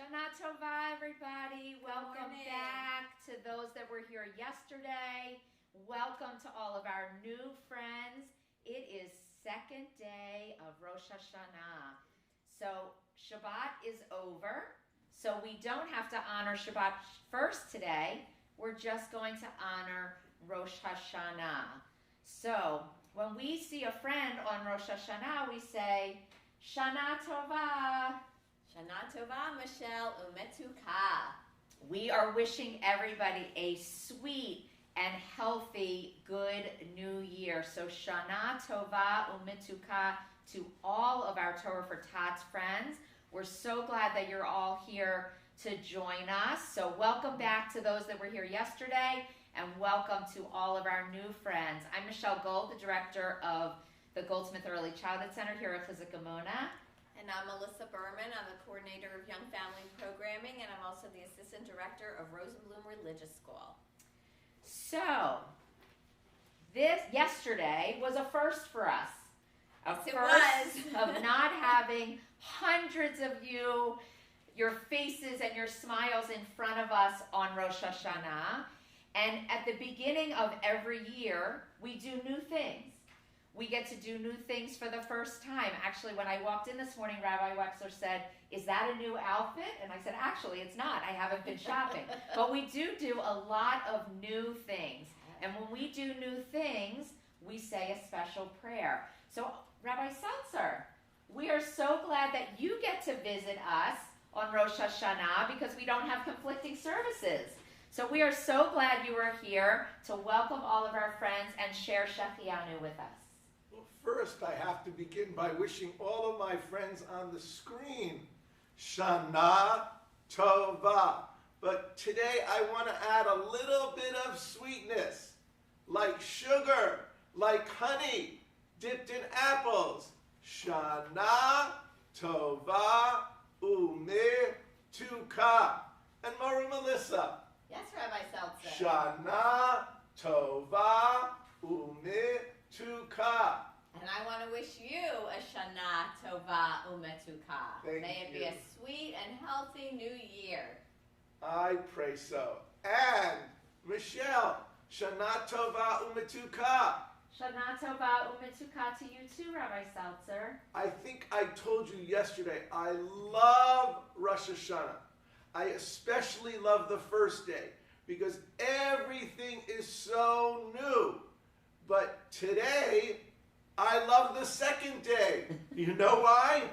Shana Tova, everybody. Welcome morning. back to those that were here yesterday. Welcome to all of our new friends. It is second day of Rosh Hashanah. So Shabbat is over. So we don't have to honor Shabbat first today. We're just going to honor Rosh Hashanah. So when we see a friend on Rosh Hashanah, we say, Shana Tova. Shana Tova, Michelle, Umetuka. We are wishing everybody a sweet and healthy, good new year. So Shana Tova Umetuka to all of our Torah for Tots friends. We're so glad that you're all here to join us. So welcome back to those that were here yesterday, and welcome to all of our new friends. I'm Michelle Gold, the director of the Goldsmith Early Childhood Center here at Chizuk Emunah. And I'm Melissa Berman. I'm the coordinator of Young Family Programming, and I'm also the assistant director of Rosenblum Religious School. So, yesterday was a first for us. Yes, it was. Of not having hundreds of you, your faces and your smiles in front of us on Rosh Hashanah. And at the beginning of every year, we do new things. We get to do new things for the first time. Actually, when I walked in this morning, Rabbi Wexler said, "Is that a new outfit?" And I said, "Actually, it's not. I haven't been shopping." But we do a lot of new things. And when we do new things, we say a special prayer. So, Rabbi Seltzer, we are so glad that you get to visit us on Rosh Hashanah because we don't have conflicting services. So we are so glad you are here to welcome all of our friends and share Shechianu with us. First, I have to begin by wishing all of my friends on the screen Shana Tova. But today I want to add a little bit of sweetness, like sugar, like honey, dipped in apples. Shana Tova Umetuka. And Mara Melissa. Yes, Rabbi Seltzer. Shana Tova Umetuka. And I want to wish you a Shana Tova Umetuka. Thank May it be you. a sweet and healthy new year. I pray so. And Michelle, Shana Tova Umetuka. Shana Tova Umetuka to you too, Rabbi Seltzer. I think I told you yesterday, I love Rosh Hashanah. I especially love the first day because everything is so new. But today, I love the second day. You know why?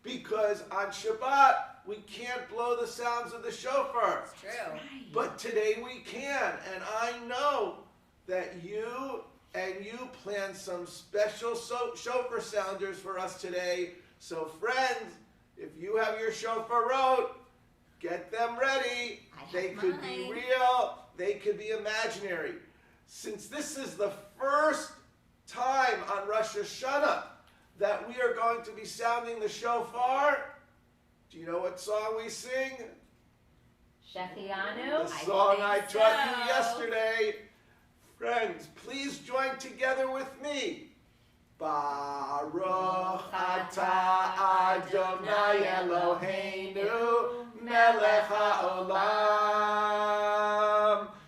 Because on Shabbat, we can't blow the sounds of the shofar. It's true. Right. But today we can. And I know that you planned some special shofar sounders for us today. So friends, if you have your shofarot, get them ready. They could be real. They could be imaginary. Since this is the first time on Rosh Hashanah that we are going to be sounding the shofar, do you know what song we sing? Shechianu. The song I think taught so. you yesterday. Friends, please join together with me. Baruch atah Adonai Eloheinu melech haolam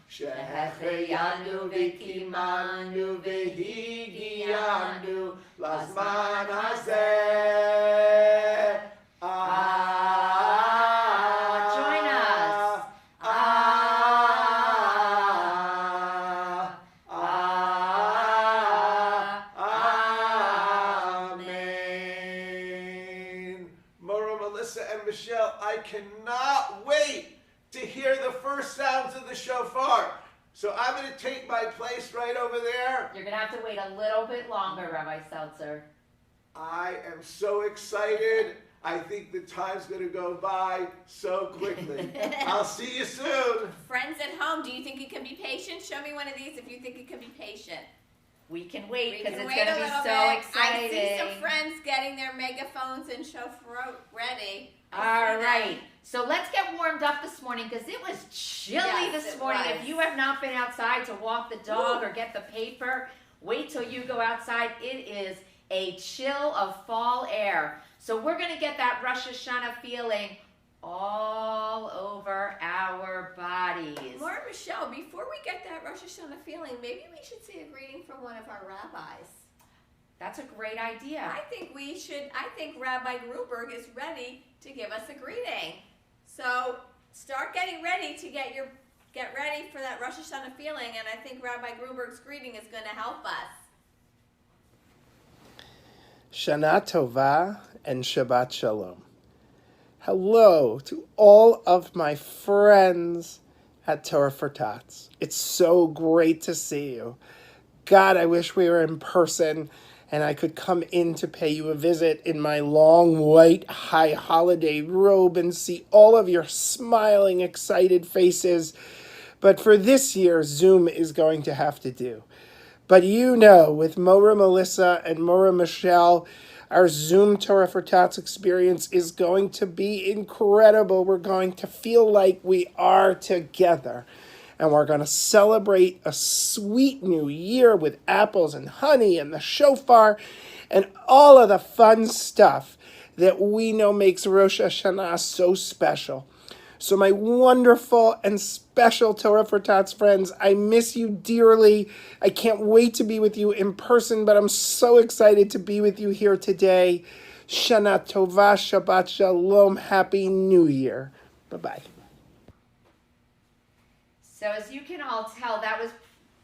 שהחיינו וקימנו והגיענו לזמן הזה. Join us. Amen. Mora, Melissa, and Michelle, I cannot wait to hear the first sounds of the shofar. So I'm going to take my place right over there. You're going to have to wait a little bit longer, Rabbi Seltzer. I am so excited. I think the time's going to go by so quickly. I'll see you soon. Friends at home, do you think you can be patient? Show me one of these if you think you can be patient. We can wait We because can it's wait going to a be little so bit. exciting. I see some friends getting their megaphones and shofar ready. All right. So let's get warmed up this morning because it was chilly Yes, this it morning. was. If you have not been outside to walk the dog or get the paper, wait till you go outside. It is a chill of fall air. So we're going to get that Rosh Hashanah feeling all over our bodies. More, Michelle, before we get that Rosh Hashanah feeling, maybe we should say a greeting from one of our rabbis. That's a great idea. I think Rabbi Gruberg is ready to give us a greeting. So start getting ready to get ready for that Rosh Hashanah feeling, and I think Rabbi Gruberg's greeting is going to help us. Shana Tova and Shabbat Shalom. Hello to all of my friends at Torah for Tots. It's so great to see you. God, I wish we were in person and I could come in to pay you a visit in my long white high holiday robe and see all of your smiling, excited faces. But for this year, Zoom is going to have to do. But you know, with Mora Melissa and Mora Michelle, our Zoom Torah for Tots experience is going to be incredible. We're going to feel like we are together. And we're going to celebrate a sweet new year with apples and honey and the shofar and all of the fun stuff that we know makes Rosh Hashanah so special. So my wonderful and special Torah for Tots friends, I miss you dearly. I can't wait to be with you in person, but I'm so excited to be with you here today. Shana Tova, Shabbat Shalom, Happy New Year. Bye-bye. So as you can all tell, that was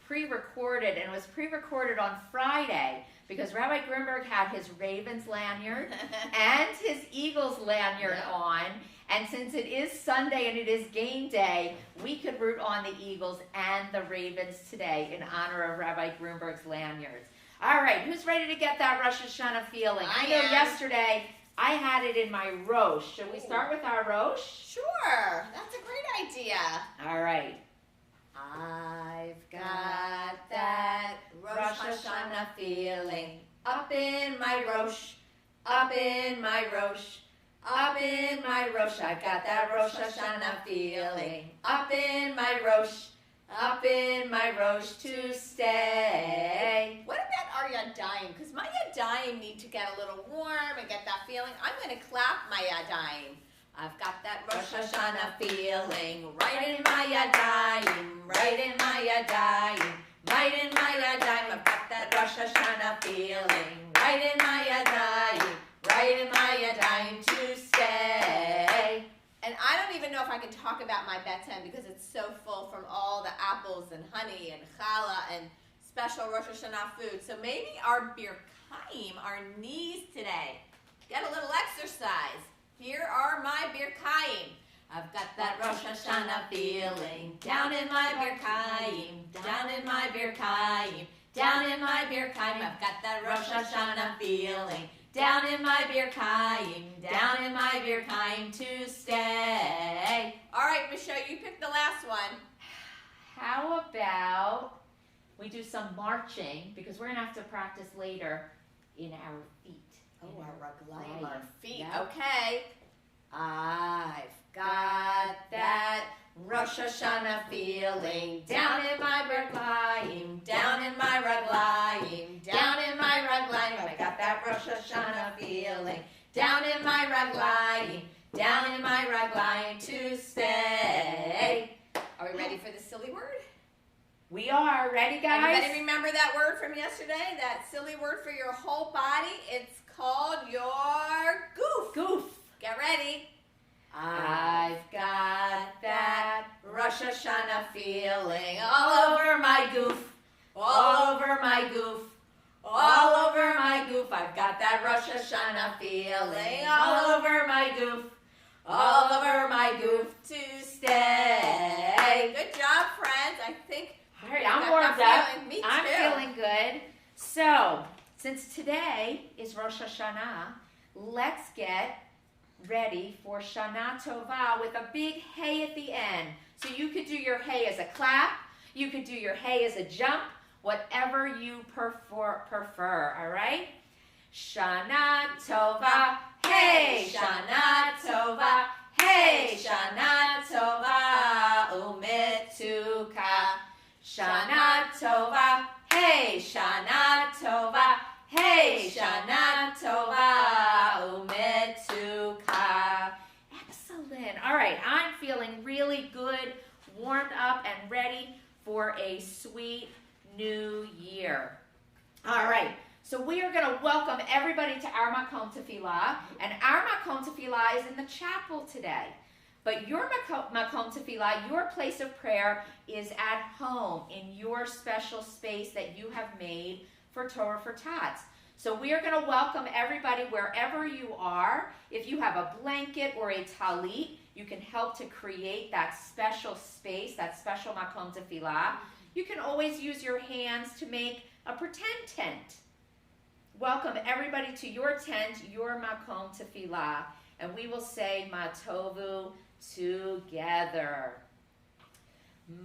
pre-recorded, and it was pre-recorded on Friday because Rabbi Grimberg had his Ravens lanyard and his Eagles lanyard on. And since it is Sunday and it is game day, we could root on the Eagles and the Ravens today in honor of Rabbi Grunberg's lanyards. All right, who's ready to get that Rosh Hashanah feeling? I know yesterday I had it in my Rosh. Should we start with our Rosh? Sure, that's a great idea. All right. I've got that Rosh Hashanah feeling up in my Rosh, up in my Rosh. Up in my Rosh, I've got that Rosh Hashanah feeling. Up in my Rosh to stay. What about our Yadayim? Because my Yadayim need to get a little warm and get that feeling. I'm going to clap my Yadayim. I've got that Rosh Hashanah feeling right in my Yadayim, right in my Yadayim, right in my Yadayim. I've got that Rosh Hashanah feeling right in my Yadayim. Right in my Yadayim to stay. And I don't even know if I can talk about my bedtime because it's so full from all the apples and honey and challah and special Rosh Hashanah food. So maybe our birkayim, our knees today, get a little exercise. Here are my birkayim. I've got that Rosh Hashanah feeling down in my birkayim, down in my birkayim, down in my birkayim. I've got that Rosh Hashanah feeling. Down in my birkayim, down in my birkayim to stay. All right, Michelle, you pick the last one. How about we do some marching, because we're going to have to practice later in our feet. Oh, our raglayim, our feet. Yep. Okay. I've got that Rosh Hashanah feeling down in my raglayim, down in my raglayim, down in my raglayim. I got that Rosh Hashanah feeling down in my raglayim, down in my raglayim to stay. Are we ready for the silly word? We are. Ready, guys? Everybody remember that word from yesterday? That silly word for your whole body? It's called your goof. Goof. Get ready. I've got that Rosh Hashanah feeling all over my goof, all over my goof, all over my goof. I've got that Rosh Hashanah feeling all over my goof, all over my goof to stay. Good job, friends. I think all right, I'm warmed up. Me too. I'm feeling good. So, since today is Rosh Hashanah, let's get ready for Shana Tova with a big hey at the end. So you could do your hey as a clap, you could do your hey as a jump, whatever you prefer, all right? Shana Tova, hey, Shana Tova, hey, Shana Tova, umetuka. Shana Tova, hey, Shana Tova, hey, Shana Tova, umetuka. Excellent. for a sweet new year. All right, so we are going to welcome everybody to our Makom Tefillah, and our Makom Tefillah is in the chapel today. But your Makom Tefillah, your place of prayer, is at home in your special space that you have made for Torah for Tots. So we are going to welcome everybody wherever you are. If you have a blanket or a talit, you can help to create that special space, that special Makom Tefillah. You can always use your hands to make a pretend tent. Welcome everybody to your tent, your Makom Tefillah, and we will say Ma Tovu together.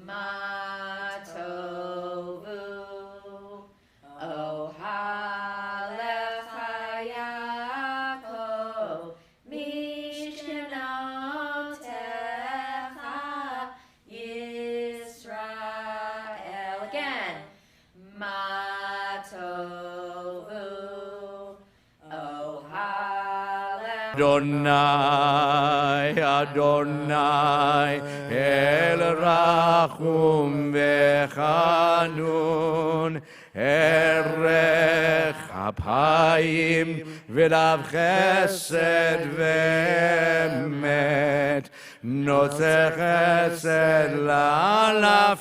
Ma Tovu, oh Halecha Yaakov, Mishkenotecha Yisrael. Again. Ma Tovu, oh Hallelujah. Adonai, Adonai, El Rachum Vechanun, Erech Apayim, V'lav Chesed V'emet, Noseh Chesed L'alafim,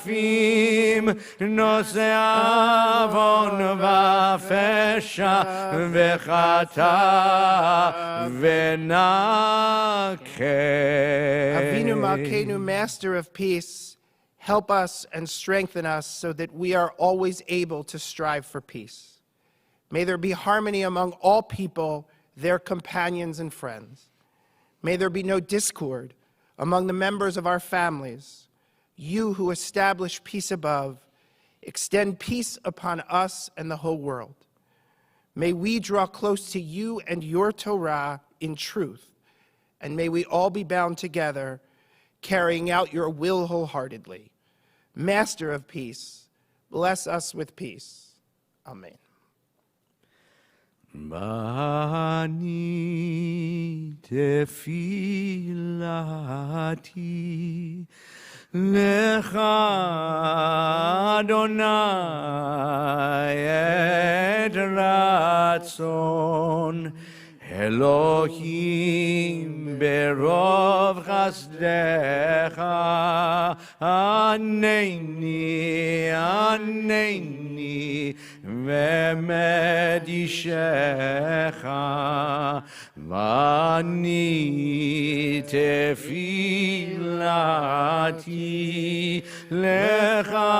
Noseh Avon V'afesha, V'chata V'nakeh. Avinu Malkeinu, Master of Peace, help us and strengthen us so that we are always able to strive for peace. May there be harmony among all people, their companions and friends. May there be no discord among the members of our families. You who establish peace above, extend peace upon us and the whole world. May we draw close to you and your Torah in truth, and may we all be bound together, carrying out your will wholeheartedly. Master of peace, bless us with peace. Amen. Bani tefilati lecha Adonai et ratzon Elohim berov chasdecha aneni v'medishecha v'ani tefilati lecha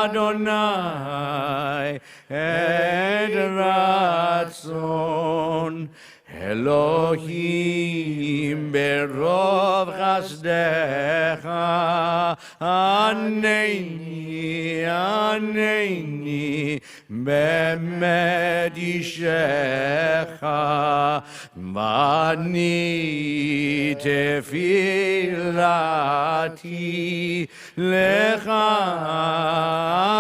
Adonai et ratzon Elohim berov chasdecha aneni b'medishecha v'ani tefilati lecha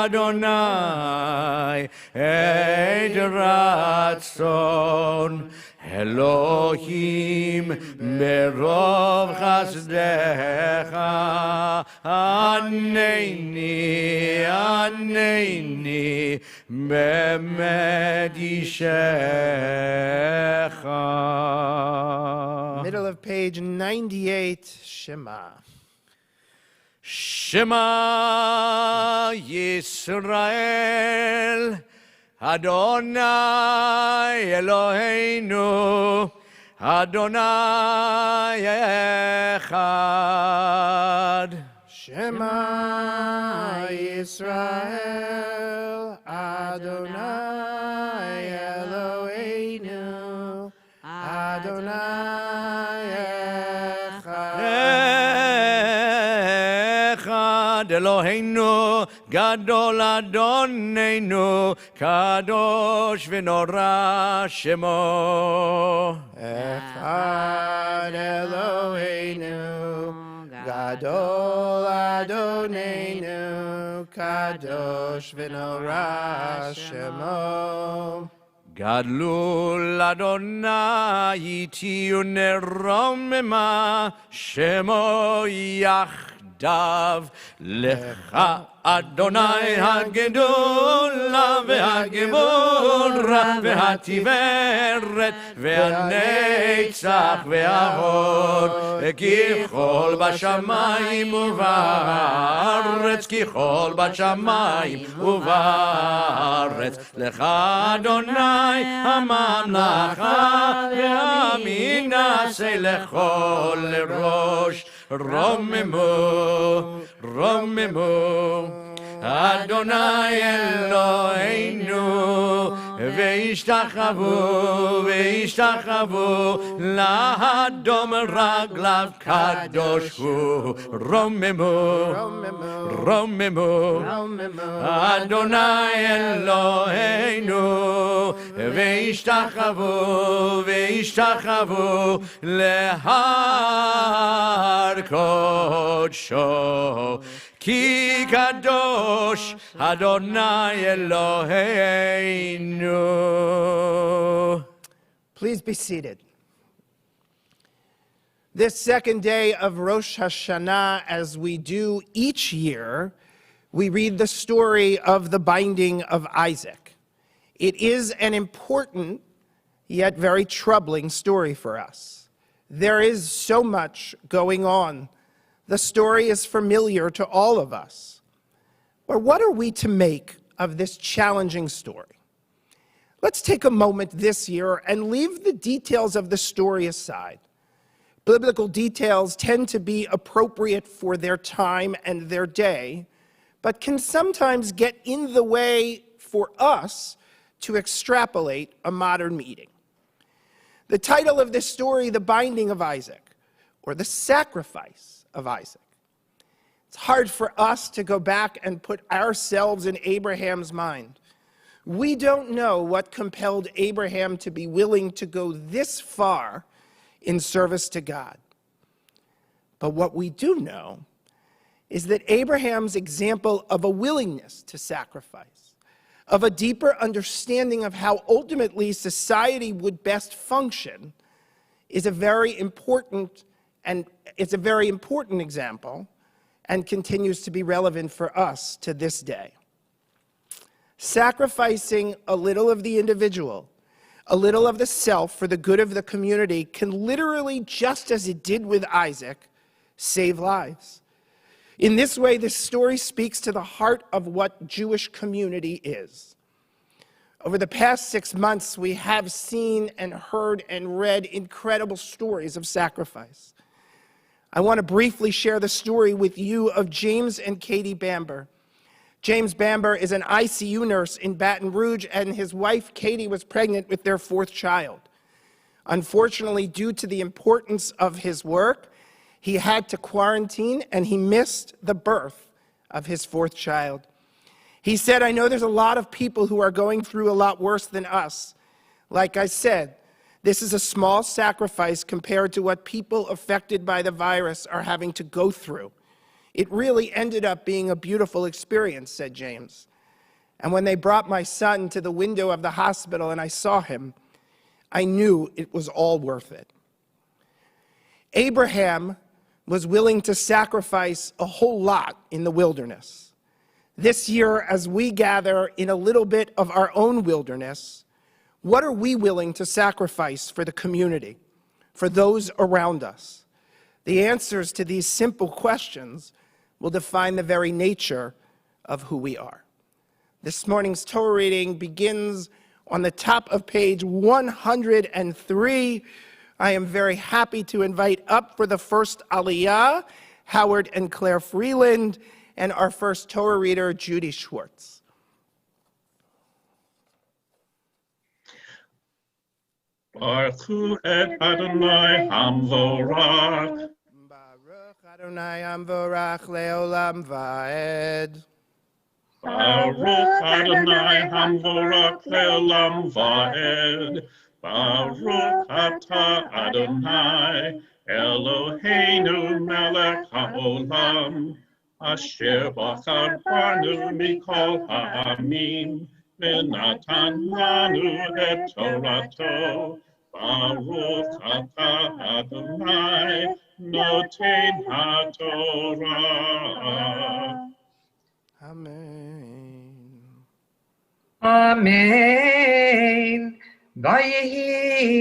Adonai et ratzon Elohim berov chasdecha aneni b'medishecha. Middle of page 98, Shema. Shema Yisrael Adonai Eloheinu, Adonai Echad. Shema Yisrael, Adonai Eloheinu, Adonai Echad. Echad Eloheinu, Gadol Adonenu, Kadosh v'nora Shemo. Echad Eloheinu, Gadol Adonenu, Kadosh v'nora Shemo. Gadlul Adonai iti uneromema Shemo Yach יחדיו. לך אדוני הגדולה והגבורה והתפארת והנצח וההוד, ככל בשמיים ובארץ, ככל בשמיים ובארץ. לך אדוני הממלכה והאמין נעשה לכל ראש. רוממו, רוממו, אדוני אלוהינו, וישתחוו, וישתחוו, לאדום רגליו קדוש הוא. רוממו, רוממו, אדוני אלוהינו, וישתחוו, וישתחוו, להר קודשו. כי קדוש אדוני אלוהינו. Please be seated. This second day of Rosh Hashanah, as we do each year, we read the story of the binding of Isaac. It is an important, yet very troubling story for us. There is so much going on. The story is familiar to all of us. But what are we to make of this challenging story? Let's take a moment this year and leave the details of the story aside. Biblical details tend to be appropriate for their time and their day, but can sometimes get in the way for us to extrapolate a modern meaning. The title of this story, The Binding of Isaac, or The Sacrifice of Isaac. It's hard for us to go back and put ourselves in Abraham's mind. We don't know what compelled Abraham to be willing to go this far in service to God. But what we do know is that Abraham's example of a willingness to sacrifice, of a deeper understanding of how ultimately society would best function, is a very important example and continues to be relevant for us to this day. Sacrificing a little of the individual, a little of the self for the good of the community can literally, just as it did with Isaac, save lives. In this way, this story speaks to the heart of what Jewish community is. Over the past 6 months, we have seen and heard and read incredible stories of sacrifice. I want to briefly share the story with you of James and Katie Bamber. James Bamber is an ICU nurse in Baton Rouge, and his wife, Katie, was pregnant with their 4th child. Unfortunately, due to the importance of his work, he had to quarantine, and he missed the birth of his 4th child. He said, "I know there's a lot of people who are going through a lot worse than us. Like I said, this is a small sacrifice compared to what people affected by the virus are having to go through. It really ended up being a beautiful experience," said James. "And when they brought my son to the window of the hospital and I saw him, I knew it was all worth it." Abraham was willing to sacrifice a whole lot in the wilderness. This year, as we gather in a little bit of our own wilderness, what are we willing to sacrifice for the community, for those around us? The answers to these simple questions will define the very nature of who we are. This morning's Torah reading begins on the top of page 103. I am very happy to invite up for the first Aliyah, Howard and Claire Freeland, and our first Torah reader, Judy Schwartz. Baruch Hu et Adonai Hamvorach. Baruch Adonai Hamvorach leolam vaed. Baruch Adonai Hamvorach leolam vaed. Baruch atah Adonai Eloheinu melech haolam. Asher bachar banu mikol ha'amim. V'natan lanu et Torato, Baruch atah Adonai, Noten HaTorah. Amen. Amen. Vayehi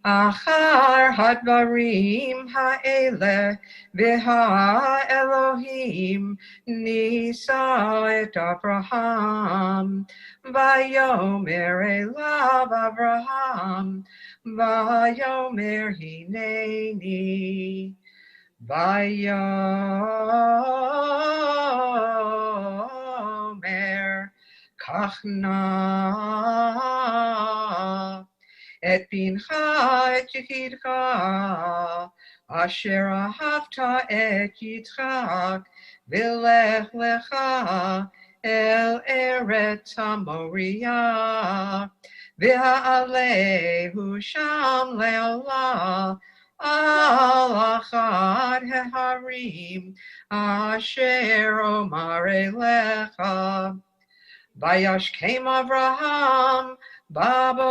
achar hadvarim ha'eleh v'ha Elohim nisa et Avraham vayomer elav Avraham vayomer hineni vayomer Kachna et bincha et yechidcha asher ahavta et Yitzchak v'lech lecha el eretz Hamoria v'ha'alehu sham le'olah al achad harim asher omar elecha. Vayashkem Avraham baboker,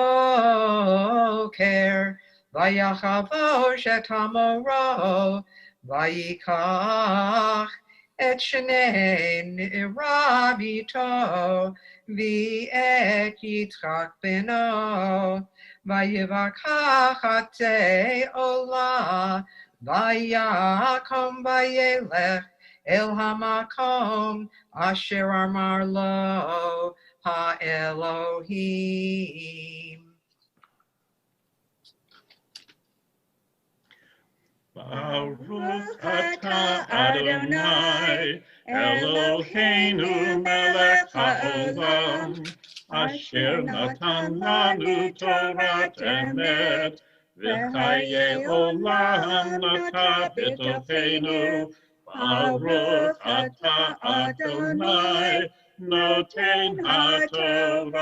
vayachavosh et hamoro, vayikach et shnei rabito, v'et Yitzchak beno, vayivakach atei olah, vayakom vayelech el hamakom asher amar lo ha-Elohim. Baruch atah Adonai, Eloheinu melech haolam, asher natan lanu Torat emet, v'chayei olam nata b'tocheinu. Baruch atah Adonai, noten HaTorah.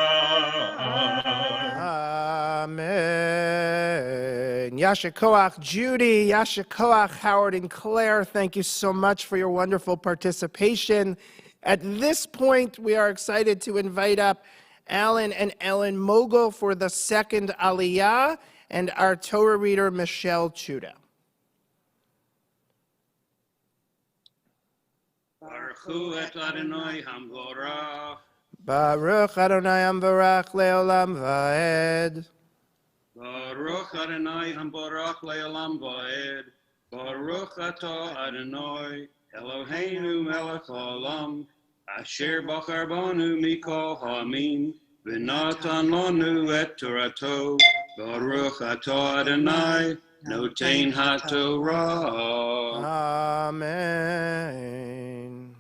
Amen. Yasha Koach, Judy, Yasha Koach, Howard, and Claire, thank you so much for your wonderful participation. At this point, we are excited to invite up Alan and Ellen Mogul for the second Aliyah and our Torah reader, Michelle Chuda. Baruch Hu et Adonai Hamvorach. Baruch Adonai Amvarach Leolam Vaed. Baruch Adonai Hamvorach Leolam Vaed. Baruch Atah Adonai Eloheinu melech haolam, asher bachar banu mikol ha'amim, v'natan lanu et Torato. Baruch Atah Adonai noten HaTorah. Amen.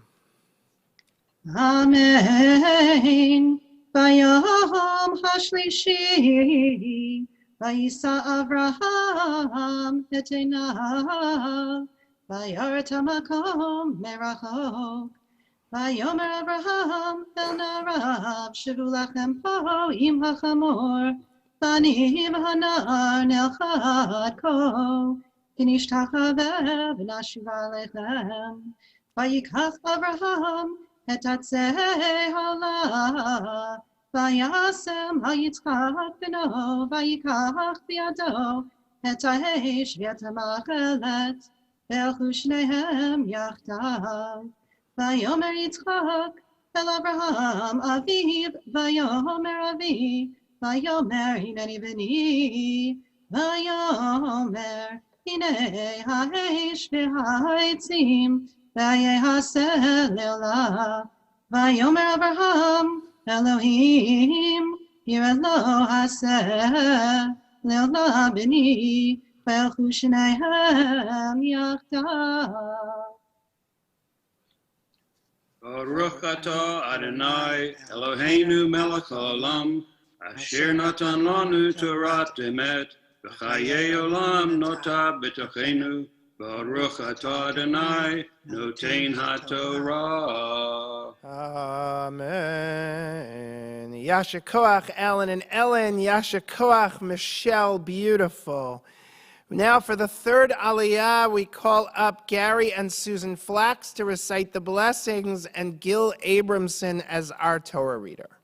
Amen. Vayom hashlishi, vayisa Avraham et einav, vayaret hamakom merachok. Vayomer Avraham el narav, shivu lachem po im hachamor, vaniv hanar nelchad ko, v'nishtachave v'nashiva lechem. Vayikach Avraham et atzei halah, vayasem hayitzchak beno, vayikach biado et hahesh v'et hamachelet, v'elchu shnehem yachdav. Vayomer Yitzchak el Avraham aviv, vayomer avi, vayomer hineni beni, vayomer hinei haesh v'ha'etzim, vayehaseh leolah. Vayomer Avraham Elohim, yireh lo haseh leolah beni, v'elchu shnehem yachdav. Baruch atah Adonai Eloheinu melech haolam, asher natan lanu Torat emet, v'chayei olam nota b'tocheinu. Baruch atah Adonai noten HaTorah. Amen. Yasha Koach, Alan and Ellen. Yasha Koach, Michelle, beautiful. Now for the third Aliyah, we call up Gary and Susan Flax to recite the blessings and Gil Abramson as our Torah reader.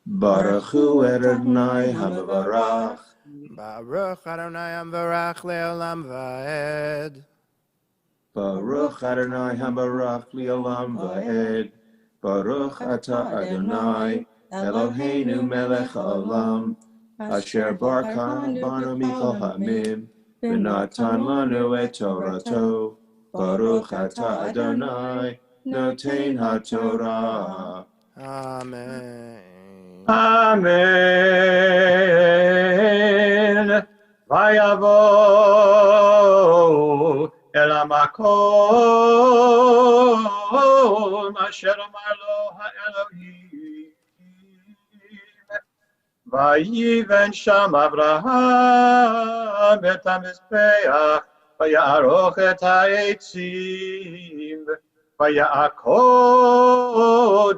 Baruch Hu Adonai HaMevarach, Baruch Adonai Amvarach Le'olam Va'ed. Baruch Adonai Hambarach Li'olam Va'ed. Baruch Ata Adonai Eloheinu Melech Haolam Asher Barakah Banu Michal Ha'amim V'natan Lanu Et Torato. Baruch Ata Adonai Noten HaTorah. Amen. Amen. Vayavo el hamakom asher amar lo haElohim. Vayiven sham Avraham et hamizbeach vayarokh et ha'etzim vayakod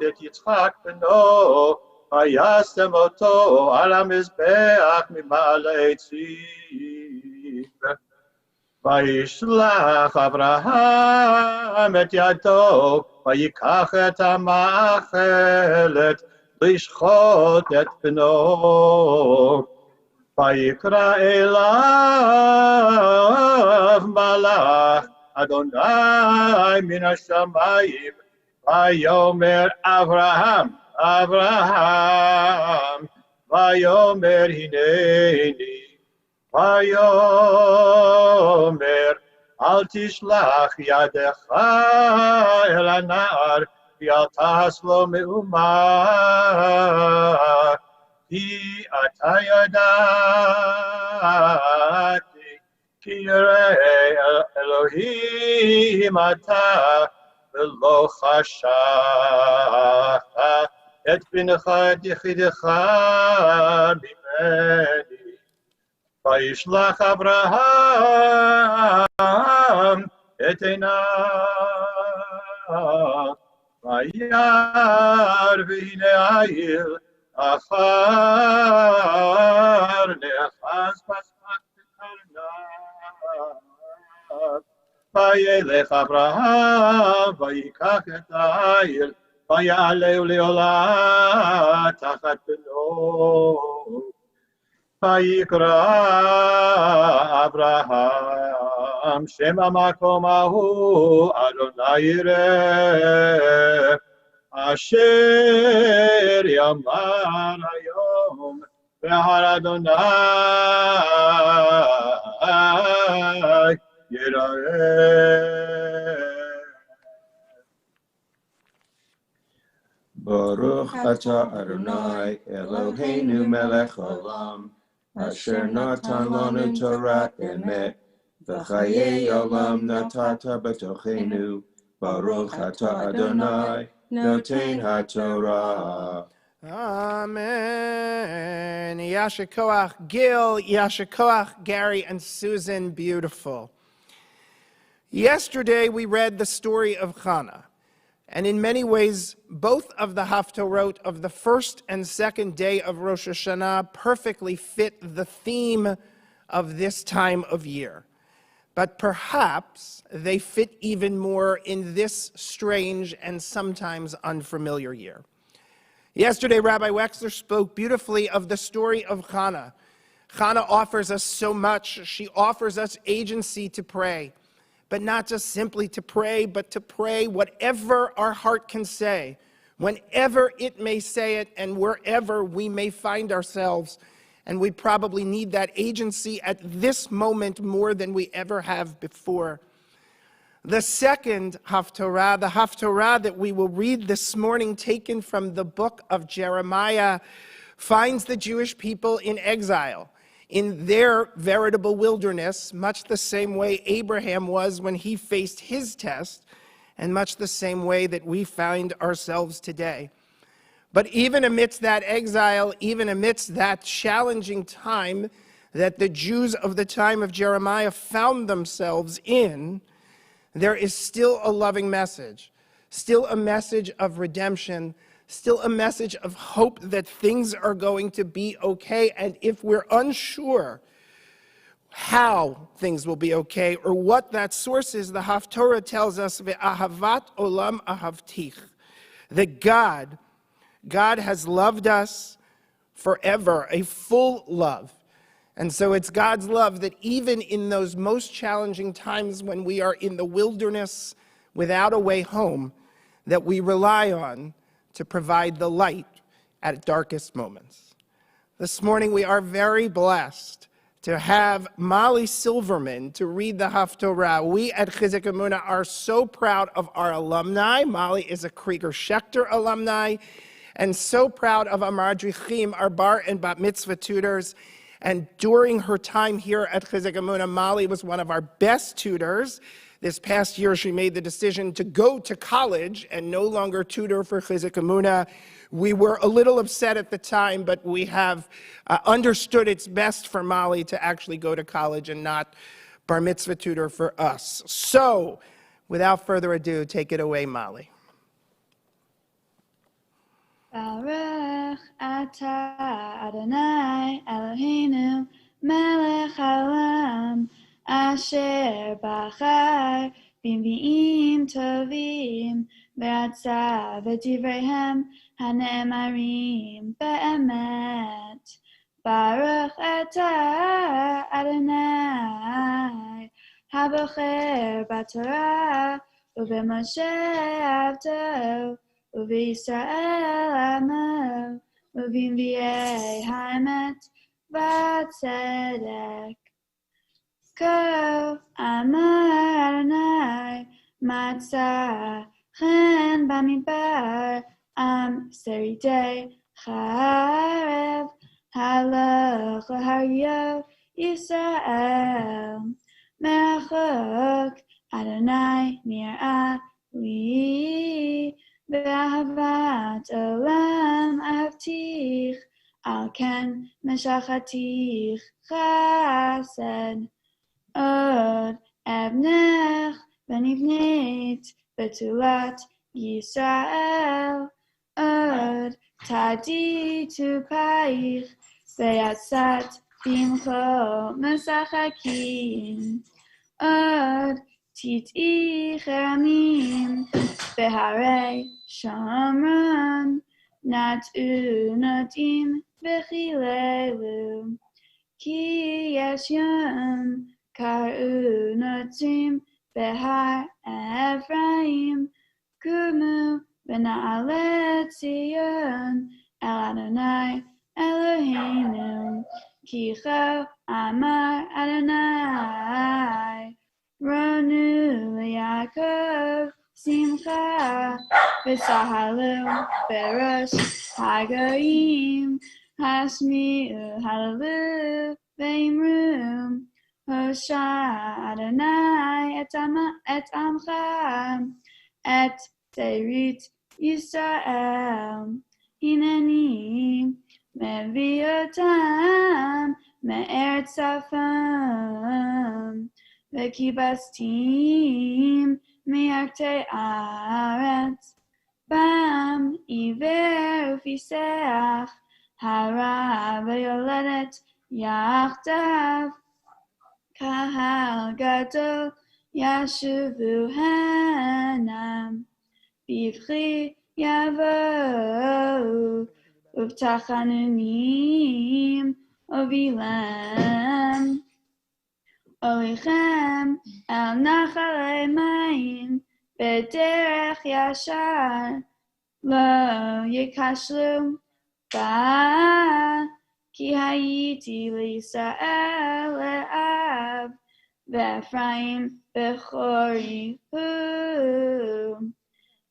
et Yitzchak beno vayasem oto al hamizbeach miba'al ha'etzim vayishlach Avraham et yado vayikach et ha'machelet לשחוט את בנו, ויקרא אליו מלאך אדוני מן השמיים, ויאמר אברהם, אברהם, ויאמר הנני, ויאמר אל תשלח ידך אל הנער, כי אל תעש לו מאומה, כי אתה ידעתי, כי ירא אלוהים אתה, ולא חשכת את בנך את יחידך ממני. וישלח אברהם את עיניו, וירא והנה העיר אחר נאחז בשק בקרניו. וילך אברהם ויקח את העיר ויעלהו לעולה תחת בנו. ויקרא אברהם שם המקום ההוא אדוני יראה, אשר יאמר היום בהר אדוני יראה. Baruch Ata Adonai Eloheinu Melech Haolam Asher natan lanu Torah emet v'chayei olam natata b'tochenu. Baruch Ata Adonai Noten HaTorah. Amen. Yasher Koach Gil, Yasher Koach Gary and Susan, beautiful. Yesterday we read the story of Hannah. And in many ways, both of the Haftorot of the first and second day of Rosh Hashanah perfectly fit the theme of this time of year. But perhaps they fit even more in this strange and sometimes unfamiliar year. Yesterday, Rabbi Wexler spoke beautifully of the story of Hannah. Hannah offers us so much. She offers us agency to pray. But not just simply to pray, but to pray whatever our heart can say, whenever it may say it, and wherever we may find ourselves. And we probably need that agency at this moment more than we ever have before. The second Haftorah, the Haftorah that we will read this morning, taken from the book of Jeremiah, finds the Jewish people in exile, in their veritable wilderness, much the same way Abraham was when he faced his test, and much the same way that we find ourselves today. But even amidst that exile, even amidst that challenging time that the Jews of the time of Jeremiah found themselves in, there is still a loving message, still a message of redemption, still a message of hope that things are going to be okay. And if we're unsure how things will be okay or what that source is, the Haftorah tells us, Ve'ahavat olam ahavtich, that God has loved us forever, a full love. And so it's God's love that even in those most challenging times when we are in the wilderness without a way home, that we rely on to provide the light at darkest moments. This morning we are very blessed to have Molly Silverman to read the Haftorah. We at Chizuk Emunah are so proud of our alumni. Molly is a Krieger Schechter alumni, and so proud of our Madrichim, our bar and bat mitzvah tutors. And during her time here at Chizuk Emunah, Molly was one of our best tutors. This past year, she made the decision to go to college and no longer tutor for Chizuk Emunah. We were a little upset at the time, but we have understood it's best for Molly to actually go to college and not bar mitzvah tutor for us. So, without further ado, take it away, Molly. Baruch atah Adonai Eloheinu melech haolam asher bachar b'nvi'im tovim v'ratza v'divreihem hane'emarim be'emet. Baruch atah Adonai habocher b'Torah u'b'Moshe avto ובישראל עמו, ובנביאי האמת והצדק. כה אמר אדוני, מצא חן במדבר, עם שרידי חרב, הלך להריו ישראל. מרחוק אדוני נראה לי, באהבת עולם אהבתיך, על כן משכתיך חסד. עוד אבנך ונבנית בתולת ישראל, עוד תדיתו פייך ויצאת במחול משחקים, עוד תטעי חרמים בהרי שומרון, נטעו נוטעים וחיללו, כי יש יום קראו נוטעים בהר אפרים, קומו ונעלה ציון אל אדוני אלוהינו, כי כה אמר אדוני, רונו ליעקב שמחה, וצהלו בראש הגויים, השמיעו הללו ואמרו, הושע אדוני את עמך, את תרית ישראל. הנני מביא אותם מארץ צפון, וכיבסתים מירכתי הארץ. בם עיוור ופיסח, הרע ויולדת יחדיו. קהל גדול ישובו הנם, בבכי יבואו, ובתחנונים הובילם. הוליכם אל נחלי מים, בדרך ישר, לא ייכשלו בה, כי הייתי לישראל לאב, ואפרים בכורי הוא.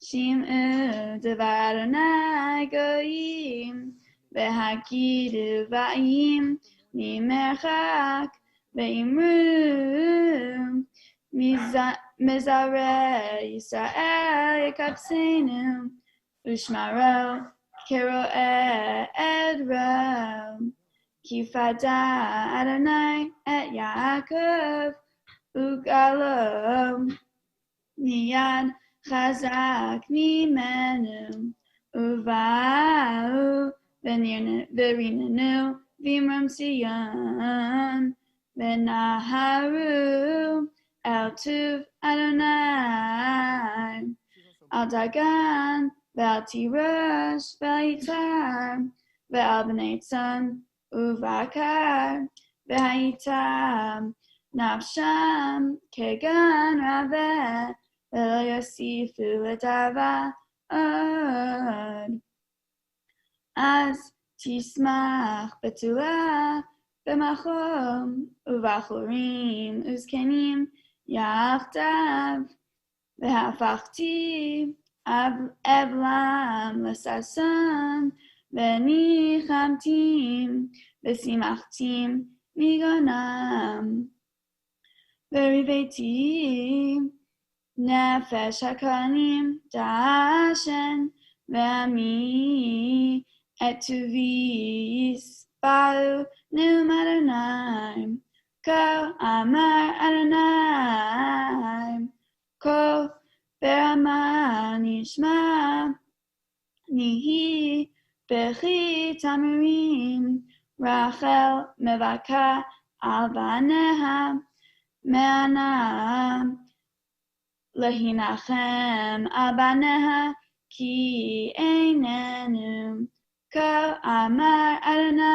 שמעו דבר אדוני גויים, והגידו באים ממרחק, ואמרו, מזרע ישראל יקבצנו, ושמרו כרועה עדרו. כי פדה אדוני את יעקב, וגאלו מיד חזק ממנו, ובאו וריננו במרום ציון, ונהרו אל טוב אדוני, על דגן ועל תירוש ועל יצהר, ועל בני צאן ובקר, והייתה נפשם כגן רבה, ולא יוסיפו לדבר עוד. אז תשמח בתולה במחום, ובחורים וזקנים יחדיו, והפכתי אבלם לששון, וניחמתים ושימחתים מגונם. וריבאתי נפש הכהנים דשן, ועמי את טובי יספרו נאום אדוני. כה אמר אדוני, כה ברמה נשמע, נהי בכי תמרים, רחל מבכה על בניה, מענה להנחם על בניה, כי איננו. כה אמר אדוני,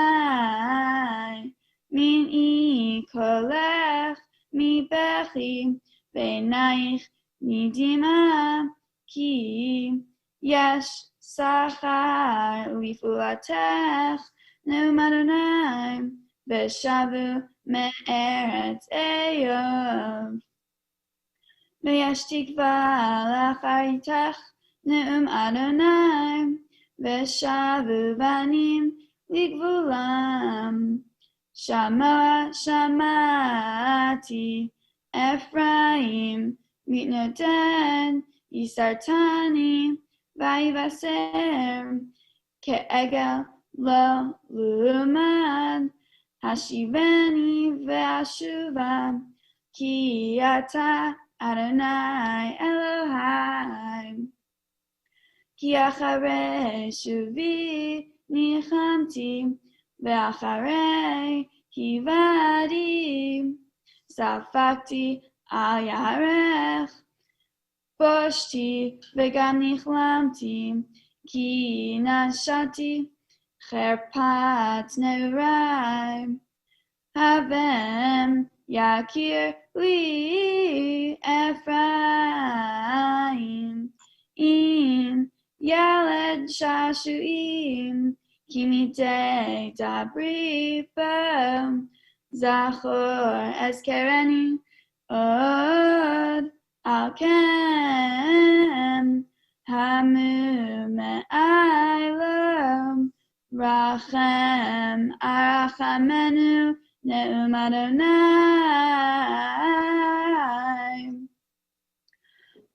מנעי קולך מבכי, ועינייך מדמעה, כי יש שכר לפעולתך, נאום אדוני, ושבו מארץ איוב. ויש תקווה לאחריתך, נאום אדוני, ושבו בנים לגבולם. שמעתי אפרים מתנדן, יסרטני ויבשר, כעגל לא לומד, השיבני ואשובה, כי אתה אדוני אלוהי. כי אחרי שובי ניחמתי, ואחרי היוועדי, ספגתי על ירך, בושתי וגם נכלמתי, כי נשאתי חרפת נעוריי. הבם יכיר לי אפרים, אם ילד שעשועים, כי מדי דברי בו, זכור אזכרני עוד. על כן המום מעי לו, רחם ארחמנו, נאום אדוני.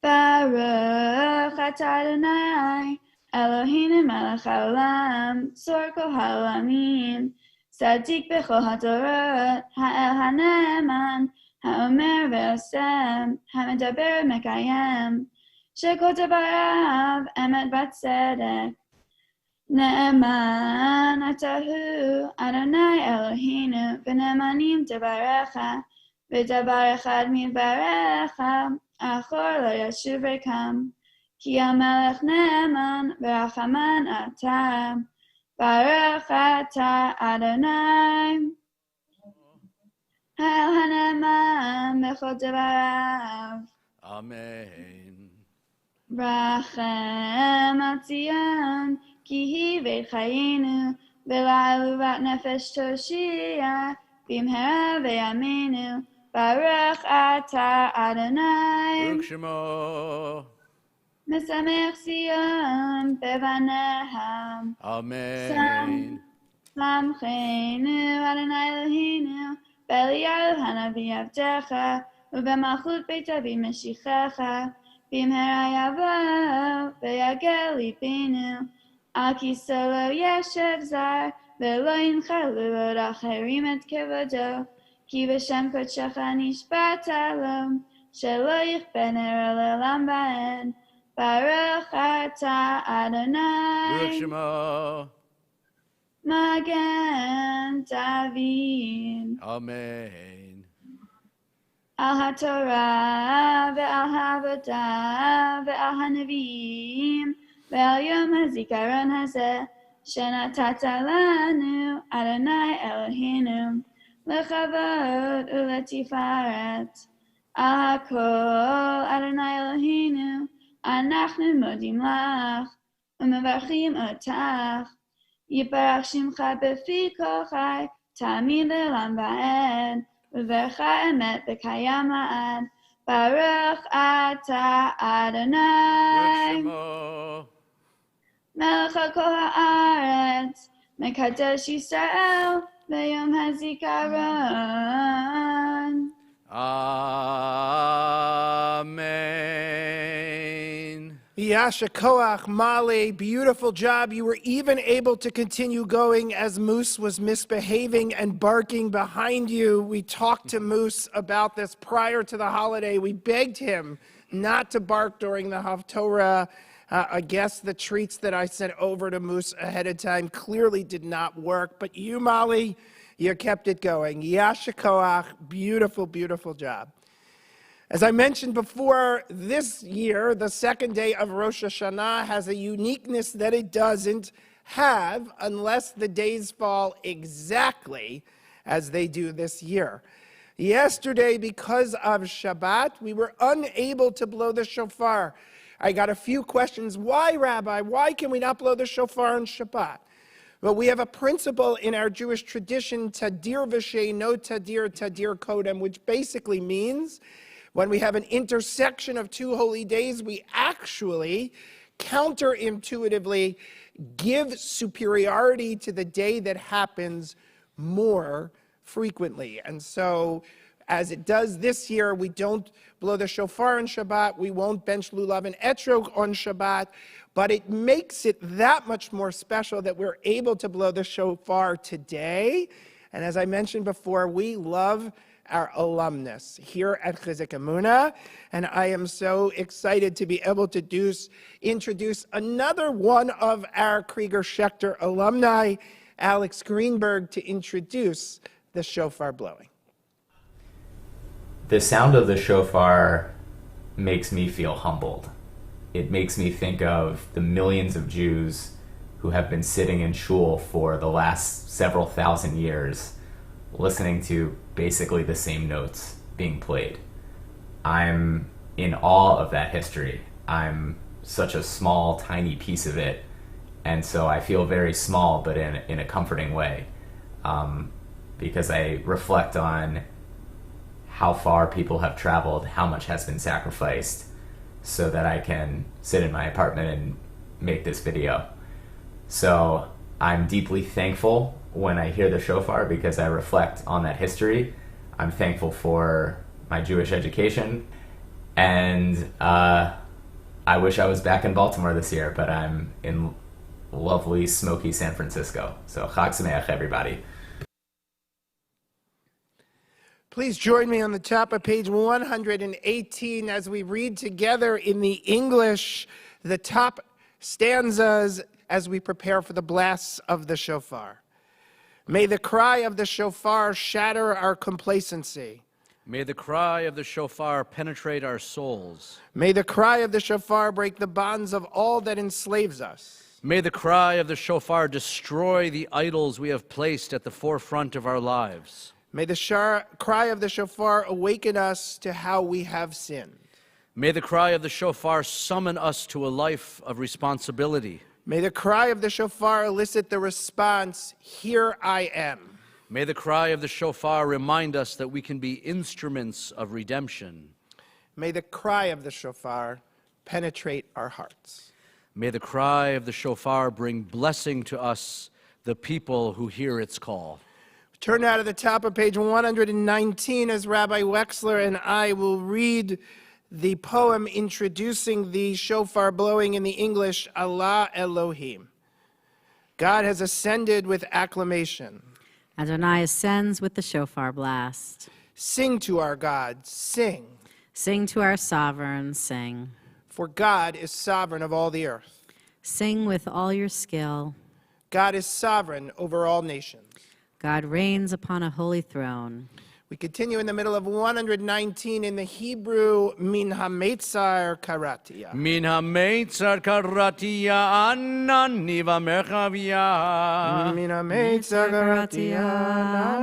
ברוך אתה אדוני אלוהינו מלך העולם, צור כל העולמים, צדיק בכל הדורות, האל הנאמן, האומר ועושה, המדבר ומקיים, שכל דבריו אמת וצדק. נאמן אתה הוא אדוני אלוהינו, ונאמנים דבריך, ודבר אחד מדבריך, אחור לא ישוב ריקם. כי המלך נאמן ורחמן אתה, ברוך אתה אדוני, האל הנאמן בכל דבריו. אמן. רחם על ציון, כי היא בית חיינו, ולעלובת נפש תושיע, במהרה בימינו, ברוך אתה אדוני. ברוך שמו. משמח ציון בבניה. אמן. שמחנו אדוני אלוהינו, באליהו הנביא עבדך, ובמלכות בית אבי משיחך, במהרה יבוא ויגל ליבנו, על כיסא לא ישב זר, ולא ינחלו עוד אחרים את כבודו, כי בשם קודשך נשבעת לו, שלא יכפה נר לעולם בהן. ברוך אתה אדוני. ברוך שמו. מגן דוד. אמן. על התורה ועל העבודה ועל הנביאים ועל יום הזיכרון הזה שנתת לנו אדוני אלוהינו, לכבוד ולתפארת. על הכל אדוני אלוהינו, אנחנו מודים לך ומברכים אותך. יברך שמך בפי כל חי, תמיד לעולם ועד, וברך אמת בקיים לעד. ברוך אתה אדוני, מלך על כל הארץ, מקדש ישראל ביום הזיכרון. Amen. Yasha Koach, Male, beautiful job. You were even able to continue going as Moose was misbehaving and barking behind you. We talked to Moose about this prior to the holiday. We begged him not to bark during the Haftorah. I guess the treats that I sent over to Moose ahead of time clearly did not work. But you, Molly, you kept it going. Yasha Koach, beautiful, beautiful job. As I mentioned before, this year, the second day of Rosh Hashanah has a uniqueness that it doesn't have unless the days fall exactly as they do this year. Yesterday, because of Shabbat, we were unable to blow the shofar. I got a few questions. Why, Rabbi? Why can we not blow the shofar on Shabbat? Well, we have a principle in our Jewish tradition, tadir v'shei no tadir, tadir kodem, which basically means when we have an intersection of two holy days, we actually counterintuitively give superiority to the day that happens more frequently. And so, as it does this year, we don't blow the shofar on Shabbat, we won't bench lulav and etrog on Shabbat, but it makes it that much more special that we're able to blow the shofar today. And as I mentioned before, we love our alumnus here at Chizuk Emunah, and I am so excited to be able to introduce another one of our Krieger Schechter alumni, Alex Greenberg, to introduce the shofar blowing. The sound of the shofar makes me feel humbled. It makes me think of the millions of Jews who have been sitting in shul for the last several thousand years, listening to basically the same notes being played. I'm in awe of that history. I'm such a small, tiny piece of it, and so I feel very small, but in a comforting way, because I reflect on how far people have traveled, how much has been sacrificed, so that I can sit in my apartment and make this video. So I'm deeply thankful when I hear the shofar because I reflect on that history. I'm thankful for my Jewish education, and I wish I was back in Baltimore this year, but I'm in lovely, smoky San Francisco. So Chag Sameach, everybody. Please join me on the top of page 118 as we read together in the English the top stanzas as we prepare for the blasts of the shofar. May the cry of the shofar shatter our complacency. May the cry of the shofar penetrate our souls. May the cry of the shofar break the bonds of all that enslaves us. May the cry of the shofar destroy the idols we have placed at the forefront of our lives. May the cry of the shofar awaken us to how we have sinned. May the cry of the shofar summon us to a life of responsibility. May the cry of the shofar elicit the response, "Here I am." May the cry of the shofar remind us that we can be instruments of redemption. May the cry of the shofar penetrate our hearts. May the cry of the shofar bring blessing to us, the people who hear its call. Turn now to the top of page 119 as Rabbi Wexler and I will read the poem introducing the shofar blowing in the English, Allah Elohim. God has ascended with acclamation. Adonai ascends with the shofar blast. Sing to our God, sing. Sing to our sovereign, sing. For God is sovereign of all the earth. Sing with all your skill. God is sovereign over all nations. God reigns upon a holy throne. We continue in the middle of 119 in the Hebrew, Min HaMeitzar Karatia. Min HaMeitzar Karatia Anani V'Merchavia. Min HaMeitzar Karatia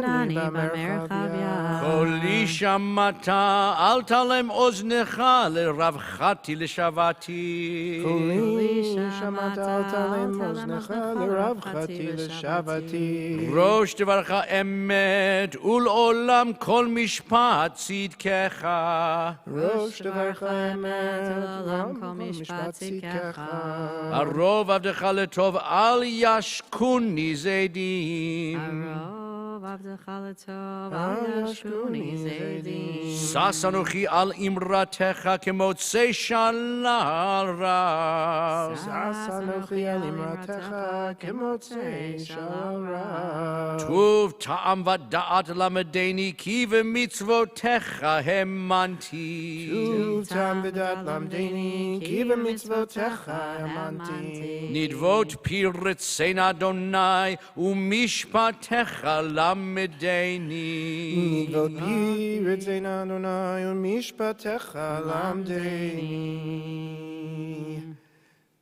Anani V'Merchavia. Koli Shamata Al Talem Oznecha L'Ravchati L'Shavati. Koli Shamata Al Talem Oznecha L'Ravchati L'Shavati. Rosh Devarcha Emet Ul Olam Kol Mishpat Tzidkecha. Rosh Devarcha Emet Olam Kol Mishpat Tzidkecha. Arov Avdecha Letov Al Yashkuni Zedim. Sasanuchi al imratecha kemotzei shalal rav. Sasanuchi al imratecha kemotzei shalal rav. Tuv ta'am vada'at lamedeni ki v'mitzvotecha hemanti. Tuv ta'am vada'at lamedeni ki v'mitzvotecha hemanti. Nidvot piritzein Adonai u'mishpatecha lamedeni. Nidvot piritzein Adonai u'mishpatecha lamedeni.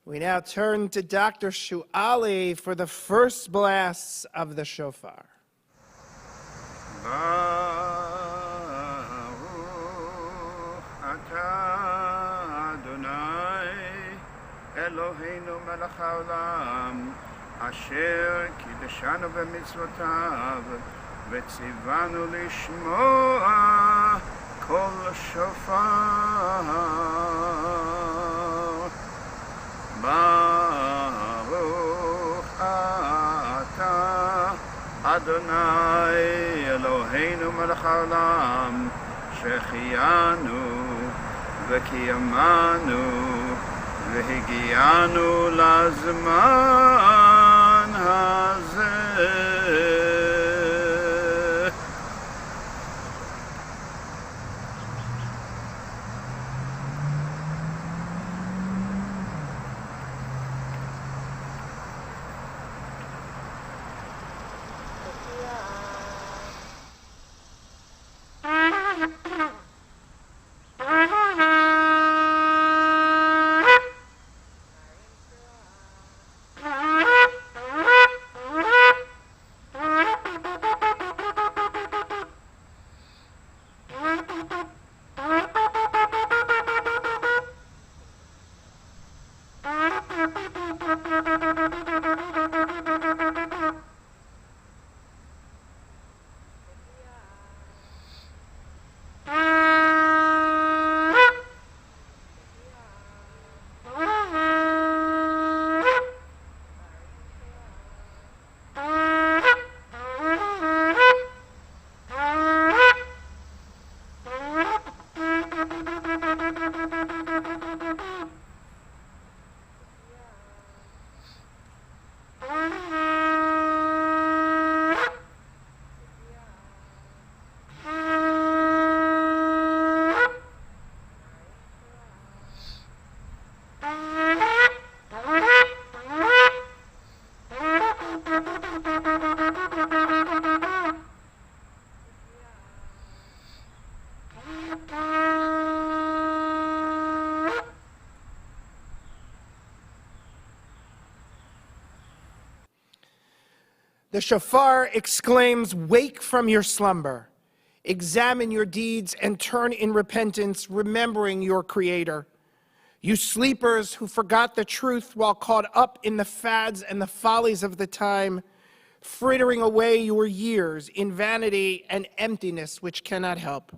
We now turn to Dr. Shu'ali for the first blasts of the shofar. Eloheinu melech haolam, asher kiddeshanu b'mitzvotav, v'tzivanu lishmoa kol shofar. Baruch atah Adonai Eloheinu melech haolam, shehechiyanu v'kiyamanu והגיענו לזמן הזה. The shofar exclaims, "Wake from your slumber. Examine your deeds and turn in repentance, remembering your Creator. You sleepers who forgot the truth while caught up in the fads and the follies of the time, frittering away your years in vanity and emptiness which cannot help.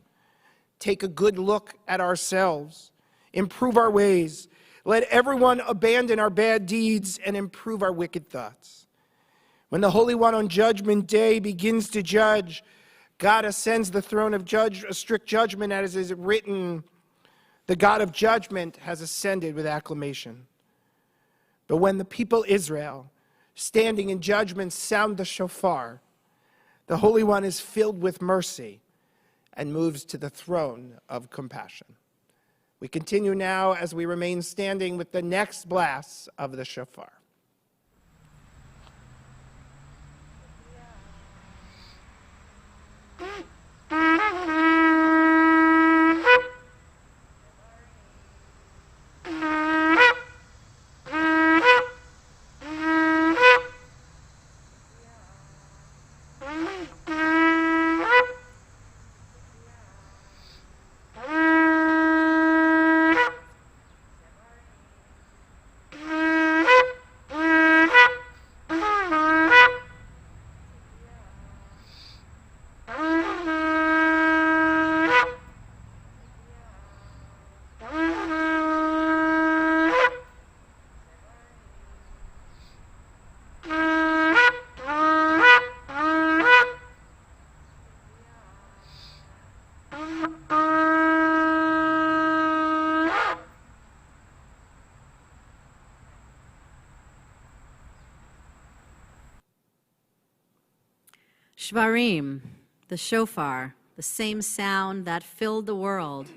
Take a good look at ourselves. Improve our ways. Let everyone abandon our bad deeds and improve our wicked thoughts. When the Holy One on Judgment Day begins to judge, God ascends the throne of strict judgment, as is written, the God of judgment has ascended with acclamation. But when the people Israel, standing in judgment, sound the shofar, the Holy One is filled with mercy and moves to the throne of compassion. We continue now as we remain standing with the next blasts of the shofar. Mm-hmm. Shvarim, the shofar, the same sound that filled the world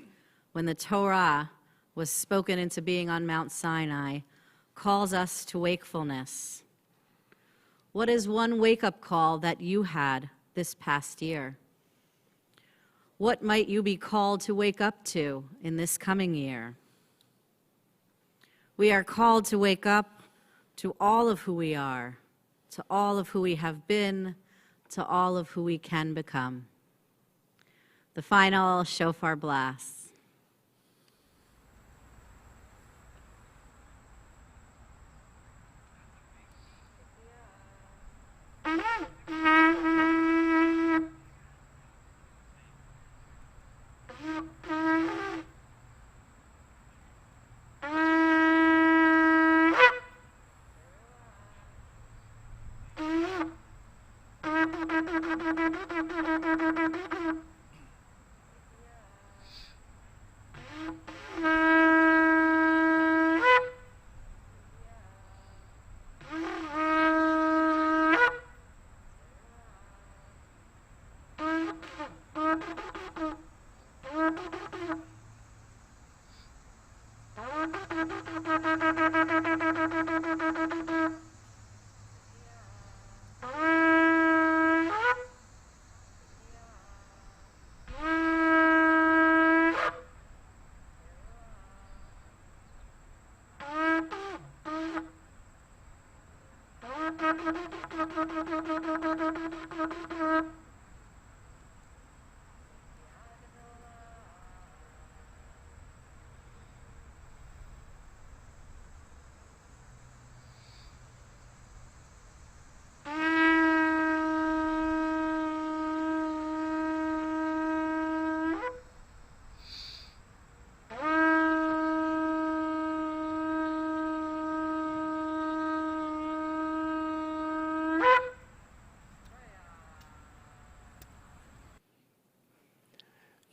when the Torah was spoken into being on Mount Sinai, calls us to wakefulness. What is one wake-up call that you had this past year? What might you be called to wake up to in this coming year? We are called to wake up to all of who we are, to all of who we have been, to all of who we can become. The final shofar blast.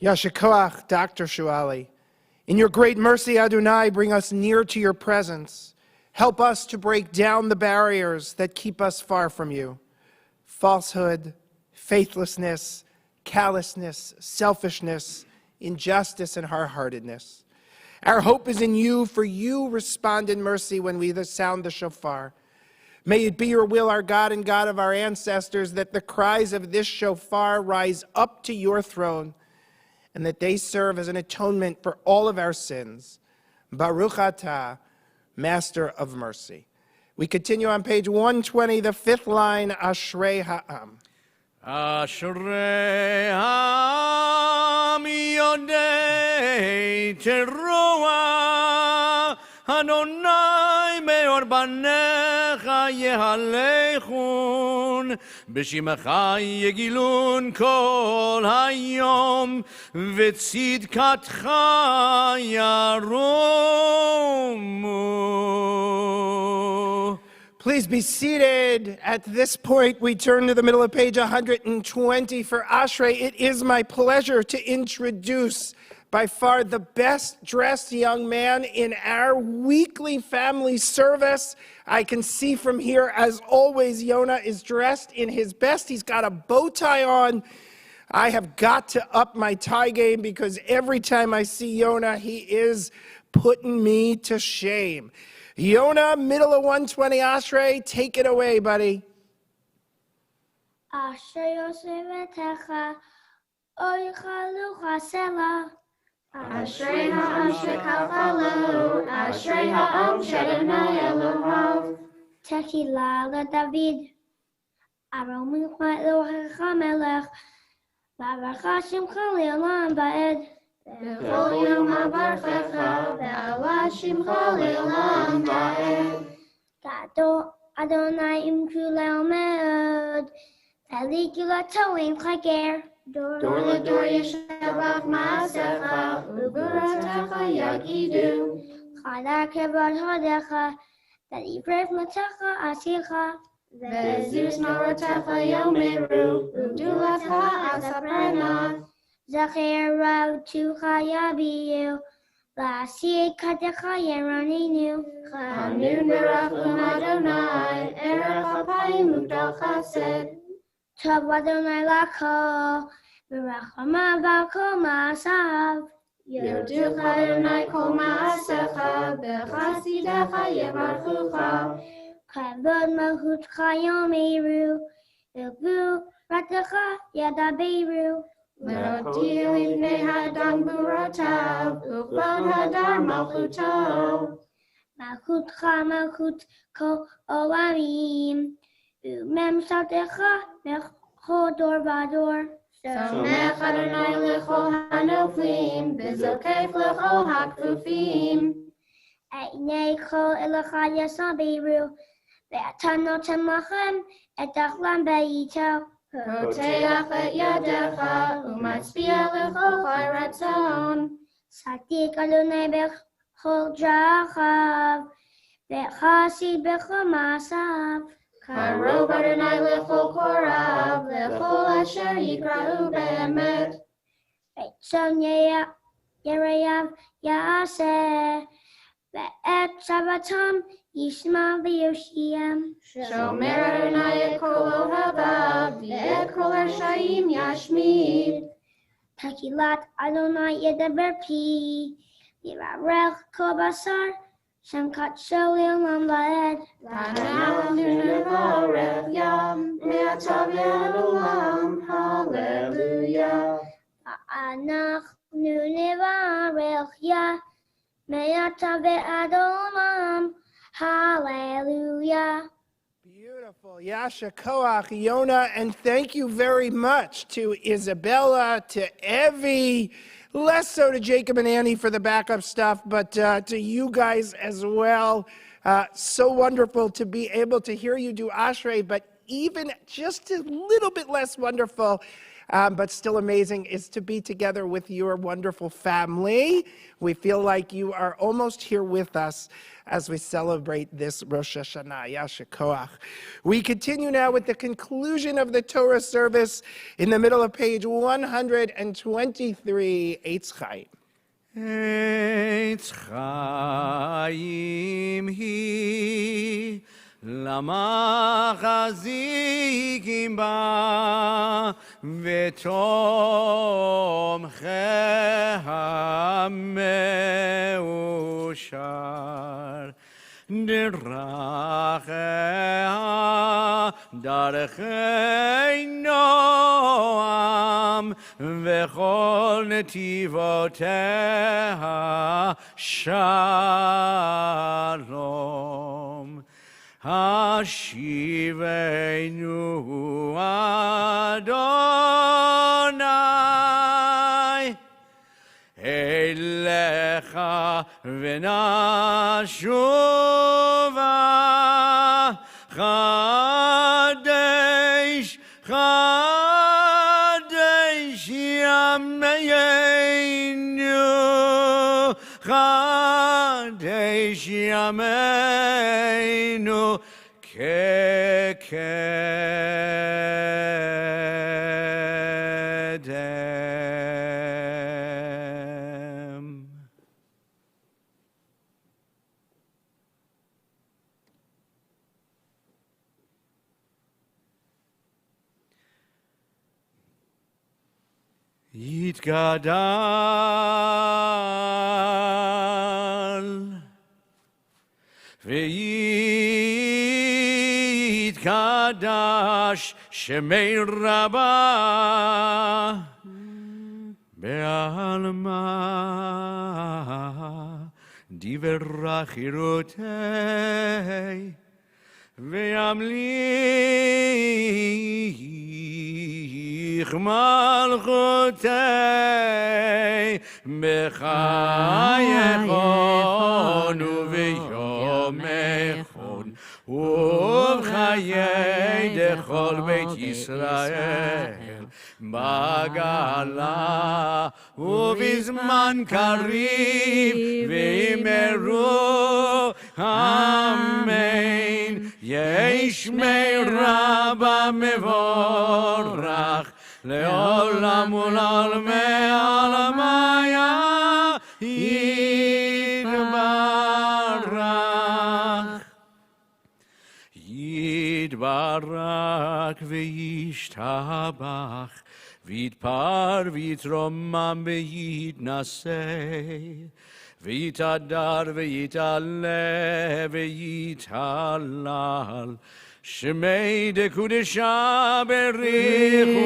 Yashikoach, Dr. Shuali. In your great mercy, Adonai, bring us near to your presence. Help us to break down the barriers that keep us far from you. Falsehood, faithlessness, callousness, selfishness, injustice, and hard-heartedness. Our hope is in you, for you respond in mercy when we sound the shofar. May it be your will, our God and God of our ancestors, that the cries of this shofar rise up to your throne, and that they serve as an atonement for all of our sins. Baruch atah, Master of Mercy. We continue on page 120, the fifth line, Ashrei Ha'am. Ashrei Ha'am Yodei Teroah Adonai me'or banecha yehalechun B'shimecha yegilun kol hayom V'tzidkatcha yaromu. Please be seated. At this point, we turn to the middle of page 120 for Ashrei. It is my pleasure to introduce by far the best dressed young man in our weekly family service. I can see from here, as always, Yonah is dressed in his best. He's got a bow tie on. I have got to up my tie game because every time I see Yonah, he is putting me to shame. Yonah, middle of 120, Ashrei, take it away, buddy. Ashrei Yosef Etecha Oy chalu chasela. Ashrei ha'am shekafalo, Ashrei ha'am sh'Adonai Elohav. Tehillah LeDavid. Aromi Elohecha melech. V'avacha shimcha le'olam va'ed. B'chol yom avarchecha, ve'ala shimcha le'olam va'ed. Gado Adonai imkulel me'od. Ve'ligulato im chager. Dor ledor yeshavach ma'asecha, u'vuratecha yagidu. Chada kevod hodecha. Ve'ivrev matecha asicha. Ve'zus maratecha yomeru, u'dulatcha asaprena. Zacher rav tucha yabiyu. V'asi kadecha yeroninu. Chanun berachum Adonai, erech apayim ugdal chesed. Tov Adonai lakol. V'rachamav al kol ma'asav. Yoduch Adonai kol ma'asecha, v'chasidecha yevarchucha. Kavod malchutcha yomeru. Ilvu ratecha yadaberu. L'rotir livnei hadam burotav, u'chvod hadar malchuto. Malchutcha malchut kol olamim. U'memsatecha mechol dor vador. Somech Adonai l'chol hanoflim, v'zokef l'chol hakfufim. Einei kol elecha yasaberu. Ve'ata notem lachem et achlam be'ito. Poteach et yadecha, u'matzpia l'chol chai ratzon. Satik Adonai bechol drachav. Ve'chasid bechol maasav. Karov Adonai l'chol korav, l'chol asher yikra'u be'emet. Eitzon yereyav ya'aseh. Ve'et savatam yishma v'yoshiyam. Shomer Adonai et kol ohavav, v'et kol hashayim yashmid. Tekilat Adonai yedaber pi. Yivarech kol basar. Shem katsho le'olam va'ed. V'anachnu nevarech yam, me'ata ve'ad olam, hallelujah. V'anachnu nevarech ya. Me'ata ve'ad olam. Hallelujah. Beautiful. Yasha Koach, Yona, and thank you very much to Isabella, to Evie, less so to Jacob and Annie for the backup stuff, but to you guys as well. So wonderful to be able to hear you do Ashrei, but even just a little bit less wonderful, but still amazing, is to be together with your wonderful family. We feel like you are almost here with us as we celebrate this Rosh Hashanah, Yasha Koach. We continue now with the conclusion of the Torah service in the middle of page 123, Eitz Chaim. Eitz Chaim hi lamachazikim ba v'tomcheha meushar derachea darchei noam v'chol netivoteha shalom. Hashivenu Adonai Elecha v'nashuva Chadesh Chadesh Yameinu Chadesh Yameinu Kekedem. Yitgadal V'yitkadash Shemei Rabbah בעלמא דיברה חירותי וימליך מלכותי בחייכון וביומכון ובחיי דכל בית ישראל בגלה ובזמן קריב ואמרו אמן יש מרבה מבורך לעולם ולעולמי עלמיה יתברך יתברך וישתבח ויתפר ויתרומם ויתנשא ויתהדר ויתעלה ויתהלל שמי דקודשה בריחו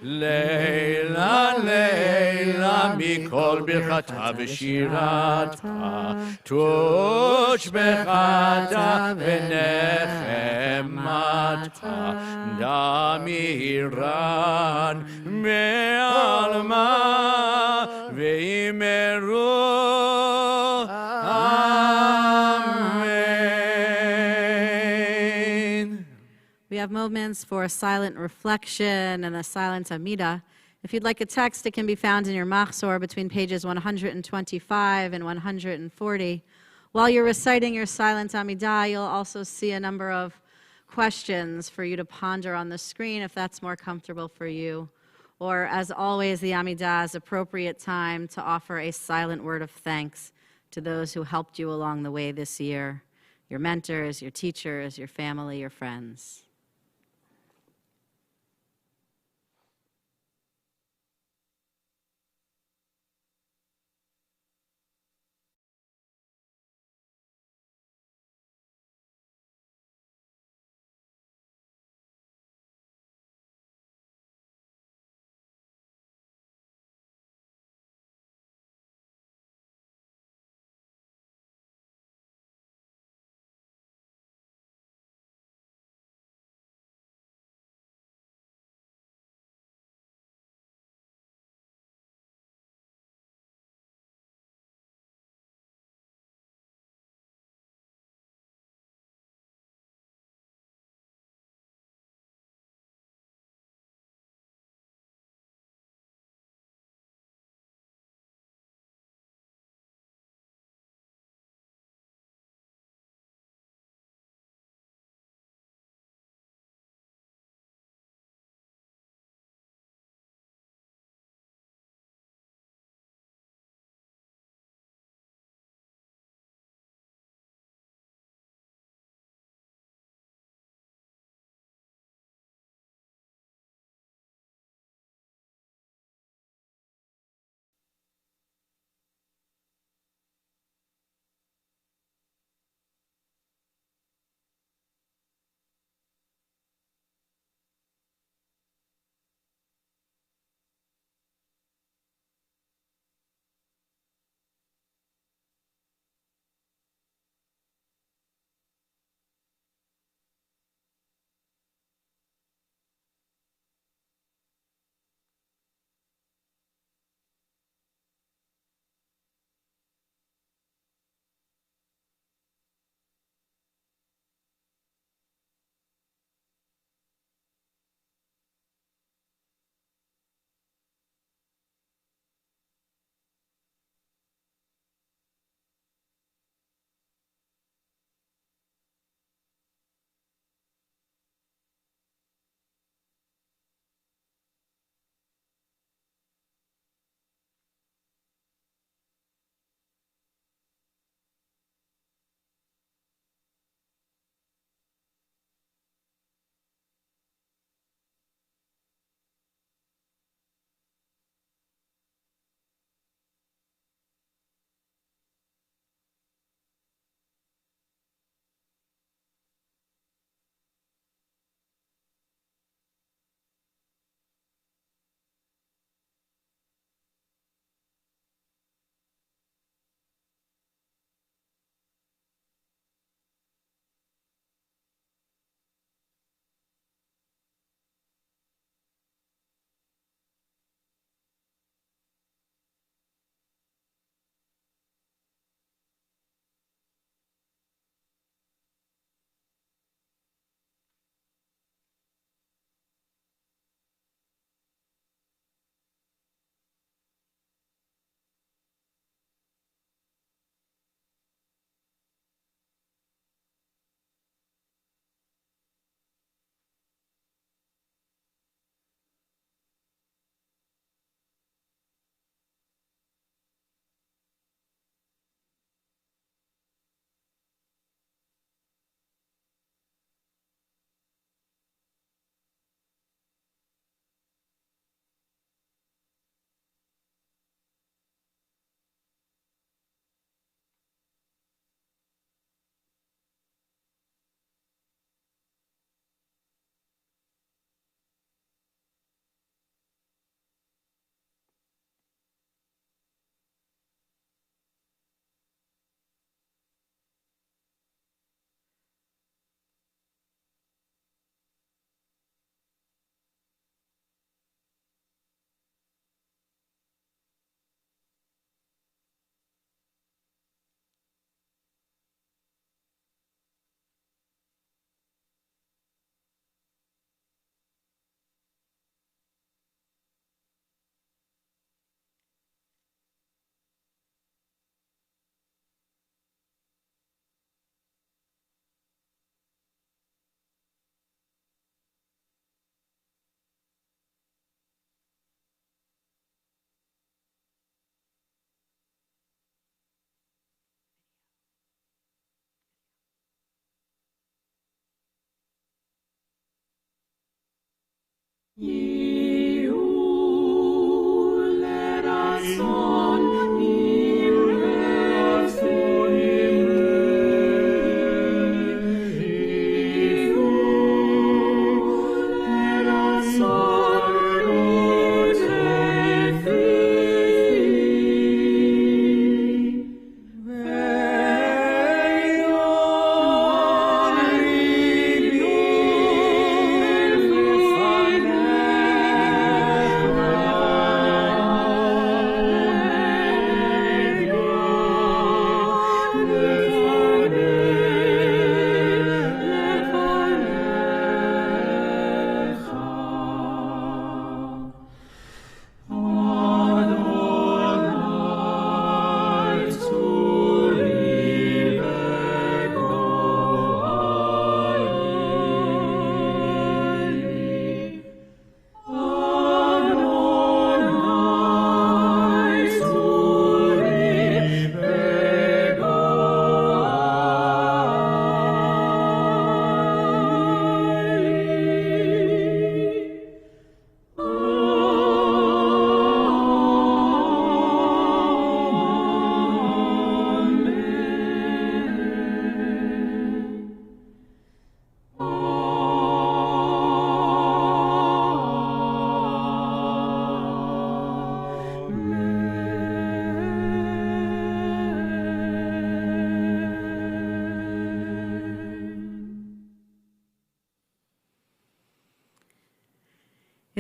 לילה לילה מכל ברכתה ושירתה תושבחתה ונחמתה דמירן מעלמה ואמרו We have moments for silent reflection and a silent Amidah. If you'd like a text, it can be found in your Machzor between pages 125 and 140. While you're reciting your silent Amidah, you'll also see a number of questions for you to ponder on the screen if that's more comfortable for you. Or, as always, the Amidah is appropriate time to offer a silent word of thanks to those who helped you along the way this year, your mentors, your teachers, your family, your friends.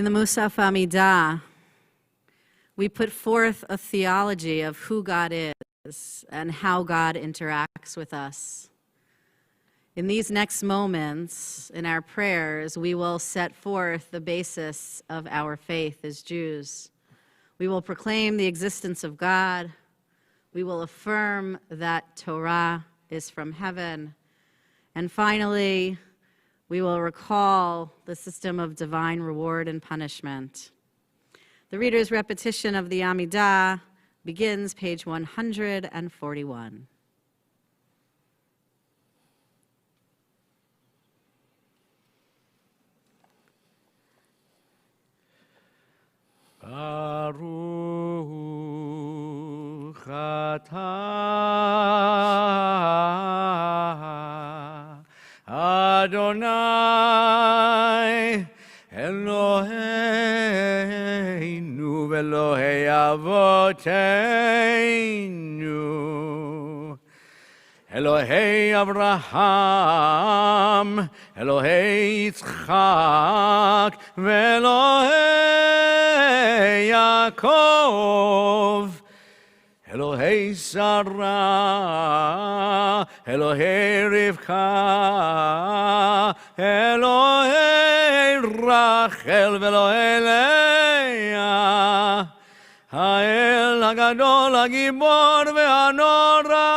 In the Musaf Amidah, we put forth a theology of who God is and how God interacts with us. In these next moments, in our prayers, we will set forth the basis of our faith as Jews. We will proclaim the existence of God. We will affirm that Torah is from heaven. And finally, we will recall the system of divine reward and punishment. The reader's repetition of the Amidah begins page 141. Baruch atah Adonai Eloheinu v'Elohei avoteinu Elohei Avraham Elohei Yitzchak v'Elohei Yaakov Elohei Sarah, Elohei Rivka, Elohei Rachel, Elohei Leah, Ha'el HaGadol HaGibor VeHaNorah,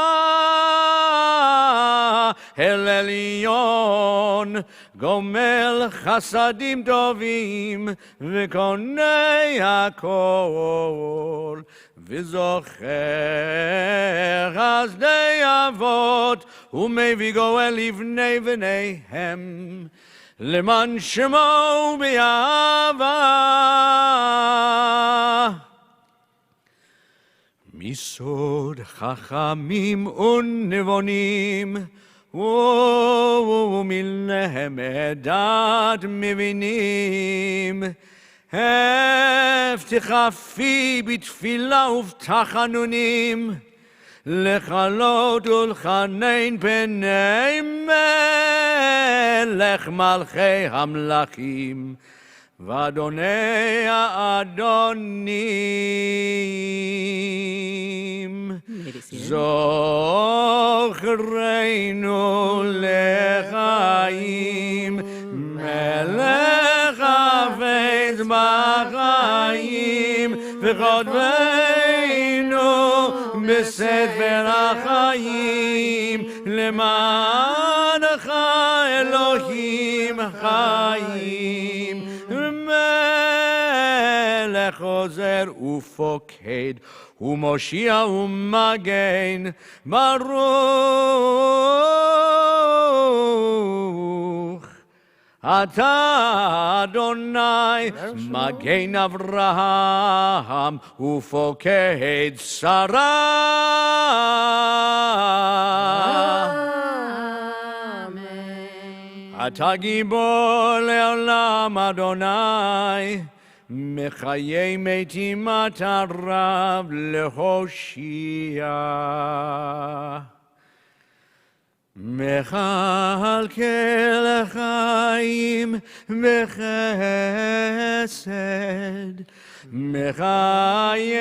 El Elyon, Gomel Chasadim Tovim, V'konei HaKol, וזוכר חסדי אבות ומביא גואל לבני בניהם למען שמו באהבה מסוד חכמים ונבונים ומלהם עדת מבינים הבטחה פי בתפילה ובתחנונים לכלות ולכנן פני מלך מלכי המלכים ואדוני האדונים זוכרנו לחיים מלך חפץ בחיים וכותבנו בספר החיים למענך אלוהים חיים מלך עוזר ופוקד ומושיע ומגן ברוך אתה אדוני מגן אברהם ופוקד שרה. אתה גיבור לעולם אדוני, מחיי מתים אתה רב להושיע. מכלכל חיים וחסד, מחיי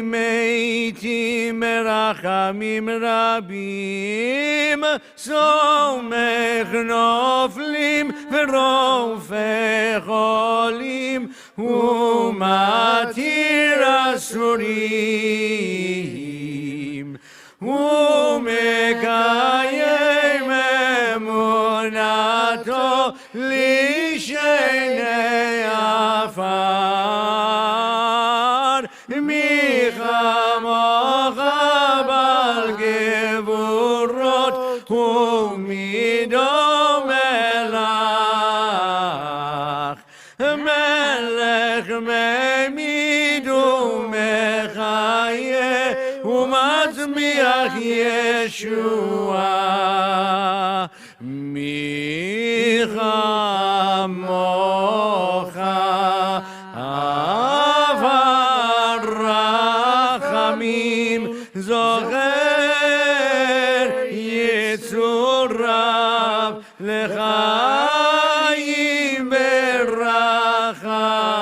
מתים מרחמים רבים, סומך נופלים ורופא חולים, ומתיר אסורים, ומקיים אמונתו לשני עפר. מי כמוך בעל גבורות ומי דומה לך, מלך ממיד ומחיה ומצמיח ישועה. מי כמוך אב הרחמים, זוכר יצוריו לחיים ברחמים,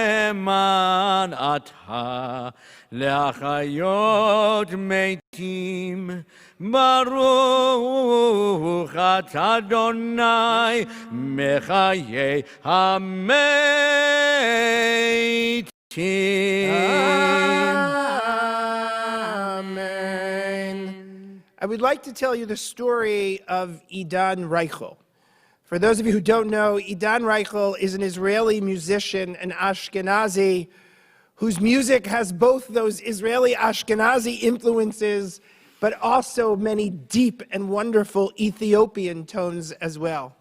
ונאמן אתה להחיות מתים. ברוך אתה אדוני מחיי המתים. Amen. I would like to tell you the story of Idan Reichel. For those of you who don't know, Idan Reichel is an Israeli musician, an Ashkenazi, whose music has both those Israeli Ashkenazi influences, but also many deep and wonderful Ethiopian tones as well.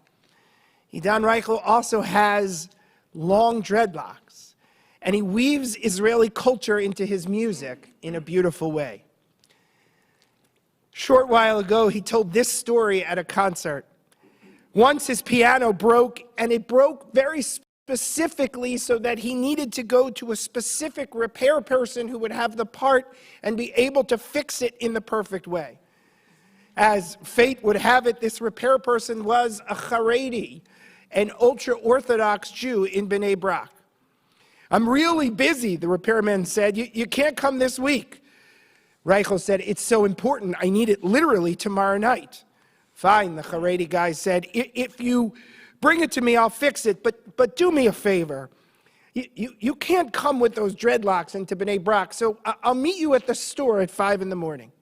Idan Reichel also has long dreadlocks, and he weaves Israeli culture into his music in a beautiful way. Short while ago, he told this story at a concert. Once his piano broke, and it broke very specifically so that he needed to go to a specific repair person who would have the part and be able to fix it in the perfect way. As fate would have it, this repair person was a Haredi, an ultra-Orthodox Jew in Bnei Brak. I'm really busy, the repairman said. You can't come this week. Reichel said, it's so important, I need it literally tomorrow night. Fine, the Haredi guy said, if you bring it to me, I'll fix it, but do me a favor. You can't come with those dreadlocks into Bnei Brak, so I'll meet you at the store at 5 in the morning.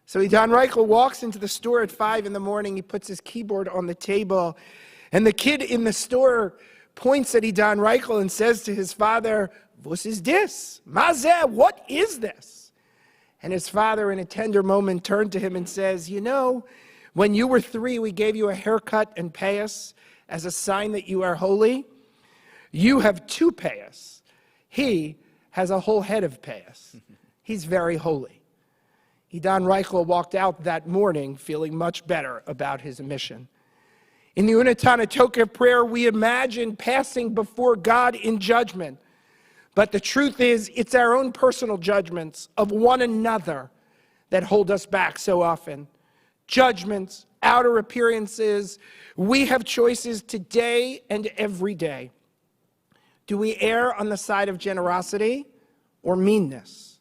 So Idan Reichel walks into the store at 5 in the morning, he puts his keyboard on the table, and the kid in the store points at Idan Reichel and says to his father, "Was is this? Mazeh, what is this?" And his father, in a tender moment, turned to him and says, "You know, when you were 3, we gave you a haircut and payas as a sign that you are holy. You have 2 payas. He has a whole head of payas. He's very holy." Idan Reichel walked out that morning feeling much better about his mission. In the Unatana Tokef prayer, we imagine passing before God in judgment. But the truth is, it's our own personal judgments of one another that hold us back so often. Judgments, outer appearances. We have choices today and every day. Do we err on the side of generosity or meanness?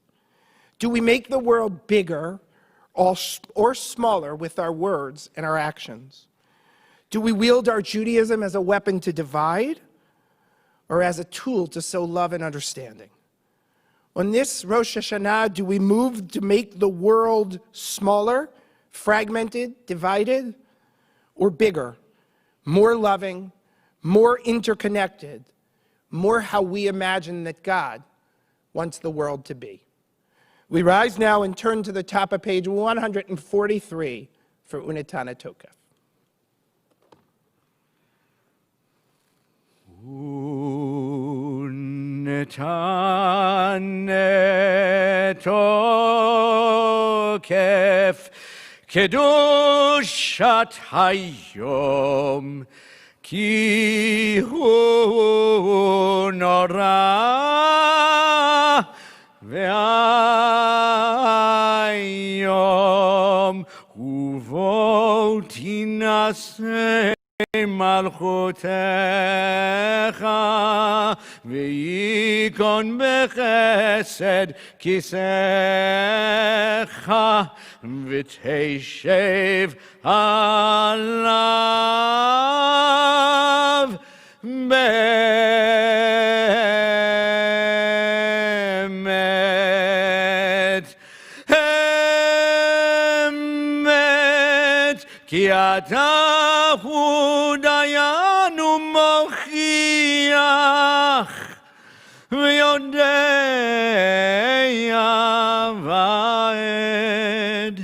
Do we make the world bigger or smaller with our words and our actions? Do we wield our Judaism as a weapon to divide or as a tool to sow love and understanding? On this Rosh Hashanah, do we move to make the world smaller, fragmented, divided, or bigger, more loving, more interconnected, more how we imagine that God wants the world to be? We rise now and turn to the top of page 143 for Unetana Tokef. Unetana Tokef Kedushat Hayom Ki hu nora ve'ayom uvo tinaseh malchutecha ve'yikon bechesed kisecha v'teishev alav be'emet emet ki ata hu dayanu mochiach v'yodea va'ed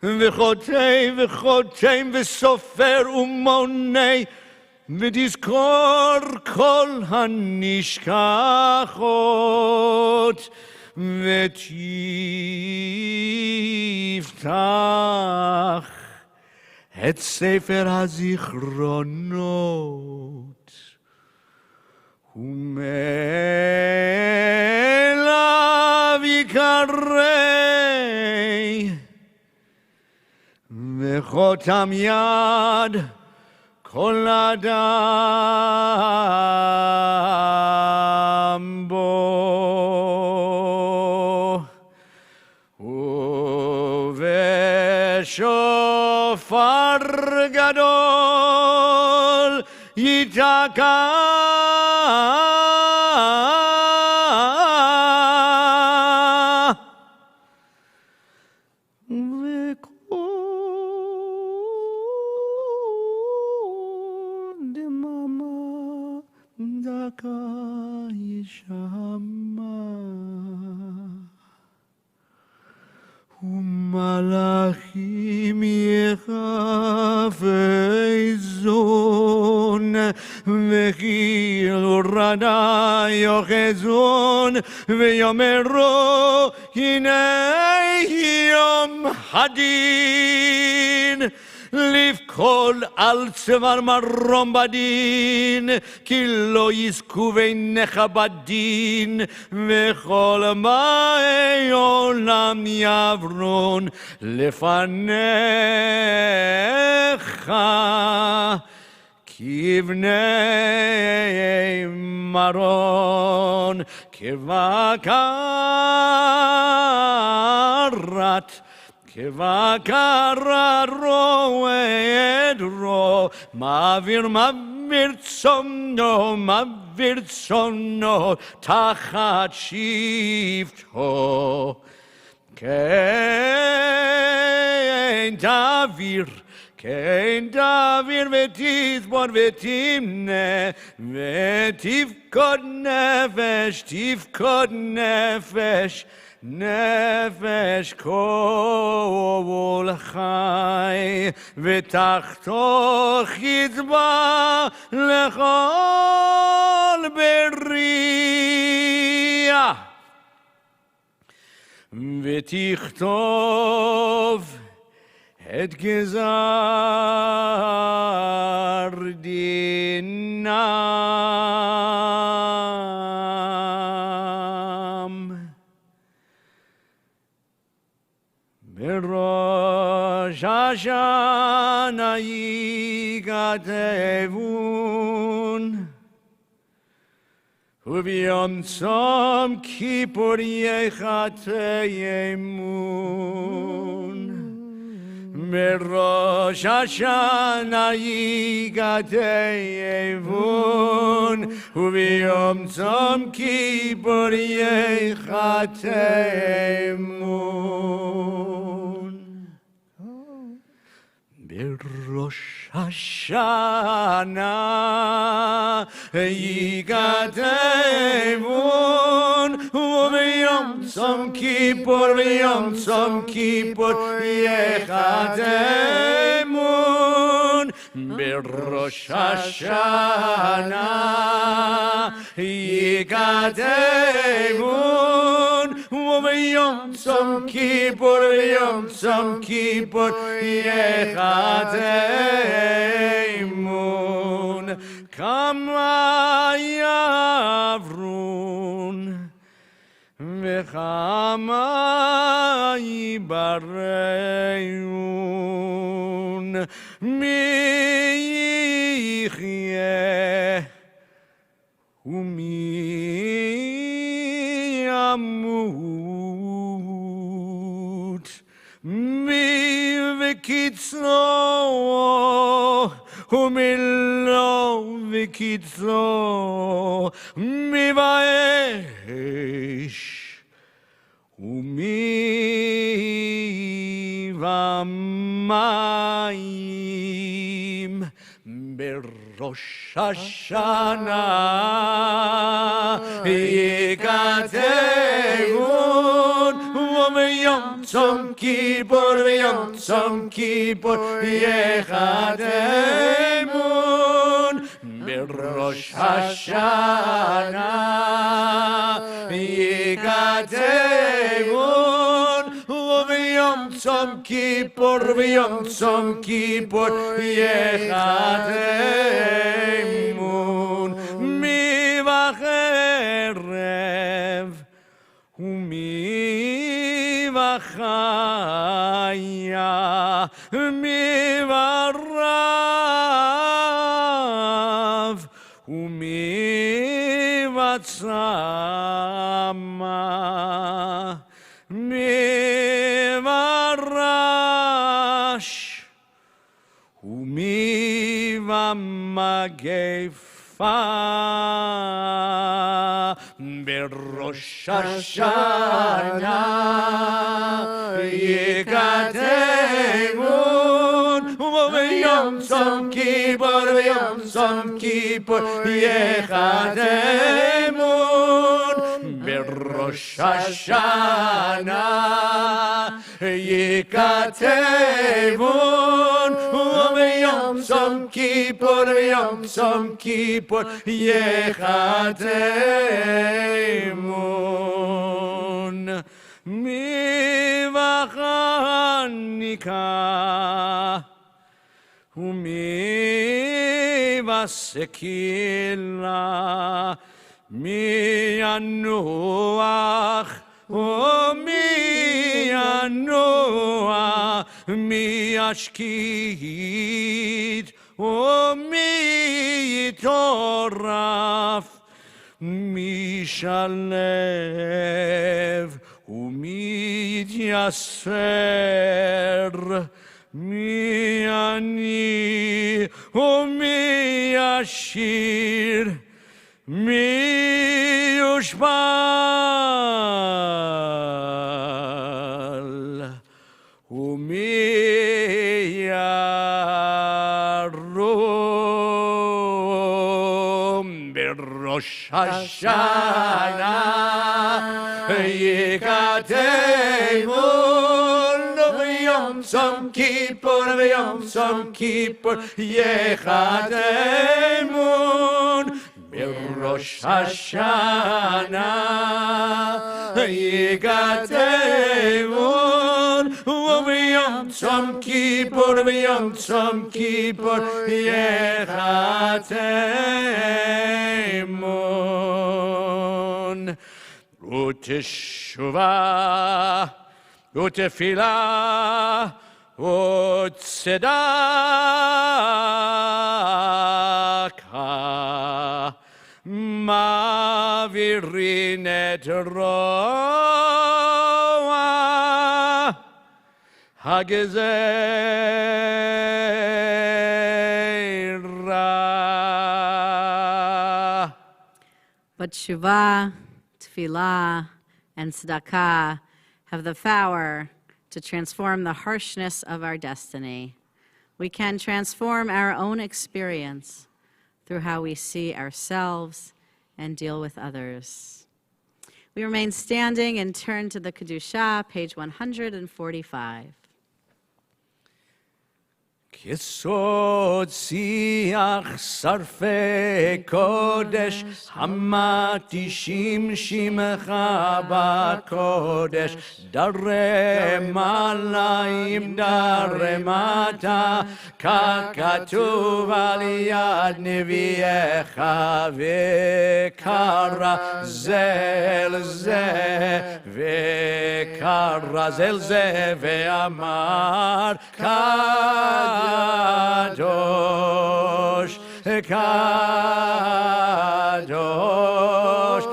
v'chotei v'sofer umonei v'tizkor kol hanishkachot v'tiftach et sefer hazichronot u'melav yikarei v'chotam yad kol adam bo u'veshofar gadol yitaka Malachim yechafezon v'chil rada yochezon v'yomero hinei yom hadin לפקול על צוואר מרום בדין, כי לא יזכו בעיניך בדין, וכל באי עולם יעברון לפניך, כבני מרון, כבקרת, כבקר רועד רו, מעביר צונו, תחת שבטו. כן תעביר ותסבור ותמנה, ותפקוד נפש, נפש כל חי, ותחתוך יצבע לכל בריאה, ותכתוב את גזר דינם. בראש השנה יכתבון, וביום צום כיפור יכתבון. בראש השנה יכתבון, וביום צום כיפור יכתבון. בראש השנה יכתבון, וביום Tzom Kippur v'Yom Tzom Kippur Yechademun B'Rosh Hashanah Yikademun v'Yom Tzom Kippur v'Yom Tzom Kippur Yechademun Kama Yavrun V'chama yibareyun mi yichyeh umi yamut mi v'kitzlo umilo v'kitzlo mi va'esh Umi v'mayim B'Rosh Hashanah Yikademun V'Yom Tzom Kippur v'Yom Tzom Kippur Yechademun B'Rosh Hashanah Yikademun v'Yom Tzom Kippur v'Yom Tzom Kippur Yechademun mi v'cherev umi v'chaya mi v'rav umi v'tzama mi v'rash umi v'magefa B'Rosh Hashanah Yikademun v'Yom Tzom Kippur v'Yom Tzom Kippur Yechademun B'Rosh Hashanah Yikademun v'Yom Tzom Kippur v'Yom Tzom Kippur Yechademun mi v'chanika umi v'sekila mi yanuach umi yanuach mi yashkit umi yitoraf mi shalev umi yityasfer mi ani umi yashir mi yushbal umi yarum B'Rosh Hashanah Yikademun v'Yom Tzom Kippur v'Yom Tzom Kippur Yechademun B'Rosh Hashanah Yikademun v'Yom Tzom Kippur v'Yom Tzom Kippur Yechademun Uteshuvah Utefilah Utzedakah Mavirin et roah Hagezerah. But Shuvah, Tefillah, and Tzedakah have the power to transform the harshness of our destiny. We can transform our own experience through how we see ourselves and deal with others. We remain standing and turn to the Kedusha, page 145. כסוד שיח שרפי קודש, המתישים שמך בקודש, דרם עליים דרם אתה, ככתוב על יד נביאך, וקרא זה אל זה, וקרא זה אל זה, ואמר קדוש, קדוש,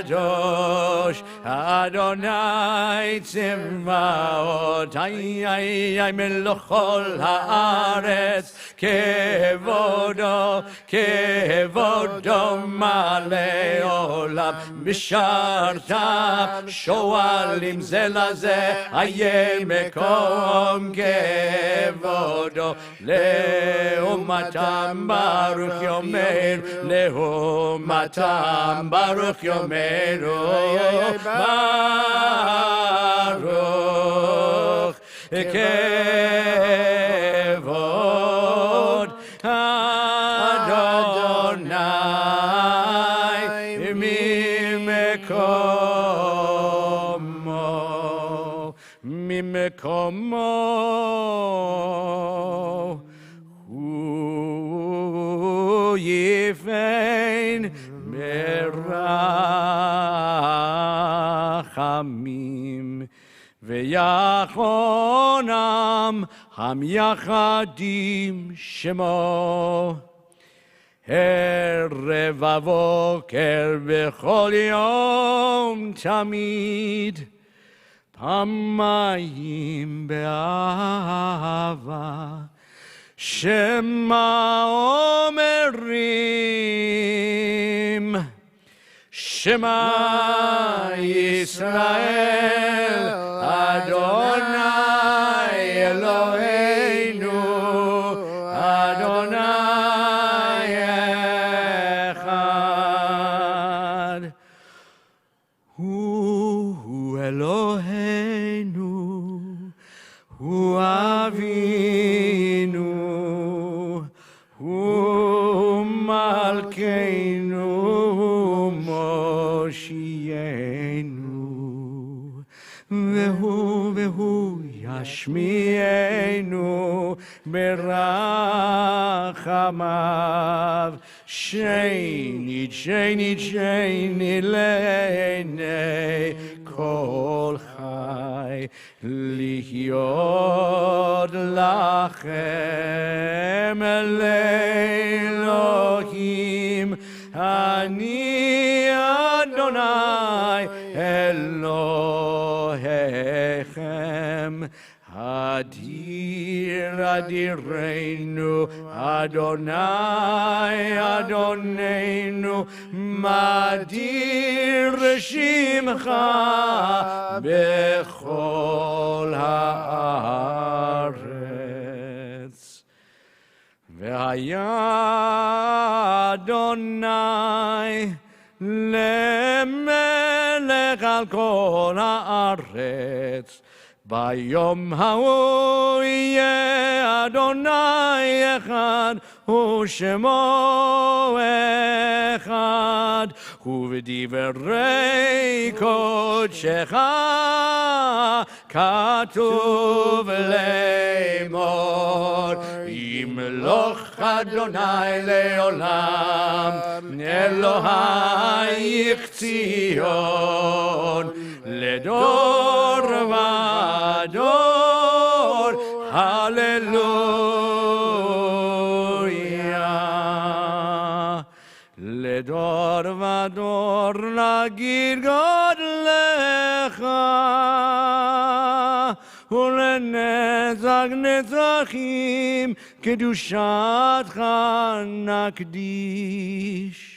קדוש, אדוני צבאות, מלוך כל הארץ, כבודו, כבודו מלא עולם, משרתיו שואלים זה לזה, איה מקום כבודו, לעומתם ברוך יאמר, לעומתם ברוך יאמר, ברוך כבוד אדוני ממקומו הוא יפן ברחמים ויחונם המייחדים שמו ערב ובוקר בכל יום תמיד פעמיים באהבה שמה אומרים שמע ישראל אדוני אלוהינו אדוני אחד הוא אלוהינו הוא אבינו הוא מלכנו מושיענו והוא ישמיענו ברחמיו שנית לעיני כל חי להיות לכם לאלוהים אני אדוני אלוהיכם אדיר אדירנו אדוני אדוננו מדיר שמך בכל הארץ והיה אדוני למלך על כל הארץ ביום ההוא יהיה אדוני אחד ושמו אחד ובדברי קודשך כתוב לאמור ימלוך אדוני לעולם אלוהיך ציון לדור ודור הללויה לדור ודור נגיד גודלך ולנצח נצחים קדושתך נקדיש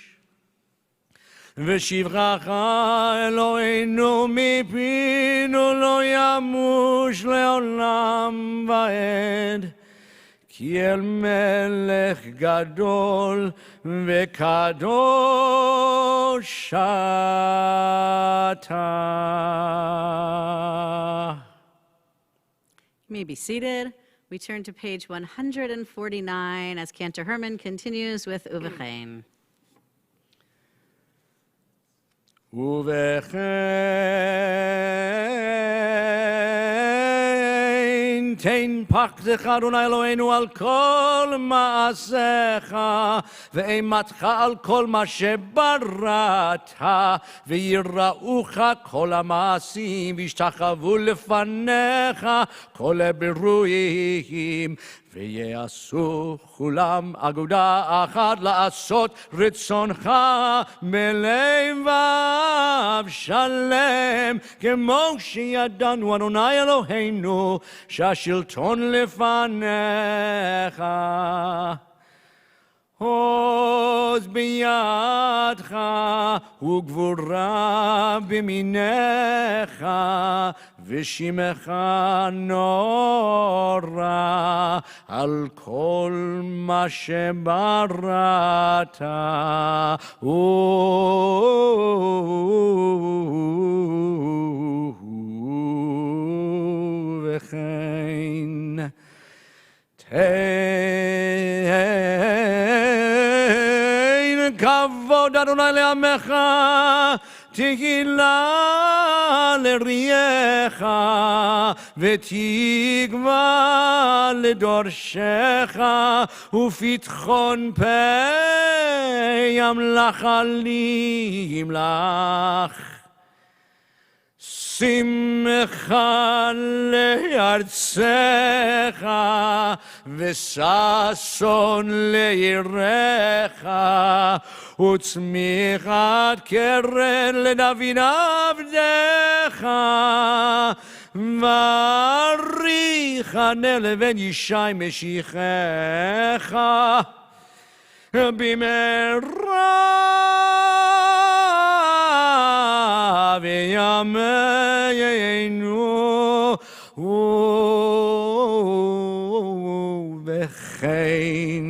ושבחך אלוהינו מפינו לא ימוש לעולם ועד כי אל מלך גדול וקדוש אתה. You may be seated. We turn to page 149 as Cantor Herman continues with Uvechein. ובכן, תן פחדך אדוני אלוהינו על כל מעשיך, ואימתך על כל מה שבראת, ויראוך כל המעשים, וישתחוו לפניך כל הברואים, ויעשו כולם אגודה אחת לעשות רצונך בלבב שלם, כמו שידענו אדוני אלוהינו שהשלטון לפניך. עוז בידך וגבורה במיניך, ושמך נורא על כל מה שבראת. וכן תן כבוד אדוני לעמך, תהילה לרעך, ותקווה לדורשך, ופתחון פה ימלכה לימלך. שמחה לארצך, וששון לעירך, וצמיחת קרן לדוד עבדך, ואריך לבן ישי משיחך, במהרה וימינו. וכן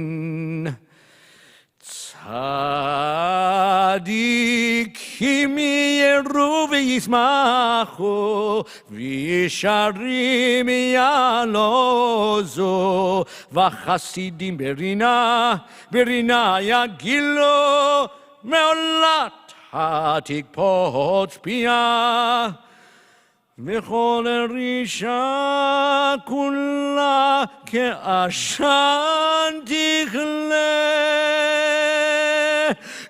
צדיקים יראו וישמחו, וישרים יעלוזו, וחסידים ברינה יגילו, מעולת תקפוץ פיה, וכל רישה כולה כעשן תכלה,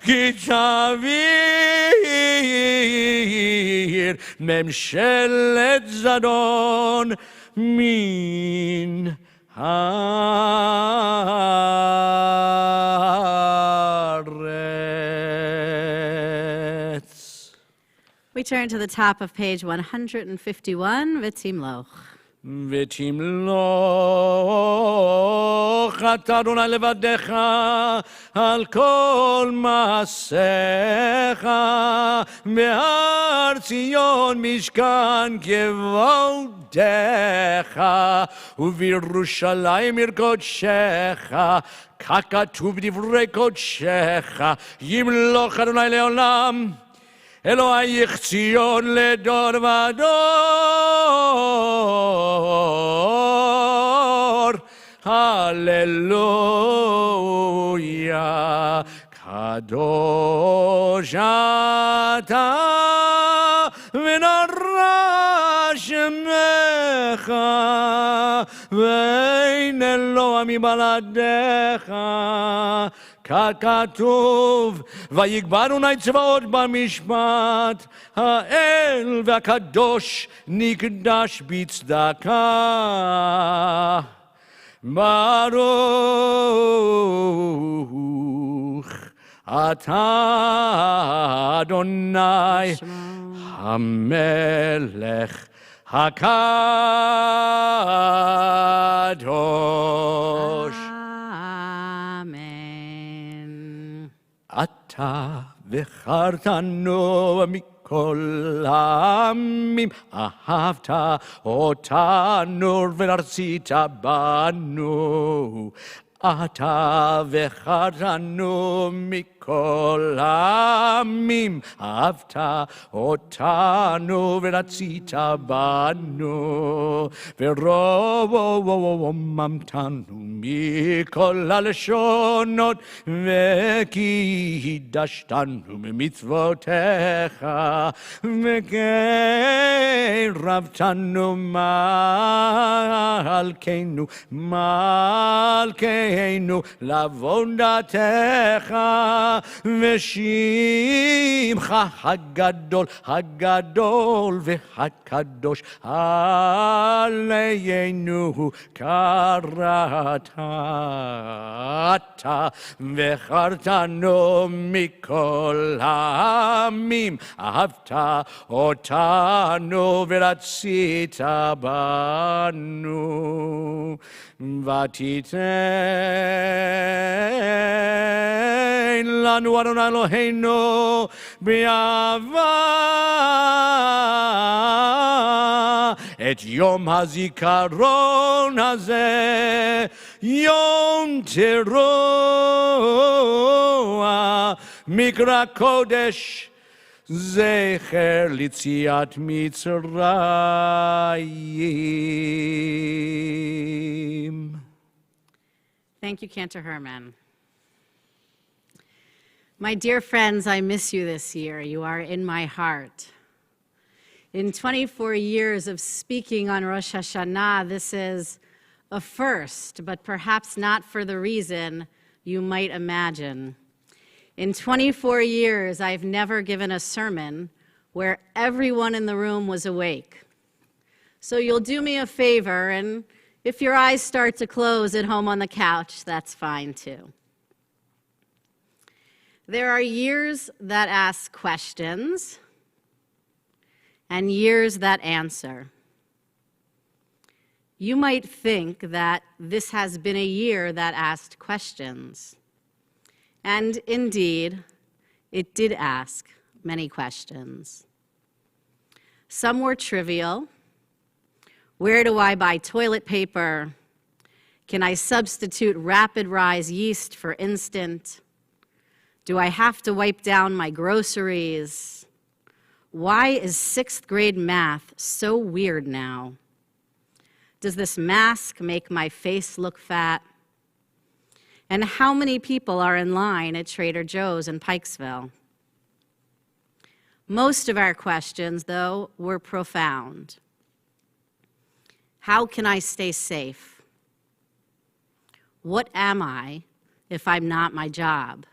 כי תבעיר ממשלת זדון מן הארץ. We turn to the top of page 151, V'timloch. ותמלוך אתה אדוני לבדך על כל מעשיך, בהר ציון משכן כבודך, ובירושלים עיר קודשך, ככתוב דברי קודשך, ימלוך אדוני לעולם. אלוהיך ציון לדור ודור, הללויה. קדוש אתה ונורא שמך, ואין אלוה מבלעדיך. ככתוב, ויגבר אדוני צבאות במשפט, האל והקדוש נקדש בצדקה. ברוך אתה אדוני המלך הקדוש. אתה בחרתנו כל העמים, אהבת אותנו ורצית בנו. אתה בחרנו מכל העמים, אהבת אותנו ורצית בנו, ורוממתנו מכל הלשונות, וקידשתנו במצוותיך, וקרבתנו מלכנו, מלכנו לעבודתך, ושמך הגדול, הגדול והקדוש עלינו קראת. אתה בחרתנו מכל העמים, אהבת אותנו ורצית בנו. ותיתן לנו אדוני אלוהינו באהבה את יום הזיכרון הזה, יום תרועה, מקרא קודש, זכר ליציאת מצרים. Thank you, Cantor Herman. My dear friends, I miss you this year. You are in my heart. In 24 years of speaking on Rosh Hashanah, this is a first, but perhaps not for the reason you might imagine. In 24 years, I've never given a sermon where everyone in the room was awake. So you'll do me a favor, and if your eyes start to close at home on the couch, that's fine too. There are years that ask questions and years that answer. You might think that this has been a year that asked questions. And indeed, it did ask many questions. Some were trivial. Where do I buy toilet paper? Can I substitute rapid rise yeast for instant? Do I have to wipe down my groceries? Why is 6th grade math so weird now? Does this mask make my face look fat? And how many people are in line at Trader Joe's in Pikesville? Most of our questions, though, were profound. How can I stay safe? What am I if I'm not my job?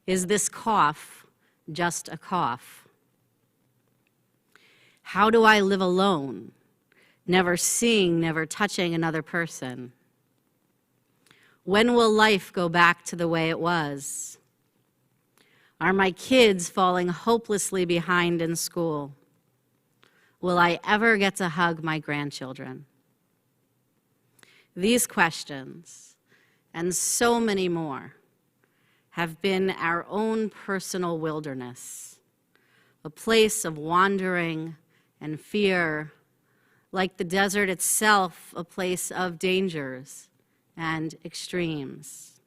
Is this cough just a cough? How do I live alone, never seeing, never touching another person? When will life go back to the way it was? Are my kids falling hopelessly behind in school? Will I ever get to hug my grandchildren? These questions, and so many more, have been our own personal wilderness, a place of wandering and fear, like the desert itself, a place of dangers and extremes.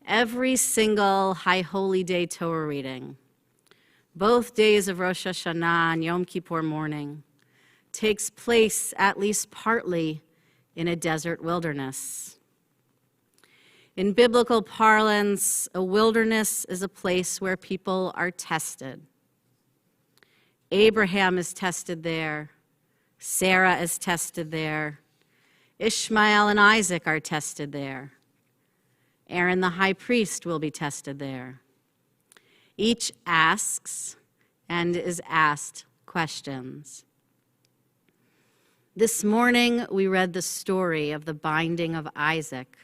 Every single High Holy Day Torah reading, both days of Rosh Hashanah and Yom Kippur morning, takes place at least partly in a desert wilderness. In biblical parlance, a wilderness is a place where people are tested. Abraham is tested there. Sarah is tested there. Ishmael and Isaac are tested there. Aaron the high priest will be tested there. Each asks and is asked questions. This morning, we read the story of the binding of Isaac,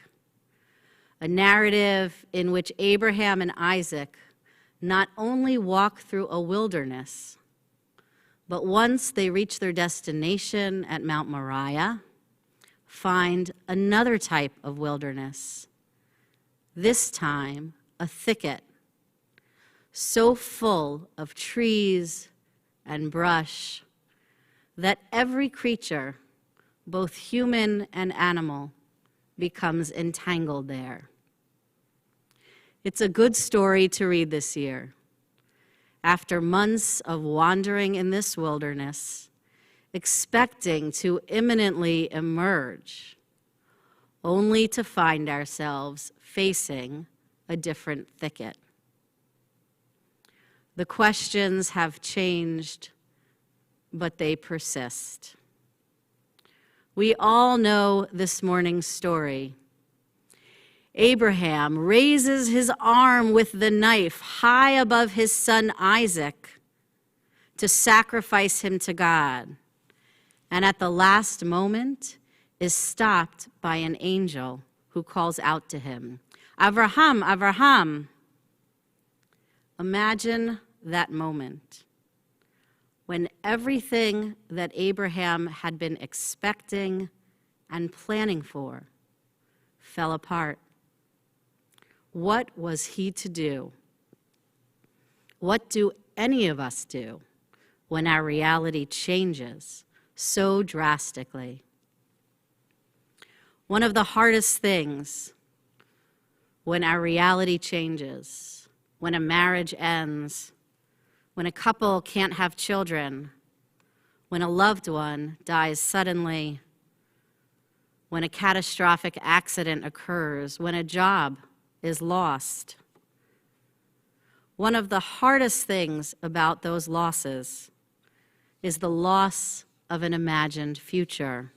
a narrative in which Abraham and Isaac not only walk through a wilderness, but once they reach their destination at Mount Moriah, find another type of wilderness, this time a thicket, so full of trees and brush that every creature, both human and animal, becomes entangled there. It's a good story to read this year. After months of wandering in this wilderness, expecting to imminently emerge, only to find ourselves facing a different thicket. The questions have changed, but they persist. We all know this morning's story. Abraham raises his arm with the knife high above his son Isaac to sacrifice him to God, and at the last moment is stopped by an angel who calls out to him, "Avraham, Avraham." Imagine that moment when everything that Abraham had been expecting and planning for fell apart. What was he to do? What do any of us do when our reality changes so drastically? One of the hardest things when our reality changes, when a marriage ends, when a couple can't have children, when a loved one dies suddenly, when a catastrophic accident occurs, when a job is lost. One of the hardest things about those losses is the loss of an imagined future.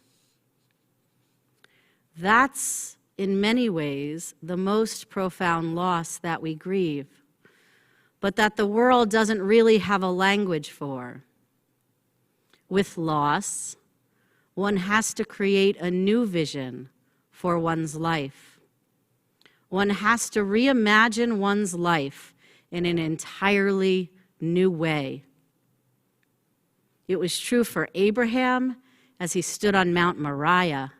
That's, in many ways, the most profound loss that we grieve, but that the world doesn't really have a language for. With loss, one has to create a new vision for one's life. One has to reimagine one's life in an entirely new way. It was true for Abraham as he stood on Mount Moriah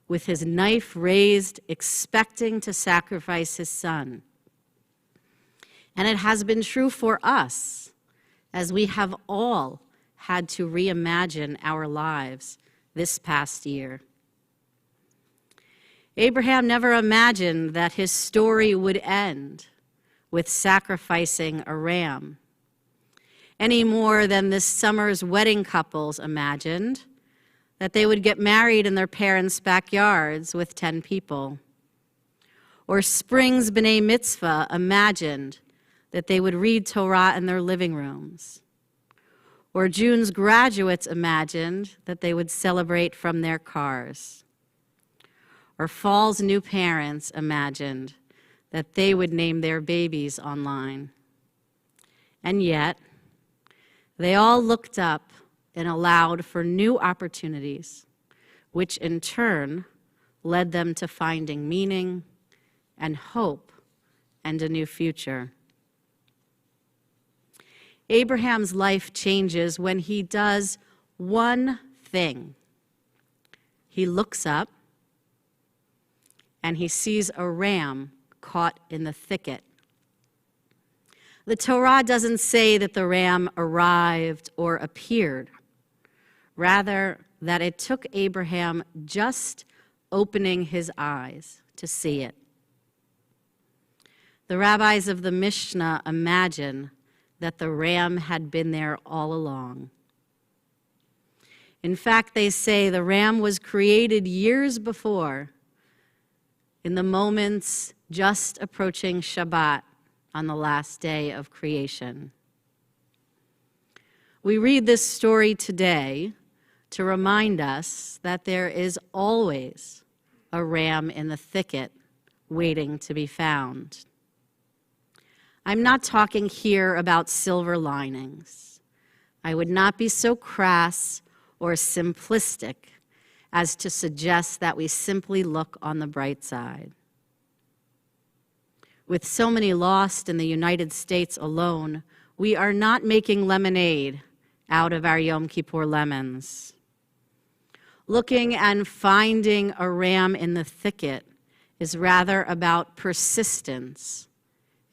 with his knife raised, expecting to sacrifice his son. And it has been true for us as we have all had to reimagine our lives this past year. Abraham never imagined that his story would end with sacrificing a ram, any more than this summer's wedding couples imagined that they would get married in their parents' backyards with 10 people. Or spring's B'nai Mitzvah imagined that they would read Torah in their living rooms. Or June's graduates imagined that they would celebrate from their cars. Or fall's new parents imagined that they would name their babies online. And yet, they all looked up and allowed for new opportunities, which in turn led them to finding meaning and hope and a new future. Abraham's life changes when he does one thing. He looks up and he sees a ram caught in the thicket. The Torah doesn't say that the ram arrived or appeared, rather that it took Abraham just opening his eyes to see it. The rabbis of the Mishnah imagine that the ram had been there all along. In fact, they say the ram was created years before, in the moments just approaching Shabbat on the last day of creation. We read this story today to remind us that there is always a ram in the thicket waiting to be found. I'm not talking here about silver linings. I would not be so crass or simplistic as to suggest that we simply look on the bright side. With so many lost in the United States alone, we are not making lemonade out of our Yom Kippur lemons. Looking and finding a ram in the thicket is rather about persistence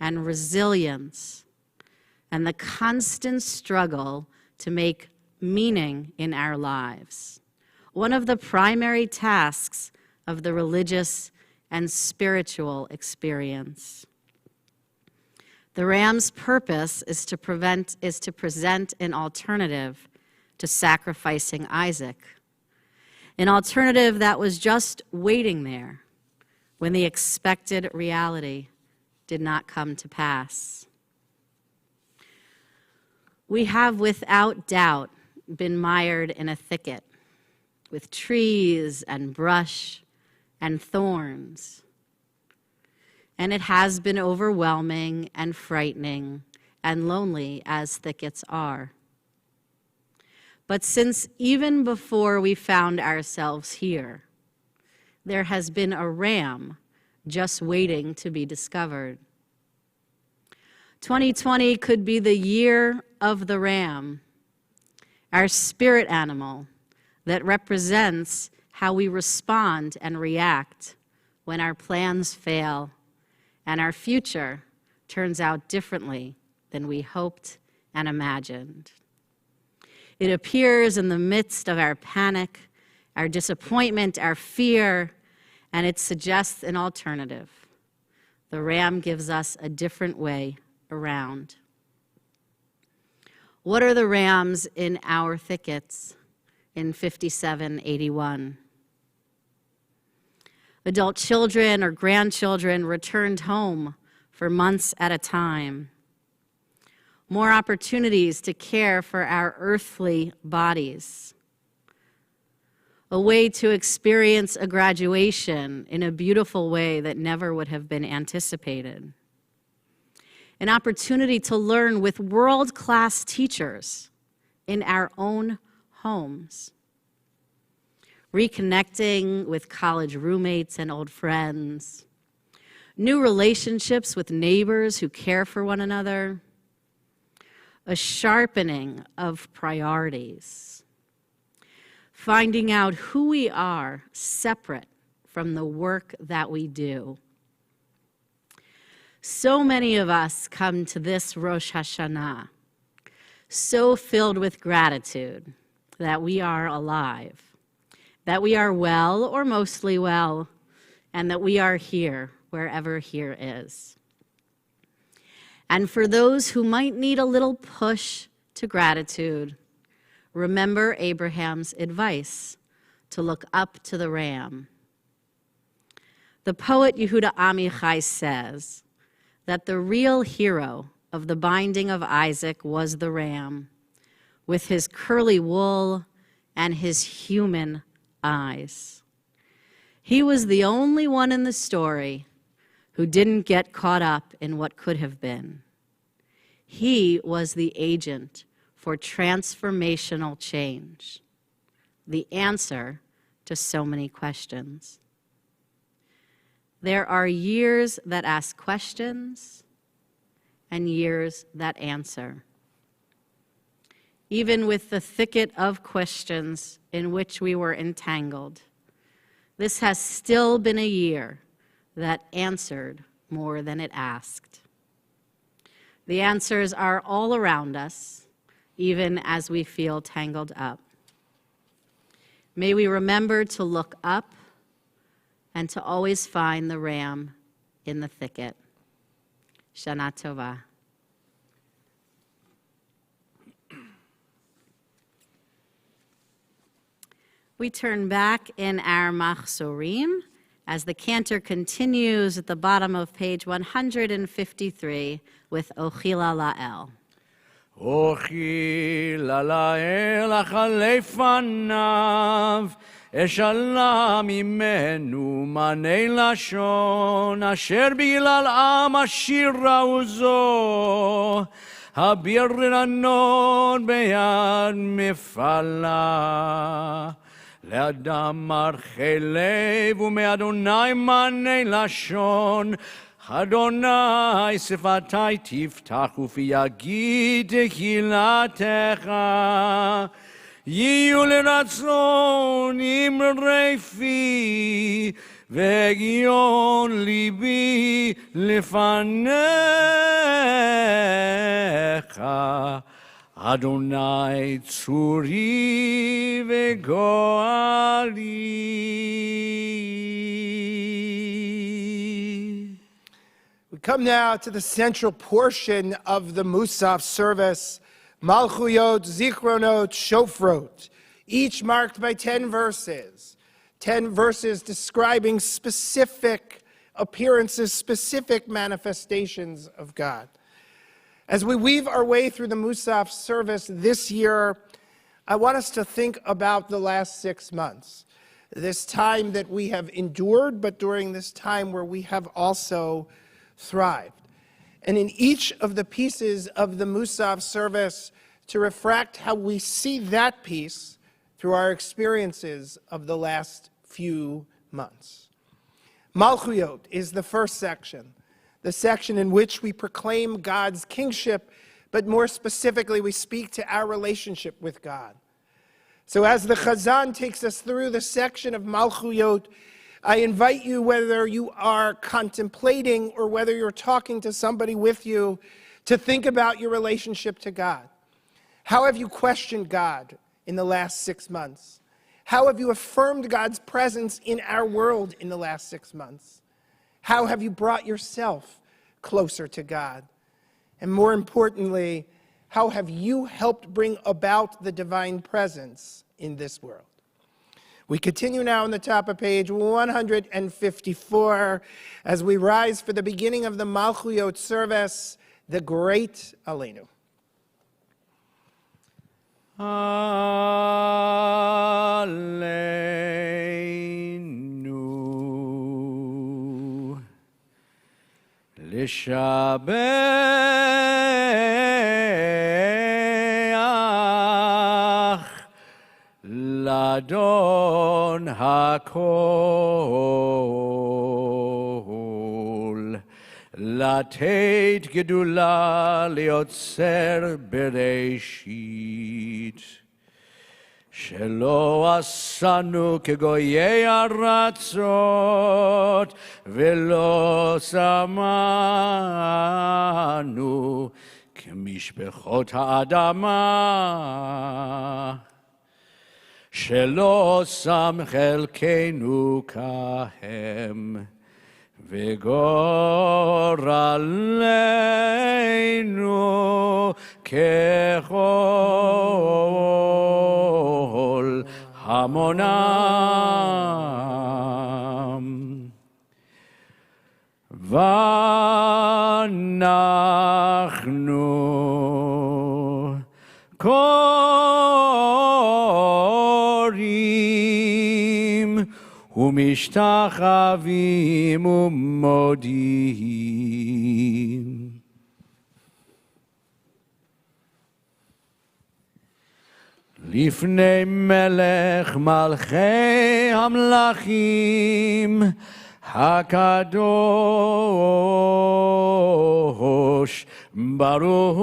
and resilience and the constant struggle to make meaning in our lives, one of the primary tasks of the religious and spiritual experience. The ram's purpose is to present an alternative to sacrificing Isaac, an alternative that was just waiting there when the expected reality did not come to pass. We have without doubt been mired in a thicket with trees and brush and thorns. And it has been overwhelming and frightening and lonely as thickets are. But since even before we found ourselves here, there has been a ram just waiting to be discovered. 2020 could be the year of the ram, our spirit animal that represents how we respond and react when our plans fail and our future turns out differently than we hoped and imagined. It appears in the midst of our panic, our disappointment, our fear, and it suggests an alternative. The ram gives us a different way around. What are the rams in our thickets in 5781? Adult children or grandchildren returned home for months at a time. More opportunities to care for our earthly bodies. A way to experience a graduation in a beautiful way that never would have been anticipated. An opportunity to learn with world-class teachers in our own homes. Reconnecting with college roommates and old friends. New relationships with neighbors who care for one another. A sharpening of priorities. Finding out who we are separate from the work that we do. So many of us come to this Rosh Hashanah so filled with gratitude that we are alive, that we are well or mostly well, and that we are here wherever here is. And for those who might need a little push to gratitude, remember Abraham's advice to look up to the ram. The poet Yehuda Amichai says that the real hero of the binding of Isaac was the ram, with his curly wool and his human eyes. He was the only one in the story who didn't get caught up in what could have been. He was the agent for transformational change, the answer to so many questions. There are years that ask questions and years that answer. Even with the thicket of questions in which we were entangled, this has still been a year that answered more than it asked. The answers are all around us, even as we feel tangled up. May we remember to look up and to always find the ram in the thicket. Shana Tova. We turn back in our Machzorim as the cantor continues at the bottom of page 153 with Ochila La'el. Ochila La'el achalefanav אשאלה ממנו מנה לשון אשר בגלל עם עשיר ראוזו הבררנות ביד מפעלה לאדם מרחי לב ומאדוני מנה לשון אדוני שפתי תפתח ופי יגיד תהילתך יהיו לרצון אמרי פי והגיון ליבי לפניך, אדוני צורי וגואלי. We come now to the central portion of the Musaf service, Malchuyot, Zichronot, Shofrot, each marked by 10 verses. 10 verses describing specific appearances, specific manifestations of God. As we weave our way through the Musaf service this year, I want us to think about the last 6 months. This time that we have endured, but during this time where we have also thrived. And in each of the pieces of the Musaf service, to reflect how we see that piece through our experiences of the last few months. Malchuyot is the first section, the section in which we proclaim God's kingship, but more specifically, we speak to our relationship with God. So as the Chazan takes us through the section of Malchuyot, I invite you, whether you are contemplating or whether you're talking to somebody with you, to think about your relationship to God. How have you questioned God in the last 6 months? How have you affirmed God's presence in our world in the last 6 months? How have you brought yourself closer to God? And more importantly, how have you helped bring about the divine presence in this world? We continue now on the top of page 154 as we rise for the beginning of the Malchuyot service, the Great Aleinu. Aleinu Lishabeach Ladon HaKol לתת גדולה ליוצר בראשית, שלא עשנו כגויי ארצות, ולא שמנו כמשפחות האדמה, שלא שם חלקנו כהם, וגורלנו ככל המונם. ואנחנו קוראים ומשתחווים ומודים. לפני מלך מלכי המלכים הקדוש ברוך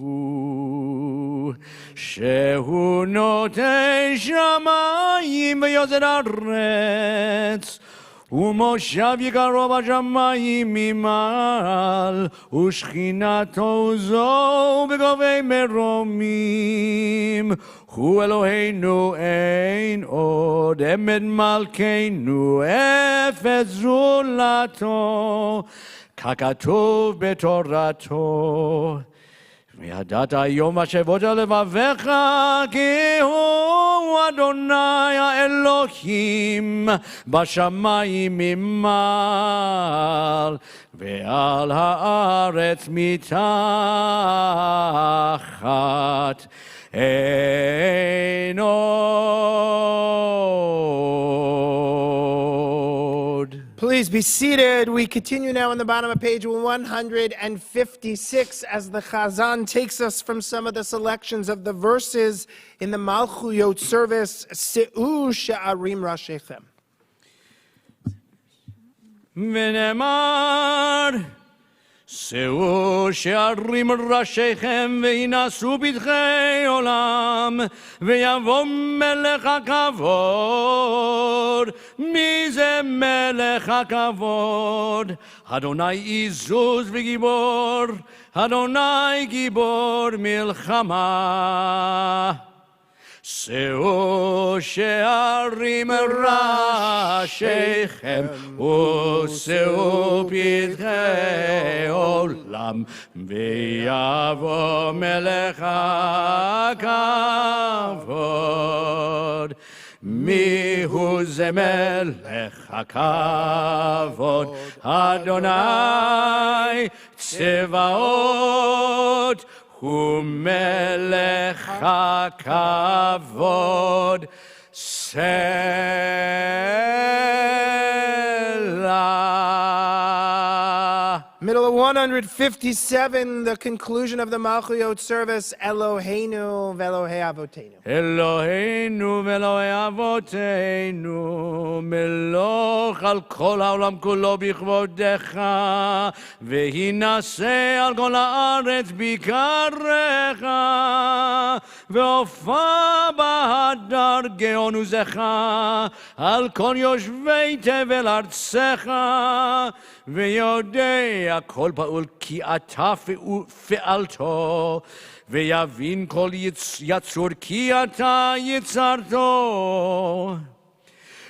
הוא, שהוא נותן שמיים ויוצר ארץ, ומושב יקרו בשמיים ממעל, ושכינתו זו בגובי מרומים. הוא אלוהינו אין עוד, אמת מלכנו אפס זולתו, ככתוב בתורתו. וידעת היום השבות על לבביך, כי הוא אדוני האלוהים בשמיים ממעל, ועל הארץ מתחת אין עוד. Please be seated. We continue now on the bottom of page 156 as the Chazan takes us from some of the selections of the verses in the Malchuyot service, Se'u Sha'arim Rashechem. ונאמר שאו שערים ראשיכם וינשאו פתחי עולם ויבוא מלך הכבוד. מי זה מלך הכבוד? אדוני עזוז וגיבור, אדוני גיבור מלחמה. שאו שערים ראשיכם ושאו פתחי עולם ויבוא מלך הכבוד. מי הוא זה מלך הכבוד? אדוני צבאות הוא מלך הכבוד. Selah. Middle of 157, the conclusion of the Malchuyot service, Eloheinu ve'Elohei Avotenu. אלוהינו ואלוהי אבותינו, מלוך על כל העולם כולו בכבודך, והינשא על כל הארץ בקרך, והופע בהדר גאון עוזך על כל יושבי תבל ארצך, ויודע כל פעול כי אתה פעלתו, ויבין כל יצור כי אתה יצרתו.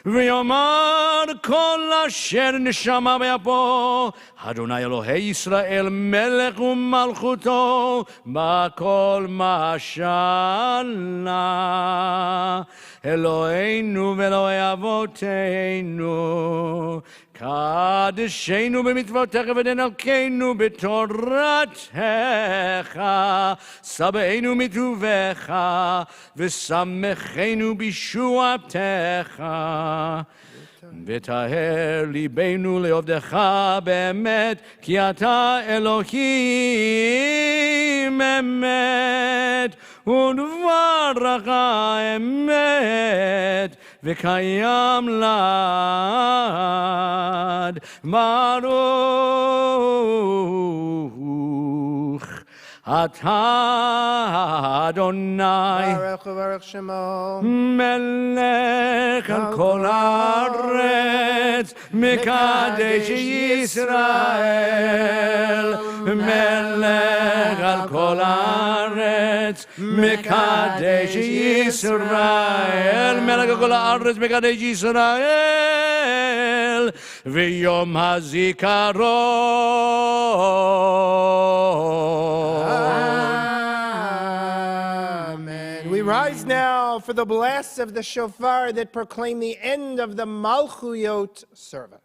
ויאמר כל אשר נשמה באפו, אדוני אלוהי ישראל מלך ומלכותו בכל משלה. אלוהינו ואלוהי אבותינו, קדשנו במצוותיך ונלקנו בתורתך, שבענו מטובך ושמחנו בישועתך. וטהר ליבנו לעובדך באמת, כי אתה אלוהים אמת, ודברך אמת, וקיים לעד. ברוך אתה אדוני Baruch Baruch Shemo, מלך על כל הארץ, מקדש ישראל. מלך על כל הארץ, מקדש ישראל. מלך על כל הארץ, מקדש ישראל. ויום הזיכרון. Amen. We rise now for the blasts of the shofar that proclaim the end of the Malchuyot service.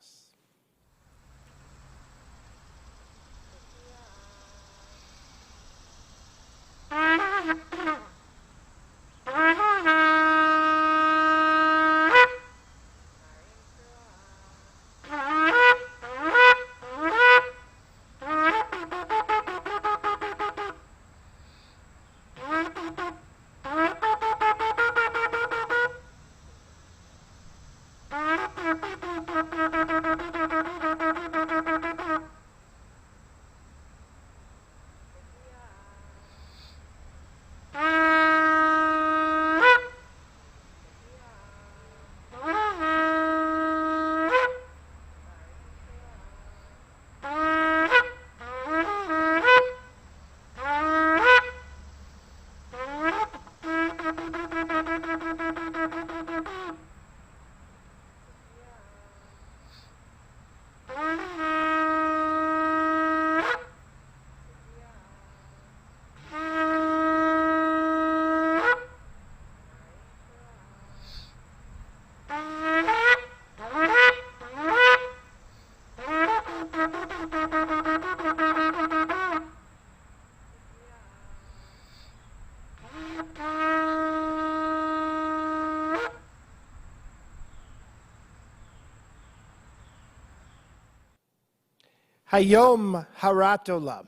Hayom Harat Olam.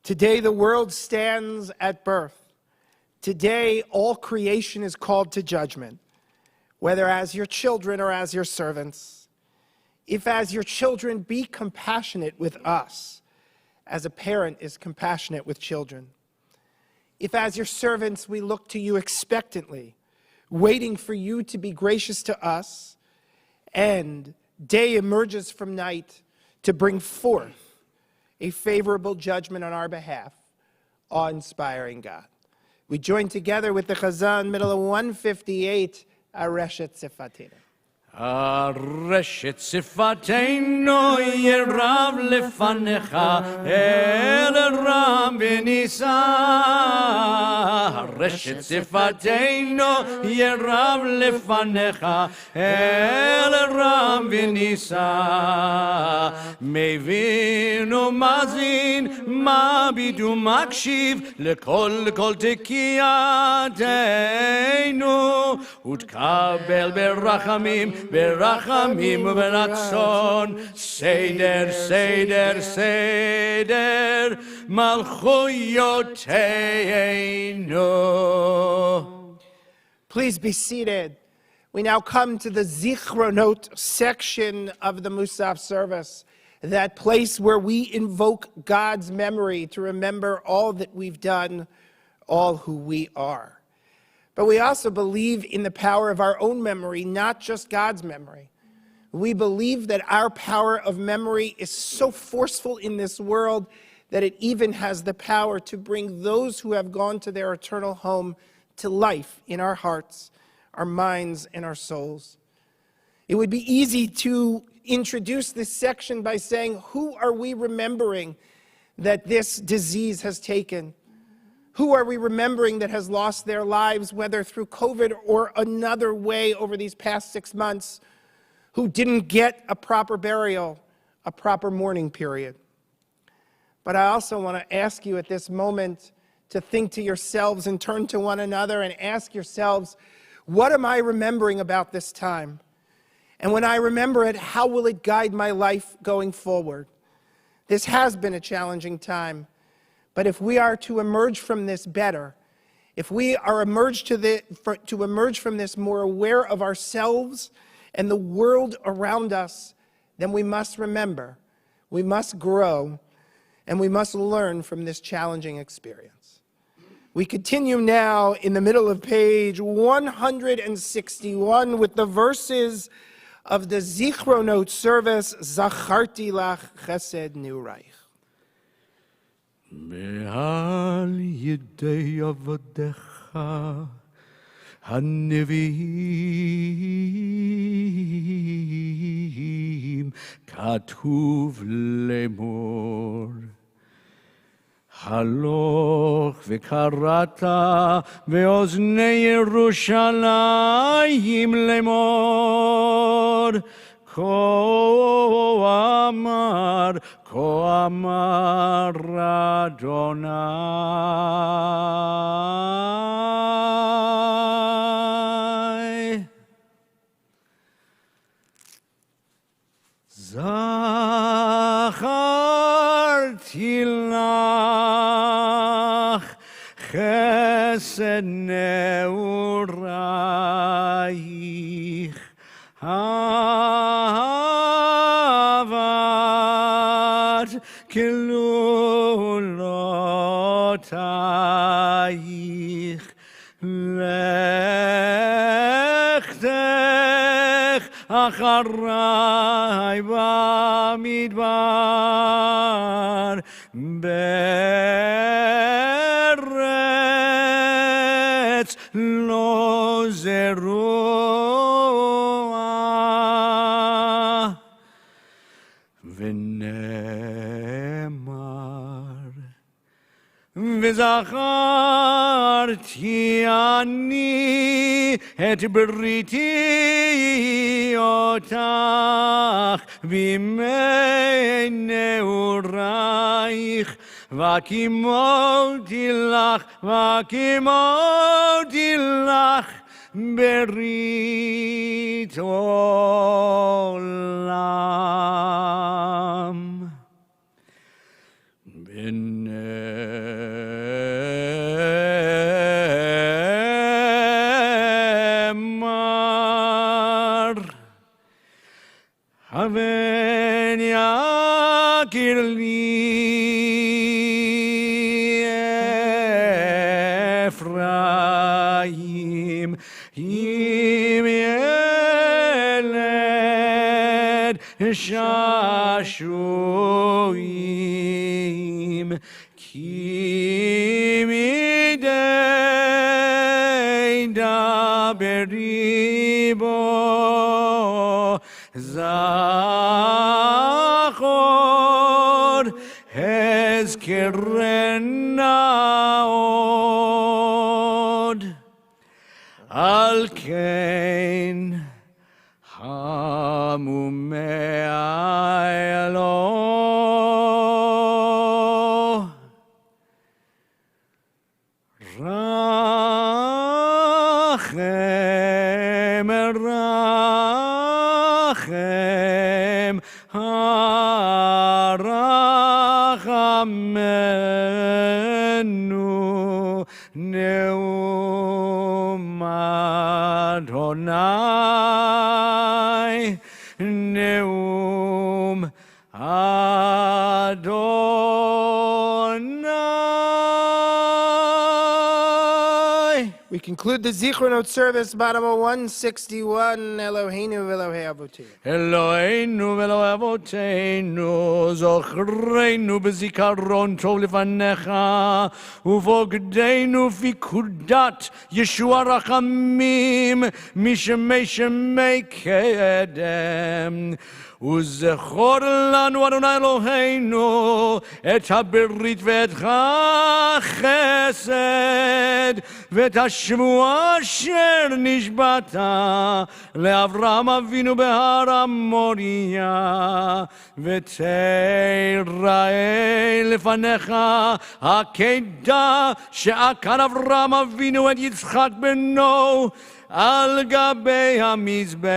Today the world stands at birth. Today all creation is called to judgment, whether as your children or as your servants. If as your children, be compassionate with us, as a parent is compassionate with children. If as your servants we look to you expectantly, waiting for you to be gracious to us, and day emerges from night to bring forth a favorable judgment on our behalf, awe-inspiring God. We join together with the Chazan, middle of 158, Areshet Sifatenu. הרשת שפתנו ירב לפניך אל רם ונישא הרשת שפתנו ירב לפניך אל רם ונישא מבין ומאזין מביט ומקשיב לכל תקיעתנו ותקבל ברחמים ברחמים וברצון סדר סדר סדר מלכויותינו. Please be seated. We now come to the Zichronot section of the Musaf service, that place where we invoke God's memory to remember all that we've done, all who we are. But we also believe in the power of our own memory, not just God's memory. We believe that our power of memory is so forceful in this world that it even has the power to bring those who have gone to their eternal home to life in our hearts, our minds, and our souls. It would be easy to introduce this section by saying, who are we remembering that this disease has taken? Who are we remembering that has lost their lives, whether through COVID or another way over these past 6 months, who didn't get a proper burial, a proper mourning period? But I also want to ask you at this moment to think to yourselves and turn to one another and ask yourselves, what am I remembering about this time? And when I remember it, how will it guide my life going forward? This has been a challenging time. But if we are to emerge from this better, if we are to emerge from this more aware of ourselves and the world around us, then we must remember, we must grow, and we must learn from this challenging experience. We continue now in the middle of page 161 with the verses of the Zichronot service, Zacharti lach chesed nuraich. מעל ידי עבדיך הנביאים כתוב לאמור הלוך וקראת באוזני ירושלים לאמור כה אמר אדוני זכרתי לך חסד נעורייך אהבת כלולותייך לכתך אחרי במדבר בארץ לא זרוע ונאמר וזכרתי אני את בריתי אותך בימי נעורייך וקימותי לך ברית עולם ונאמר הבן יקיר לי Yerushalayim im Yeled Shashuim ki midei daberi bo zachor hezkerena od al kein hamumei Rachem, Rachem, Harachamenu, Neum Adonai, Neum Adonai. We conclude the Zichronot service, bottom of 161, Eloheinu v'Elohei Avotenu. Eloheinu ואלוהי אבותינו, זוכרנו בזיכרון טוב לפניך, ובוגדנו פיקודת ישוע רחמים, משמי שמי קדם. וזכור לנו, אדוני אלוהינו, את הברית ואת החסד, ואת השבועה אשר נשבעת לאברהם אבינו בהר המוריה, ותראה לפניך העקדה שעקד אברהם אבינו את יצחק בנו, על גבי המזבח,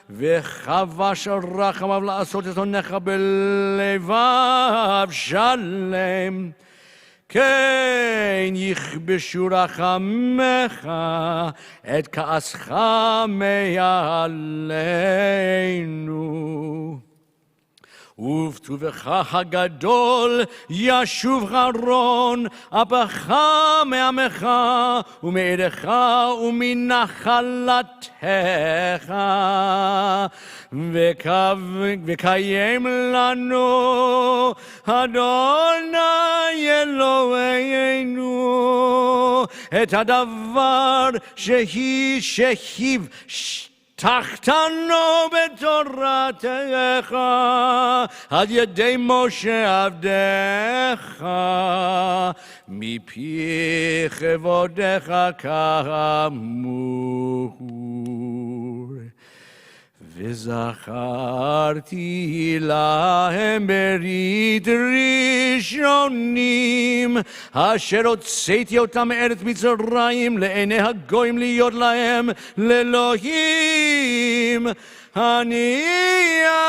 וחבש רחמיו לעשות את עונך בלבב שלם. כן יכבשו רחמך את כעסך מעלינו. ובטובך הגדול ישוב אהרון אפך מעמך ומעדך ומנחלתך, וקיים לנו אדוני אלוהינו את הדבר שהשיב תחתנו בתורתך על ידי משה עבדך, מפי כבודך כאמור. וזכרתי להם ברית ראשונים אשר הוצאתי אותם מארץ מצרים לעיני הגויים להיות להם לאלוהים. אני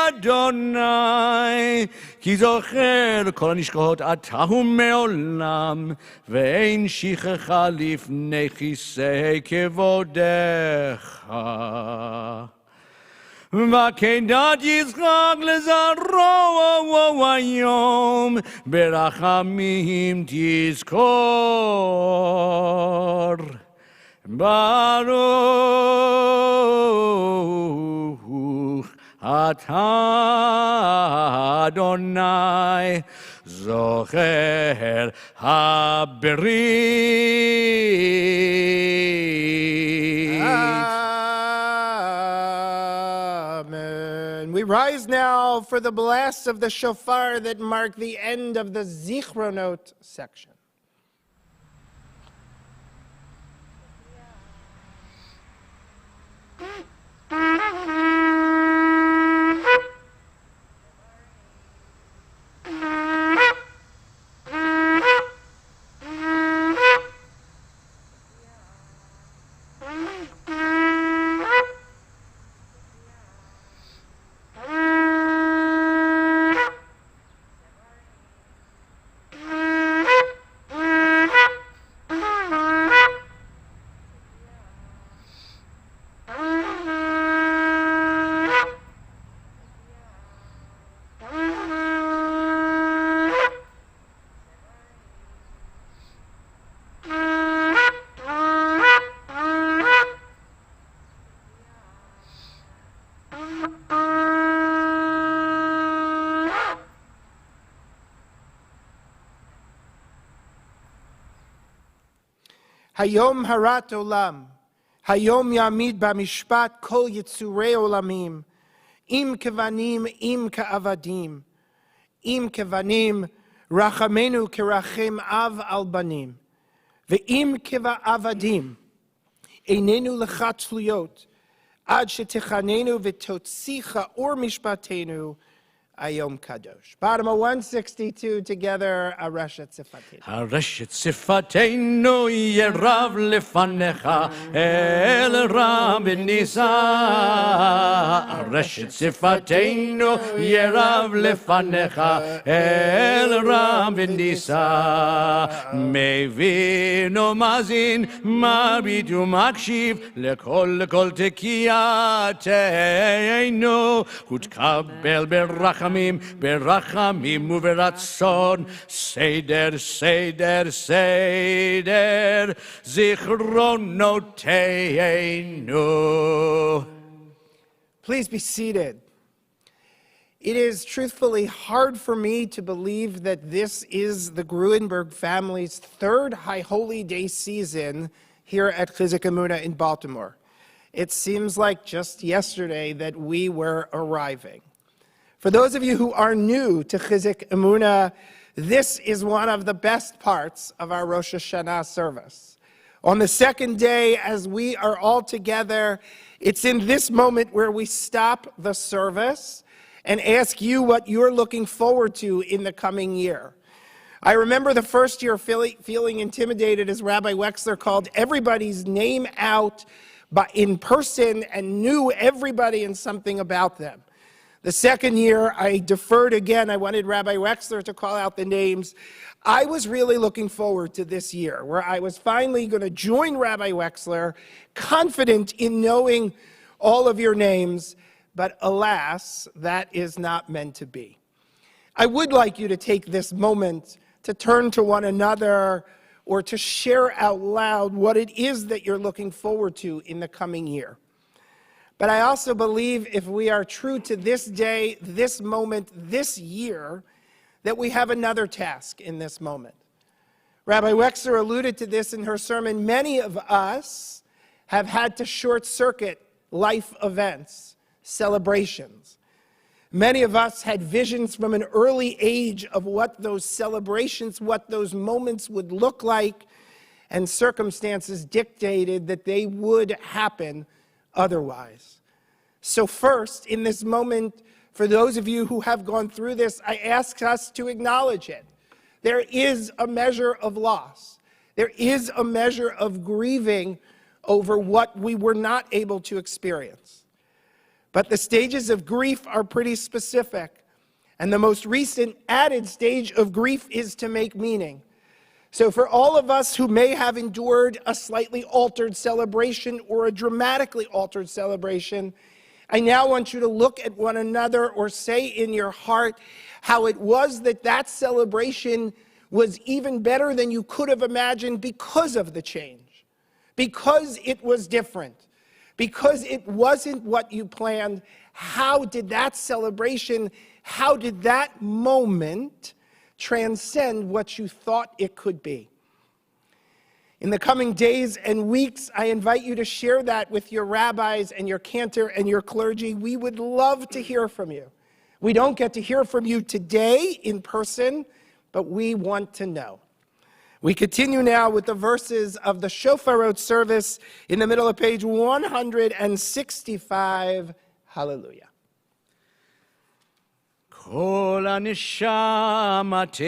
אדוני, כי זוכר כל הנשכחות אתה ומעולם, ואין שכחה לפני כיסא כבודך. ועקדת יצחק לזרעו היום ברחמים תזכור. ברוך אתה אדוני זוכר הברית. We rise now for the blasts of the shofar that mark the end of the Zichronot section. Hayom harat olam. Hayom yamid b'mishpat kol yitzurei olamim. Im kevanim, im ka'avadim. Im kevanim, rachamenu kerachem av al banim. Ve'im keva'avadim. Einenu lecha tluyot. Ad shetechanenu v'totzicha or mishpatenu. Ayom Kadosh. Bottom of 162 together, Areshet Sifatenu. Areshet Sifatenu Yerav Lefanecha El Ram Nisa. Areshet Sifatenu Yerav Lefanecha El Ram Nisa. Mevino Mazin Mabidu Makshiv Lekol Tekiyatenu Utkabel Beracham ברחמים וברצון, סדר, סדר, סדר, זיכרונותינו. Please be seated. It is truthfully hard for me to believe that this is the Gruenberg family's third High Holy Day season here at Chizuk Emunah in Baltimore. It seems like just yesterday that we were arriving. For those of you who are new to Chizuk Emunah, this is one of the best parts of our Rosh Hashanah service. On the second day, as we are all together, it's in this moment where we stop the service and ask you what you're looking forward to in the coming year. I remember the first year feeling intimidated as Rabbi Wexler called everybody's name out in person and knew everybody and something about them. The second year, I deferred again. I wanted Rabbi Wexler to call out the names. I was really looking forward to this year, where I was finally going to join Rabbi Wexler, confident in knowing all of your names, but alas, that is not meant to be. I would like you to take this moment to turn to one another or to share out loud what it is that you're looking forward to in the coming year. But I also believe if we are true to this day, this moment, this year, that we have another task in this moment. Rabbi Wexler alluded to this in her sermon. Many of us have had to short-circuit life events, celebrations. Many of us had visions from an early age of what those celebrations, what those moments would look like, and circumstances dictated that they would happen otherwise. So first, in this moment, for those of you who have gone through this, I ask us to acknowledge it. There is a measure of loss. There is a measure of grieving over what we were not able to experience. But the stages of grief are pretty specific. And the most recent added stage of grief is to make meaning. So for all of us who may have endured a slightly altered celebration or a dramatically altered celebration, I now want you to look at one another or say in your heart how it was that that celebration was even better than you could have imagined because of the change, because it was different, because it wasn't what you planned. How did that celebration, how did that moment transcend what you thought it could be? In the coming days and weeks, I invite you to share that with your rabbis and your cantor and your clergy. We would love to hear from you. We don't get to hear from you today in person, but we want to know. We continue now with the verses of the Shofarot service in the middle of page 165. Hallelujah. כל הנשמתי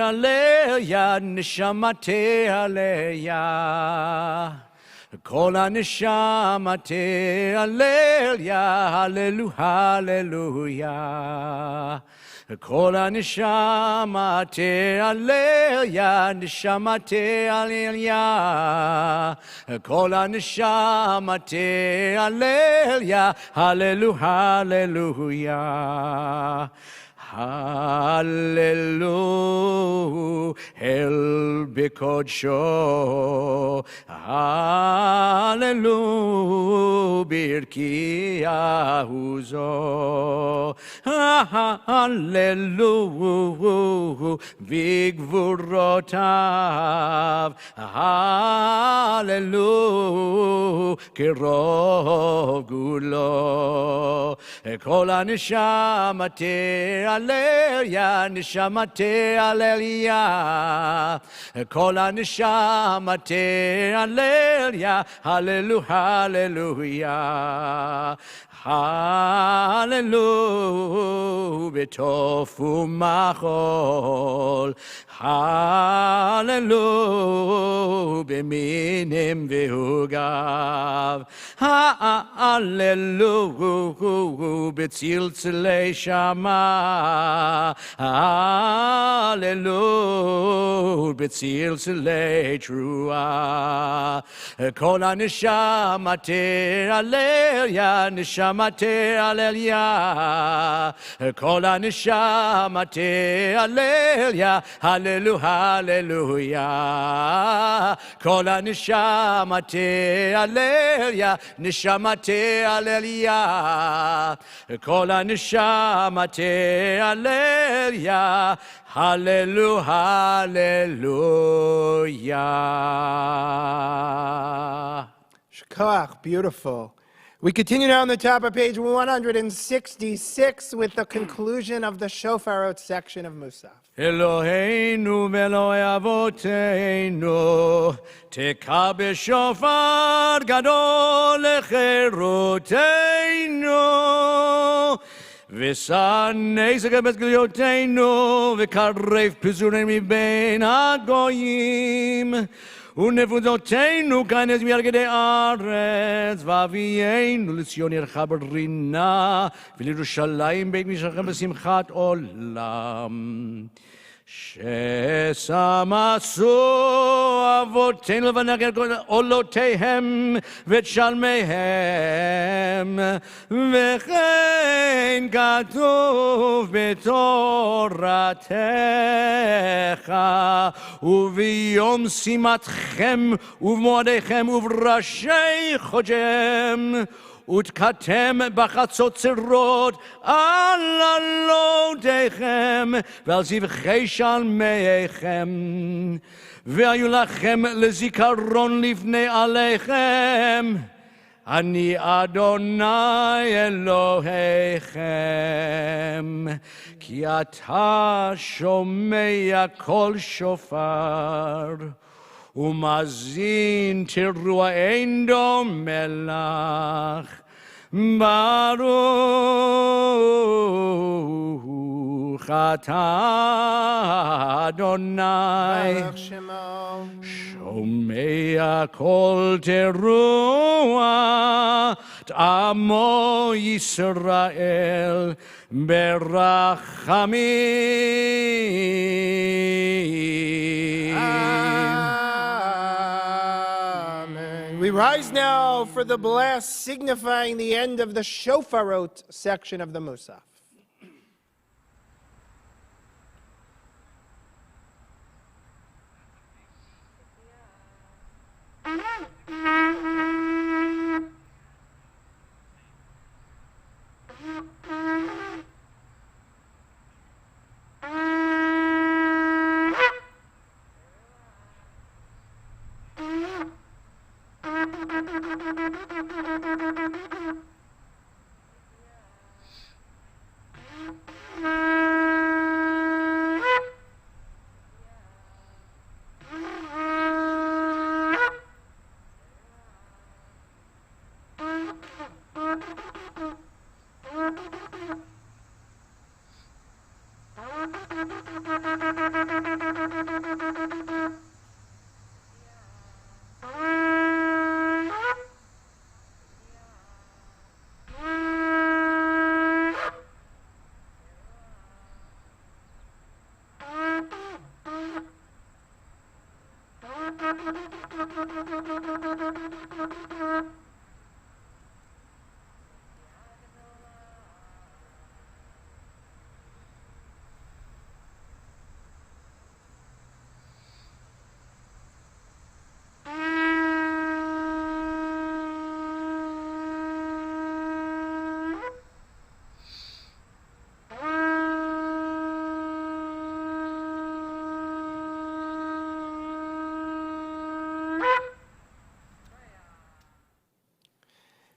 עליה, נשמתי עליה. כל הנשמתי עליה, הללו, הללויה. כל הנשמתי עליה, נשמתי עליה. כל הנשמתי עליה, הללו, הללויה. Hallelu El Bikodsho, Hallelu Birkiyahu Zo, Hallelu Vigvurotav, hallelu kirov gulo. Kol haneshama aleluya, neshamate aleluya. Kol haneshama aleluya, hallelu hallelujah. Hallelujah, betofu machol. Hallelujah, beminim vehugav. Hallelujah, betzilzlei shama. Hallelujah, betzilzlei trua. Kol haneshama aleluya, neshamate aleluya. Kol haneshama aleluya, hallelu hallelujah. Kol haneshama aleluya, neshamate aleluya. Kol haneshama aleluya, hallelu hallelujah. Shkoach, beautiful. We continue now on the top of page 166 with the conclusion of the Shofarot section of Musaf. Eloheinu ve'Eloi avoteinu, teka b'shofar gadol lecheroteinu, v'san nezek b'tzgilyoteinu, v'karef pizurim mibein hagoyim, ונפוצותינו כנס מירכדי הארץ, ואבינו לציון עירך ברינה, ולירושלים בית משכם בשמחת עולם. ששם עשו אבותינו לבנך את עולותיהם ואת שלמיהם, וכן כתוב בתורתך, וביום שימתכם ובמועדיכם ובראשי חודשיהם, ותקתם בחצוצרות על עלותיכם ועל זבחי שלמיכם, והיו לכם לזיכרון לפני עליכם. אני אדוני אלוהיכם, כי אתה שומע קול שופר, ומאזין תרועה אין דומה לך. ברוך אתה אדוני, שומע קול תרועת עמו ישראל ברחמים. We rise now for the blast signifying the end of the Shofarot section of the Musaf.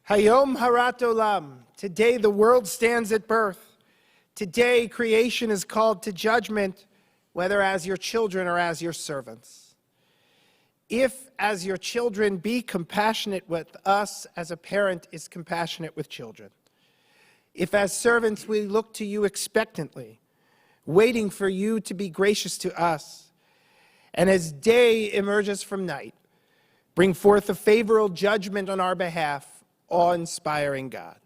Hayom Harat Olam. Today the world stands at birth. Today creation is called to judgment, whether as your children or as your servants. If, as your children, be compassionate with us as a parent is compassionate with children. If as servants we look to you expectantly, waiting for you to be gracious to us, and as day emerges from night, bring forth a favorable judgment on our behalf, awe-inspiring God.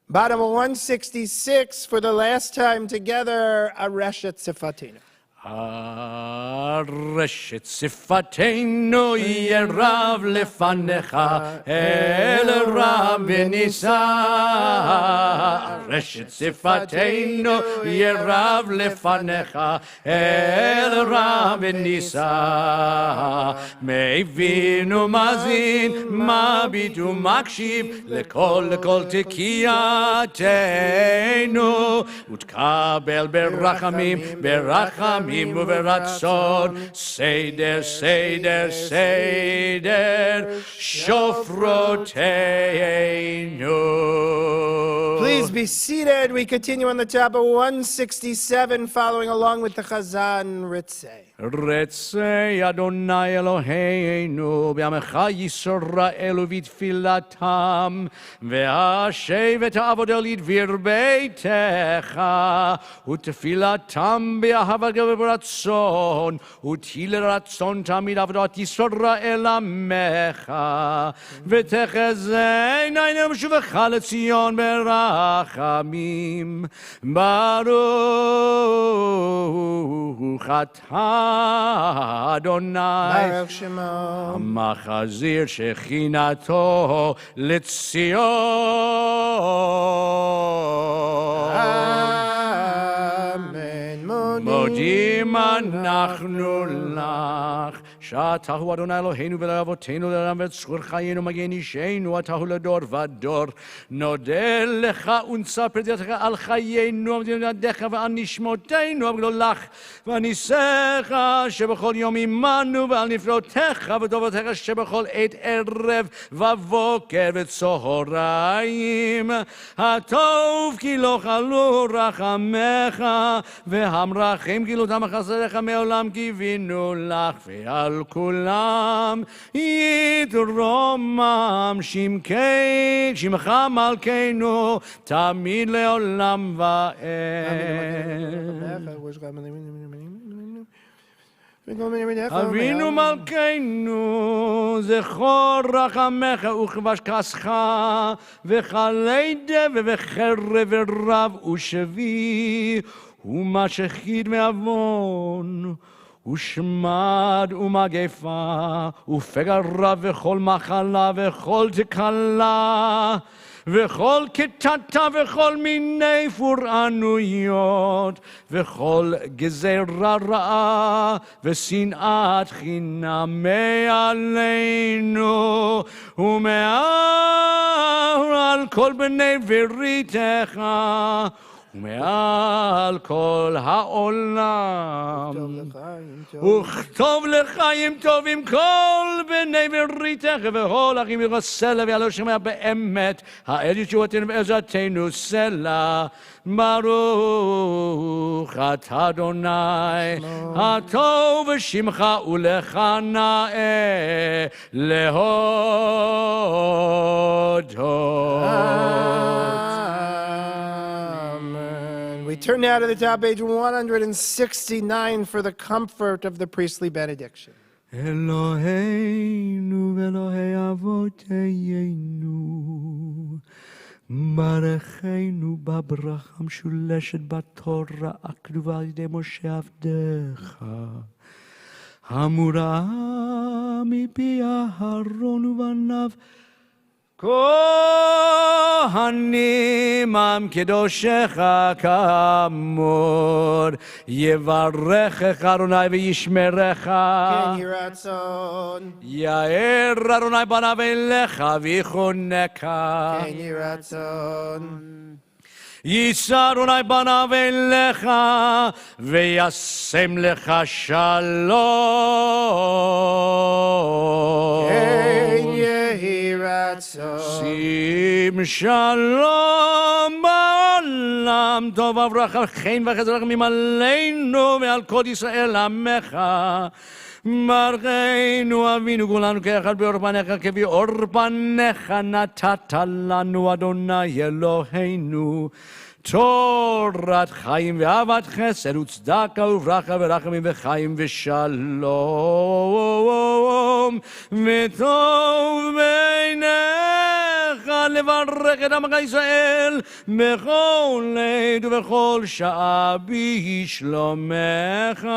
Bottom 166, for the last time together, Areshet Sifatenu. הרשת שפתנו ירב לפניך אל רב ונישא הרשת שפתנו ירב לפניך אל רב ונישא מבין ומאזין מביט ומקשיב לכל תקייתנו ותקבל ברחמים וברצון סדר שופרותינו. Please be seated. We continue on the top of 167, following along with the Chazan Ritzeh. רצי אדוני אלוהינו בעמך ישראל ובתפילתם והשב את העבודה לדביר ביתך ותפילתם באהבה וברצון ותהי לרצון תמיד עבודת ישראל עמך ותחזיין עינינו בשובך לציון ברחמים ברוך אתה אדוני ברוך שמו המחזיר שכינתו לציון אמן מודים אנחנו לך שאתה הוא אדוני אלוהינו ולאבותינו לעולם וצור חיינו מגן אישנו אתה הוא לדור ודור נודה לך ונספר דעתך על חיינו ומדינתך ועל נשמותינו בגלולך וניסך שבכל יום עמנו ועל נפלותיך וטובתך שבכל עת ערב ובוקר וצהריים הטוב כי לא חלו רחמך והמרחם גילותם חסדיך מעולם קיווינו לך ועל כולם יתרומם שמך מלכנו תמיד לעולם ועד. אבינו מלכנו זכור רחמך וכבש כסך וכלי דבק וחרב ורב ושבי ומה שחיד מעוון ושמד ומגפה ופגע רב וכל מחלה וכל תקלה וכל קטטה וכל מיני פורענויות וכל גזרה רעה ושנאת חינם מעלינו ומעל כל בני בריתך ומעל כל העולם וכתוב לחיים טובים כל בני בריתך וכל אחים ירסלה ועלו שומע באמת האל ישועתנו ועזרתנו סלע ברוך אתה אדוני הטוב שמך ולך נאה להודות. We turn now to the top page 169 for the comfort of the priestly benediction. אלוהינו ואלוהי אבותינו ברכנו בברכה המשולשת בתורה הכתובה על ידי משה עבדך המורה מפי אהרון ובניו כהנים עם קדושך כאמור יברכך אדוני וישמרך כן יהי רצון יאר אדוני פניו אליך ויחונקה כן יהי רצון יישא אדוני פניו אליך וישם לך שלום כן יהי רצון שים שלום בעולם, טוב וברכה חן וחסד ורחמים עלינו ועל כל ישראל עמך. ברכנו אבינו כולנו כאחד באור פניך, כפי אור פניך נתת לנו אדוני אלוהינו. תורת חיים ואהבת חסד וצדקה וברכה ורחמים וחיים ושלום וטוב בעיניך לברך את עמך ישראל בכל עת ובכל שעה בשלומך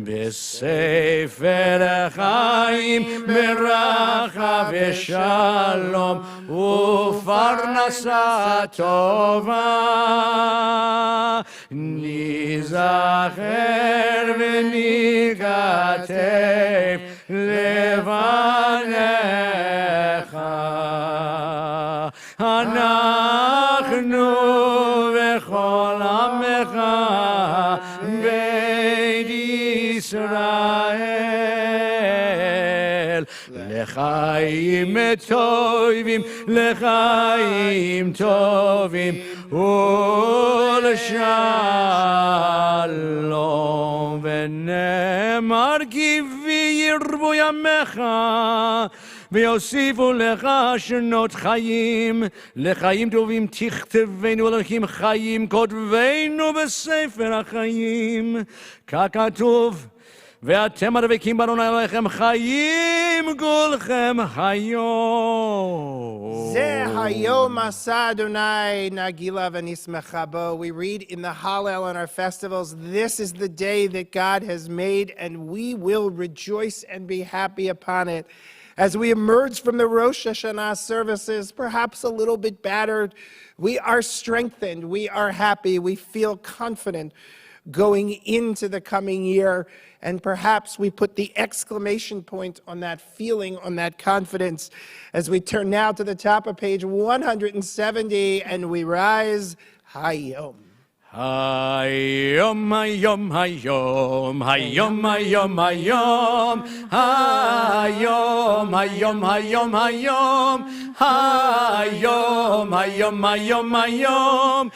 בספר החיים ברכה ושלום ופרנסה טובה ניזכר וניכתב לפניך אנחנו וכל עמך בית ישראל לחיים טובים לחיים טובים ולשלום ונאמר כי וירבו ימיך ויוסיפו לך שנות חיים לחיים טובים תכתבנו אלוהים חיים כותבנו בספר החיים ככתוב ואתם הדבקים באדוני אלוהיכם חיים כולכם היום. זה היום עשה Adonai Nagila v'nismecha bo. We read in the Hallel on our festivals, this is the day that God has made, and we will rejoice and be happy upon it. As we emerge from the Rosh Hashanah services, perhaps a little bit battered, we are strengthened, we are happy, we feel confident going into the coming year. And perhaps we put the exclamation point on that feeling, on that confidence, as we turn now to the top of page 170 and we rise, Hayom. Hayom, hayom, hayom, hayom, hayom, hayom, hayom, hayom, hayom, hayom, hayom, hayom, hayom, hayom,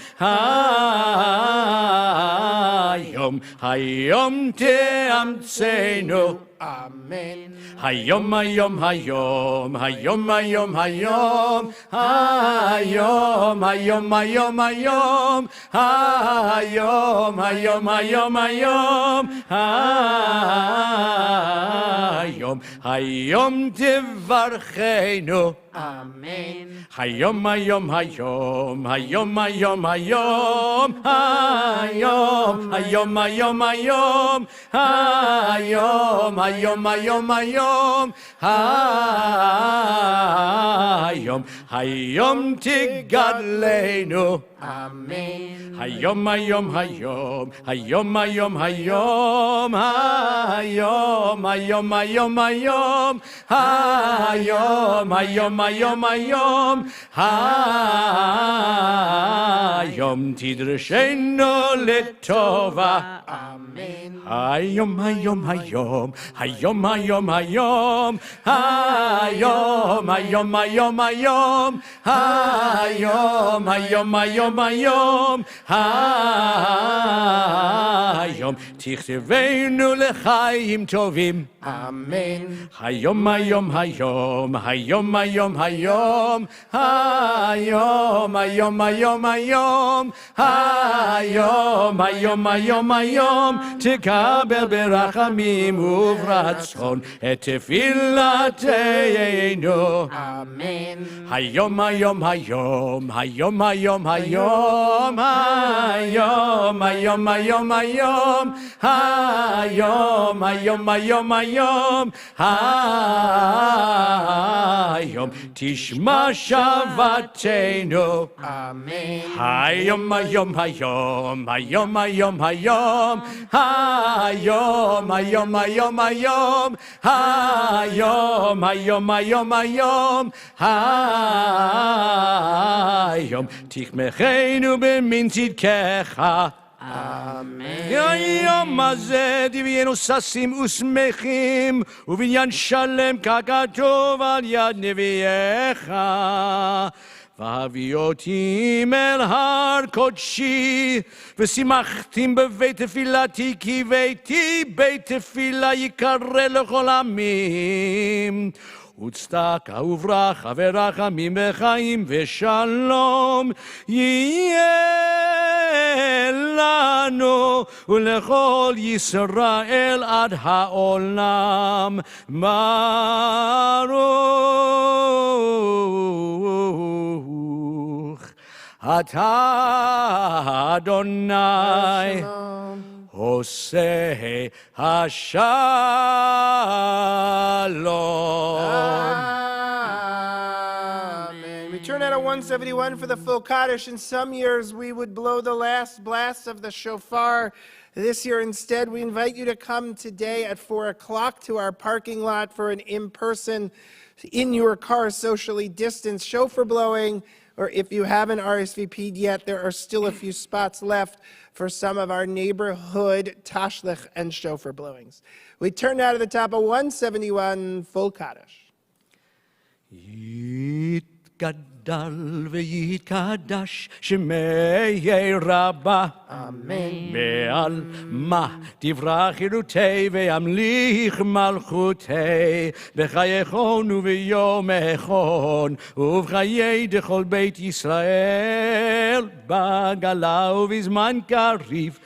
hayom, hayom te'amtzenu. Amen. Hayom, hayom, hayom, hayom, hayom, hayom, hayom, hayom, hayom, hayom, hayom, hayom, hayom, hayom, hayom, hayom tevarchenu. Amen. Hayom, hayom, hayom, hayom, hayom, hayom, hayom, hayom, hayom, hayom, hayom, hayom, hayom, hayom, hayom, hayom tigadleinu. Amen. Hayom, hayom, hayom, hayom, hayom, hayom, hayom, hayom, hayom, hayom, hayom, hayom, hayom, hayom, hayom tidrashenu letova. Amen. Hayom, hayom, hayom, hayom, hayom, hayom, hayom, hayom, hayom, hayom, hayom, hayom, hayom, hayom, hayom תכתבנו לחיים טובים. Amen. Hayom, hayom, hayom, hayom, hayom, hayom, hayom, hayom, hayom, hayom, hayom, hayom, hayom, תקבל ברחמים וברצון את תפילתנו. Amen. Hayom, hayom, hayom, hayom, hayom, hayom, hayom, hayom, hayom, hayom, hayom, hayom, hayom, hayom, hayom, תשמע שוועתנו. Amen. Hayom, hayom, hayom, hayom, hayom, hayom, hayom, hayom, hayom, hayom, hayom, hayom, hayom, hayom, hayom, תחמכנו במין צדקך. Amen. היום הזה תהיינו ששים ושמחים, ובניין שלם ככתוב על יד נביאך. והביאותים אל הר קודשי, ושימחתים בבית תפילתי, כי ביתי בית תפילה יקרא לכל עמים. וצדקה וברכה ורחמים וחיים ושלום יהיה לנו ולכל ישראל עד העולם. ברוך אתה אדוני עושה השלום. Amen. We turn out at 171 for the full Kaddish. In some years, we would blow the last blast of the shofar. This year, instead, we invite you to come today at 4 o'clock to our parking lot for an in-person, in your car, socially distanced shofar blowing. Or if you haven't RSVP'd yet, there are still a few spots left for some of our neighborhood tashlich and shofar blowings. We turn now to the top of 171, full Kaddish. יתגדל ויתקדש שמי רבה. אמן. מעל מה תברח חירותי וימליך מלכותי, בחייכון וביומכון ובחיי דכל בית ישראל, בגלה ובזמן קריב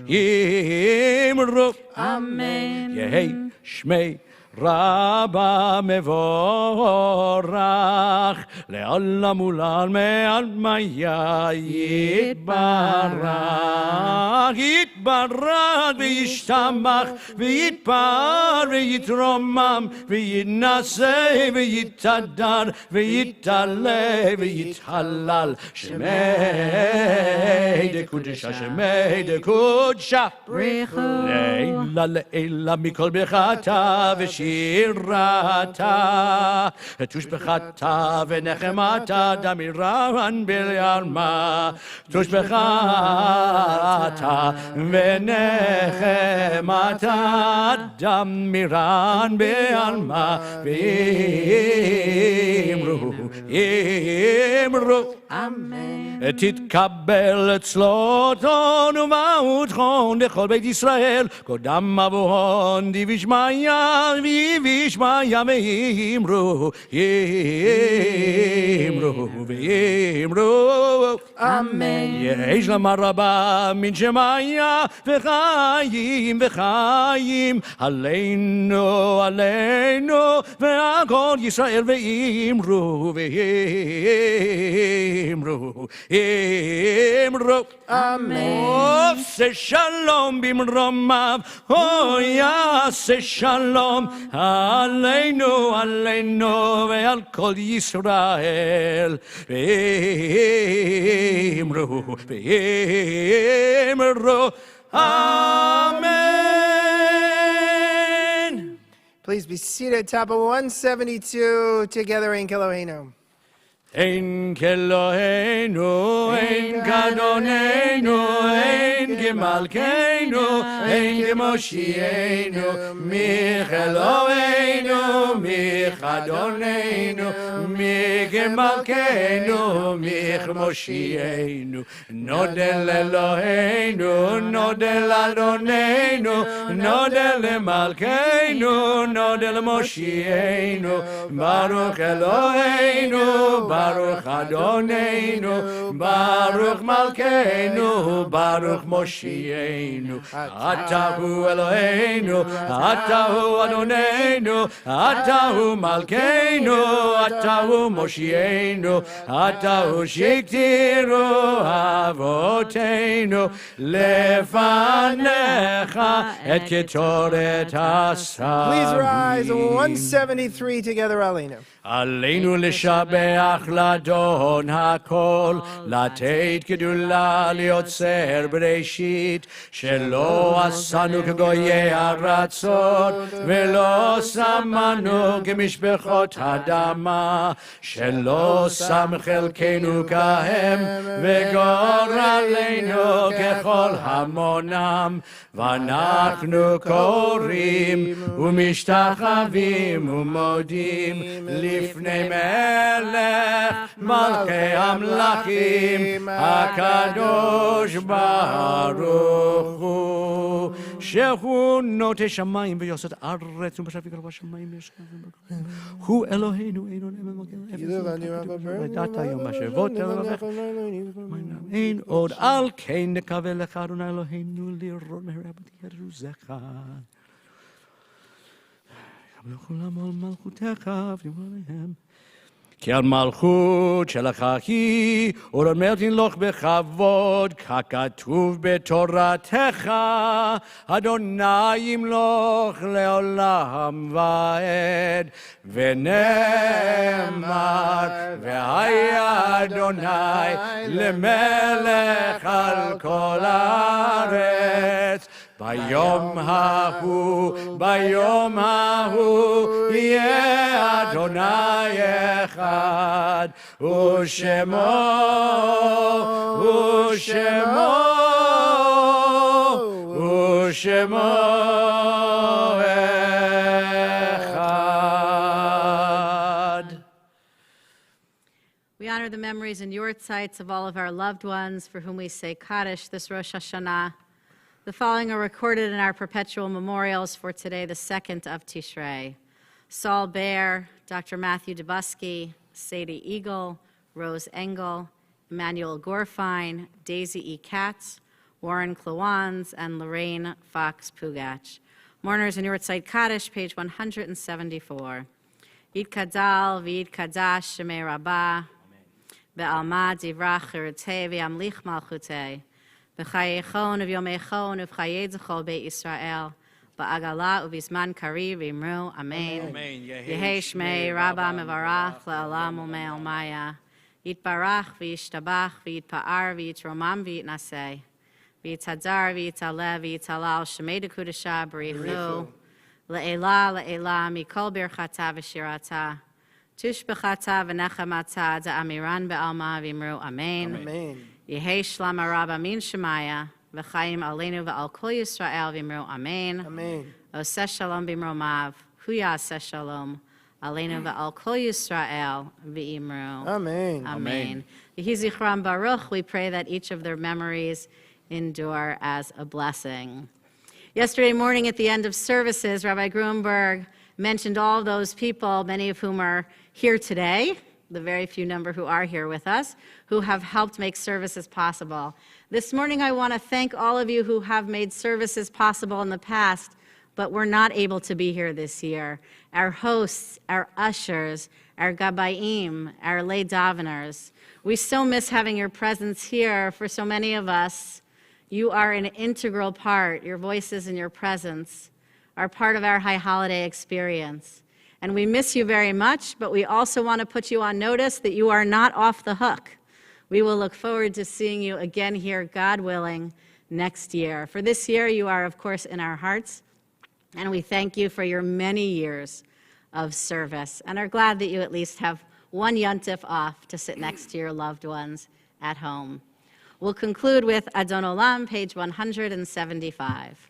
ויאמרו אמן. יהי שמי רבה מבורך לעולם ולעלמיה יתברך, יתברך וישתמך ויתפאר ויתרומם ויתנשא ויתהדר ויתעלה ויתהלל, שמי דקודשה שמי דקודשה, לעילה לעילה מכל ברכתה שירתה, תושבחתה ונחמתה דמירן בלעלמה, תושבחתה ונחמתה דמירן בעלמה, ואמרו אמן. תתקבל צלותון ומהותכון לכל בית ישראל, קודם מבוהון דיבישמיא ויבישמיא ואמרו אמן. יש למה רבה מן שמיא וחיים וחיים עלינו עלינו ועל כל ישראל, ואמרו אמן. עושה שלום במרומיו, יעשה שלום עלינו עלינו ועל כל ישראל, ואמרו amen. Please be seated at top of 172, together in Kelohenu. אין כאלוהינו, אין כאדוננו, אין כמלכנו, אין כמושיענו, מכאלוהינו, מכאדוננו, מכמלכנו, מכמושיענו. נודה לאלוהינו, נודה לאדוננו, נודה למלכנו, נודה למושיענו. ברוך אלוהינו, ברוך אדוננו, ברוך מלכנו, ברוך מושיענו. אתה הוא אלוהינו, אתה הוא אדוננו, אתה הוא מלכנו, אתה הוא מושיענו, אתה הוא שהקטירו אבותינו לפניך את קטורת השרים. Please rise, 173, together, Alinu. עלינו לשבח לאדון הכל, לתת גדולה ליוצר בראשית. בראשית, שלא עשנו כגויי ארצות, ולא שמנו כמשפחות אדמה, שלא שם חלקנו כהם, וגורלנו ככל המונם, ואנחנו קוראים ומשתחווים ומודים לפני מלך מלכי המלכים הקדוש ברוך הוא, שהוא נוטה שמיים ויוסד ארץ ומשפיע על השמיים, הוא אלוהינו אינו ודעת היום השבות אין עוד, על כן נקווה לך אדוני אלוהינו לראות מהרה בתירוזך לכולם על מלכותך וימלאהם, כי על מלכות שלך היא, ולמד תמלוך בכבוד, ככתוב בתורתך, אדוני ימלוך לעולם ועד, ונאמר, והיה אדוני למלך על כל הארץ. ביום ההוא יהיה אדוני אחד, ושמו אחד. We honor the memories and yortzites of all of our loved ones for whom we say Kaddish this Rosh Hashanah. The following are recorded in our perpetual memorials for today, the 2nd of Tishrei. Saul Baer, Dr. Matthew Dubusky, Sadie Eagle, Rose Engel, Emmanuel Gorfine, Daisy E. Katz, Warren Klawans, and Lorraine Fox Pugach. Mourners in Yortzeit Kaddish, page 174. Yid Kadal, V'yid Kadash, Shemei Rabbah, Be'alma Divrach Chiritei, V'yamlich Malchutei, B'chayechon V'yomechon V'chayed Zechol Beit Yisrael, Ba'agala U'vizman Kari V'imru, Amen. Yehei Shmei Rabba Mevarach Le'olam U'mei Maya. Yitbarach V'yishtabach V'yitpa'ar V'yitromam V'yitnaseh. V'yitadar V'yitaleh V'yitalal Shemei Dekudesha B'richu. Le'ela Le'ela Mikol Birchata V'shirata. Tushbechata V'nechamata Da'amiran Be'alma V'imru, Amen. Amen. Yehei Shlama Rabba Min Shemaya. V'chaim Aleinu V'al Kol Yisrael V'imru, Amen. Amen. Oseh Shalom B'imromav. Hu Yaseh Shalom. Aleinu V'al Kol Yisrael V'imru. Amen. Amen. Yehi Zichram Baruch. We pray that each of their memories endure as a blessing. Yesterday morning at the end of services, Rabbi Gruenberg mentioned all those people, many of whom are here today, the very few number who are here with us, who have helped make services possible. This morning I want to thank all of you who have made services possible in the past, but were not able to be here this year. Our hosts, our ushers, our gabayim, our lay daveners. We so miss having your presence here for so many of us. You are an integral part, your voices and your presence are part of our high holiday experience. And we miss you very much, but we also want to put you on notice that you are not off the hook. We will look forward to seeing you again here, God willing, next year. For this year, you are, of course, in our hearts, and we thank you for your many years of service and are glad that you at least have one yontif off to sit next to your loved ones at home. We'll conclude with Adon Olam, page 175.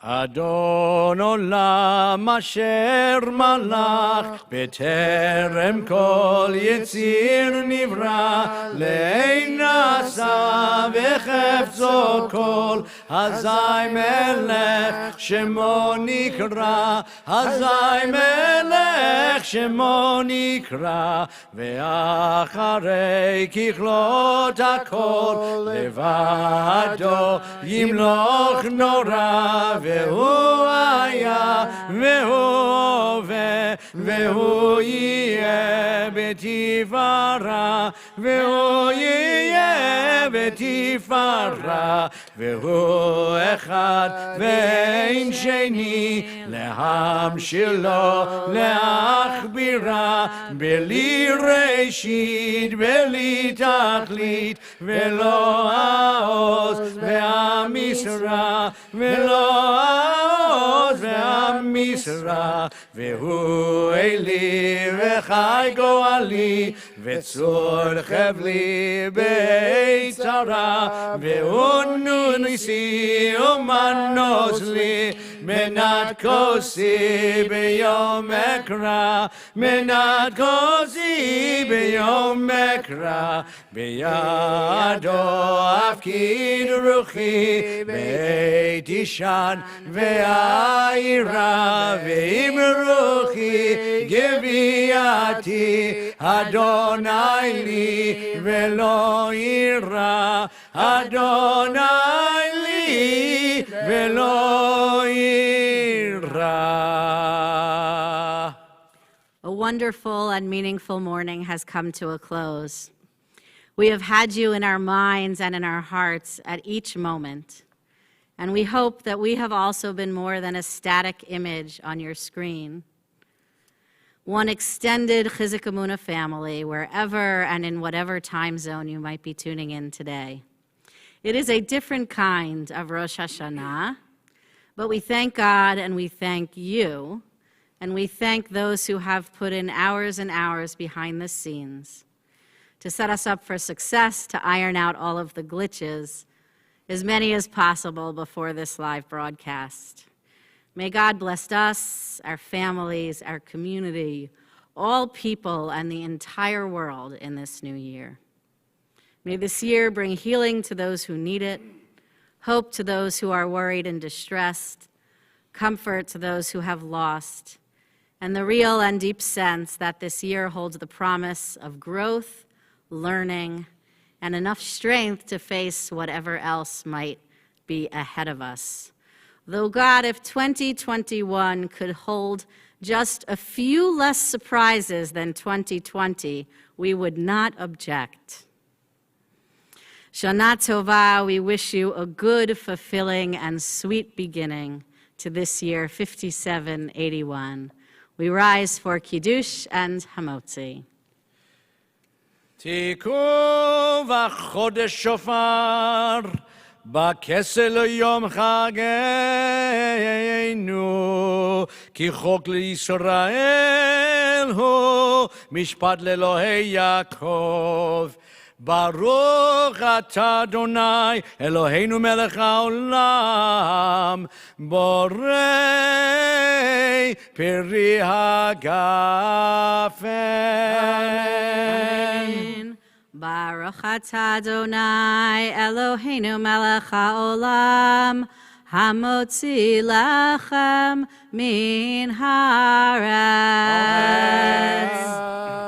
אדון עולם אשר מלך בטרם כל יציר נברא לעין נשא וחפצו כל אזי מלך שמו נקרא אזי מלך שמו נקרא ואחרי ככלות הכל לבדו ימלוך נורא והוא היה, והוא הווה, והוא יהיה בתפארה, והוא יהיה בתפארה, והוא אחד ואין שני, להמשיל לו, להכבירה, בלי ראשית, בלי תכלית, ולא העוז והמשרה, ולא העוז והמשרה, והוא אלי וחי גואלי, וצור חבלי ביצרה, והוא ניסי ומנוס לי, מנת כוסי ביום אקרא, מנת כוסי ביום אקרא, בידו אפקיד רוחי, בית אישן והעירה, ועם רוחי גביעתי, אדוני לי ולא יירא, אדוני לי ולא יירא. A wonderful and meaningful morning has come to a close. We have had you in our minds and in our hearts at each moment. And we hope that we have also been more than a static image on your screen. One extended Chizuk Emunah family, wherever and in whatever time zone you might be tuning in today. It is a different kind of Rosh Hashanah, but we thank God and we thank you, and we thank those who have put in hours and hours behind the scenes to set us up for success, to iron out all of the glitches, as many as possible before this live broadcast. May God bless us, our families, our community, all people, and the entire world in this new year. May this year bring healing to those who need it, hope to those who are worried and distressed, comfort to those who have lost, and the real and deep sense that this year holds the promise of growth, learning, and enough strength to face whatever else might be ahead of us. Though God, if 2021 could hold just a few less surprises than 2020, we would not object. Shana Tova, we wish you a good, fulfilling, and sweet beginning to this year, 5781. We rise for Kiddush and Hamotzi. תיקו וחודש שופר, בכסל יום חגנו, כי חוק לישראל הוא, משפט לאלוהי יעקב. ברוך אתה אדוני, אלוהינו מלך העולם, בורא פרי הגפן. Baruch atah Adonai Eloheinu melech haolam hamotzi lachem min haaretz.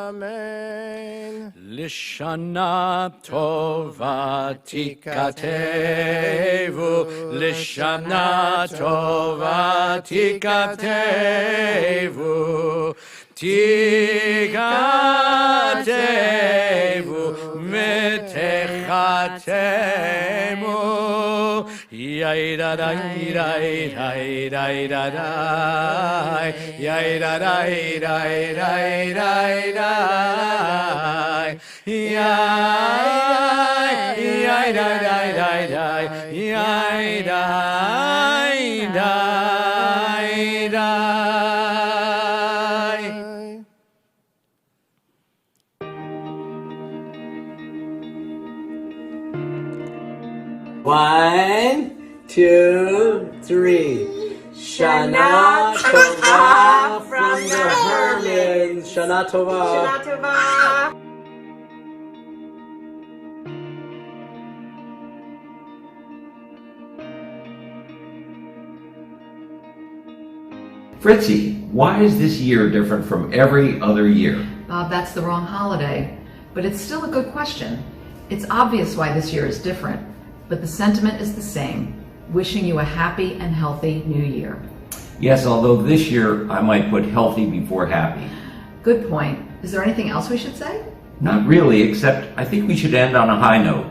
Amen. Lishana tova tikatevu, Lishana tova tikatevu, תיקתמו ותחתמו יאידאי דאי דאי דאי דאי יאידאי דאי דאי דאי דאי יאידאי דאי דאי דאי יאידאי דאי דאי. One, two, three. Shana Tova from the Hermans. Shana Tova. Shana Tova. Fritzy, why is this year different from every other year? Bob, that's the wrong holiday, but it's still a good question. It's obvious why this year is different, but the sentiment is the same. Wishing you a happy and healthy new year. Yes, although this year I might put healthy before happy. Good point. Is there anything else we should say? Not really, except I think we should end on a high note.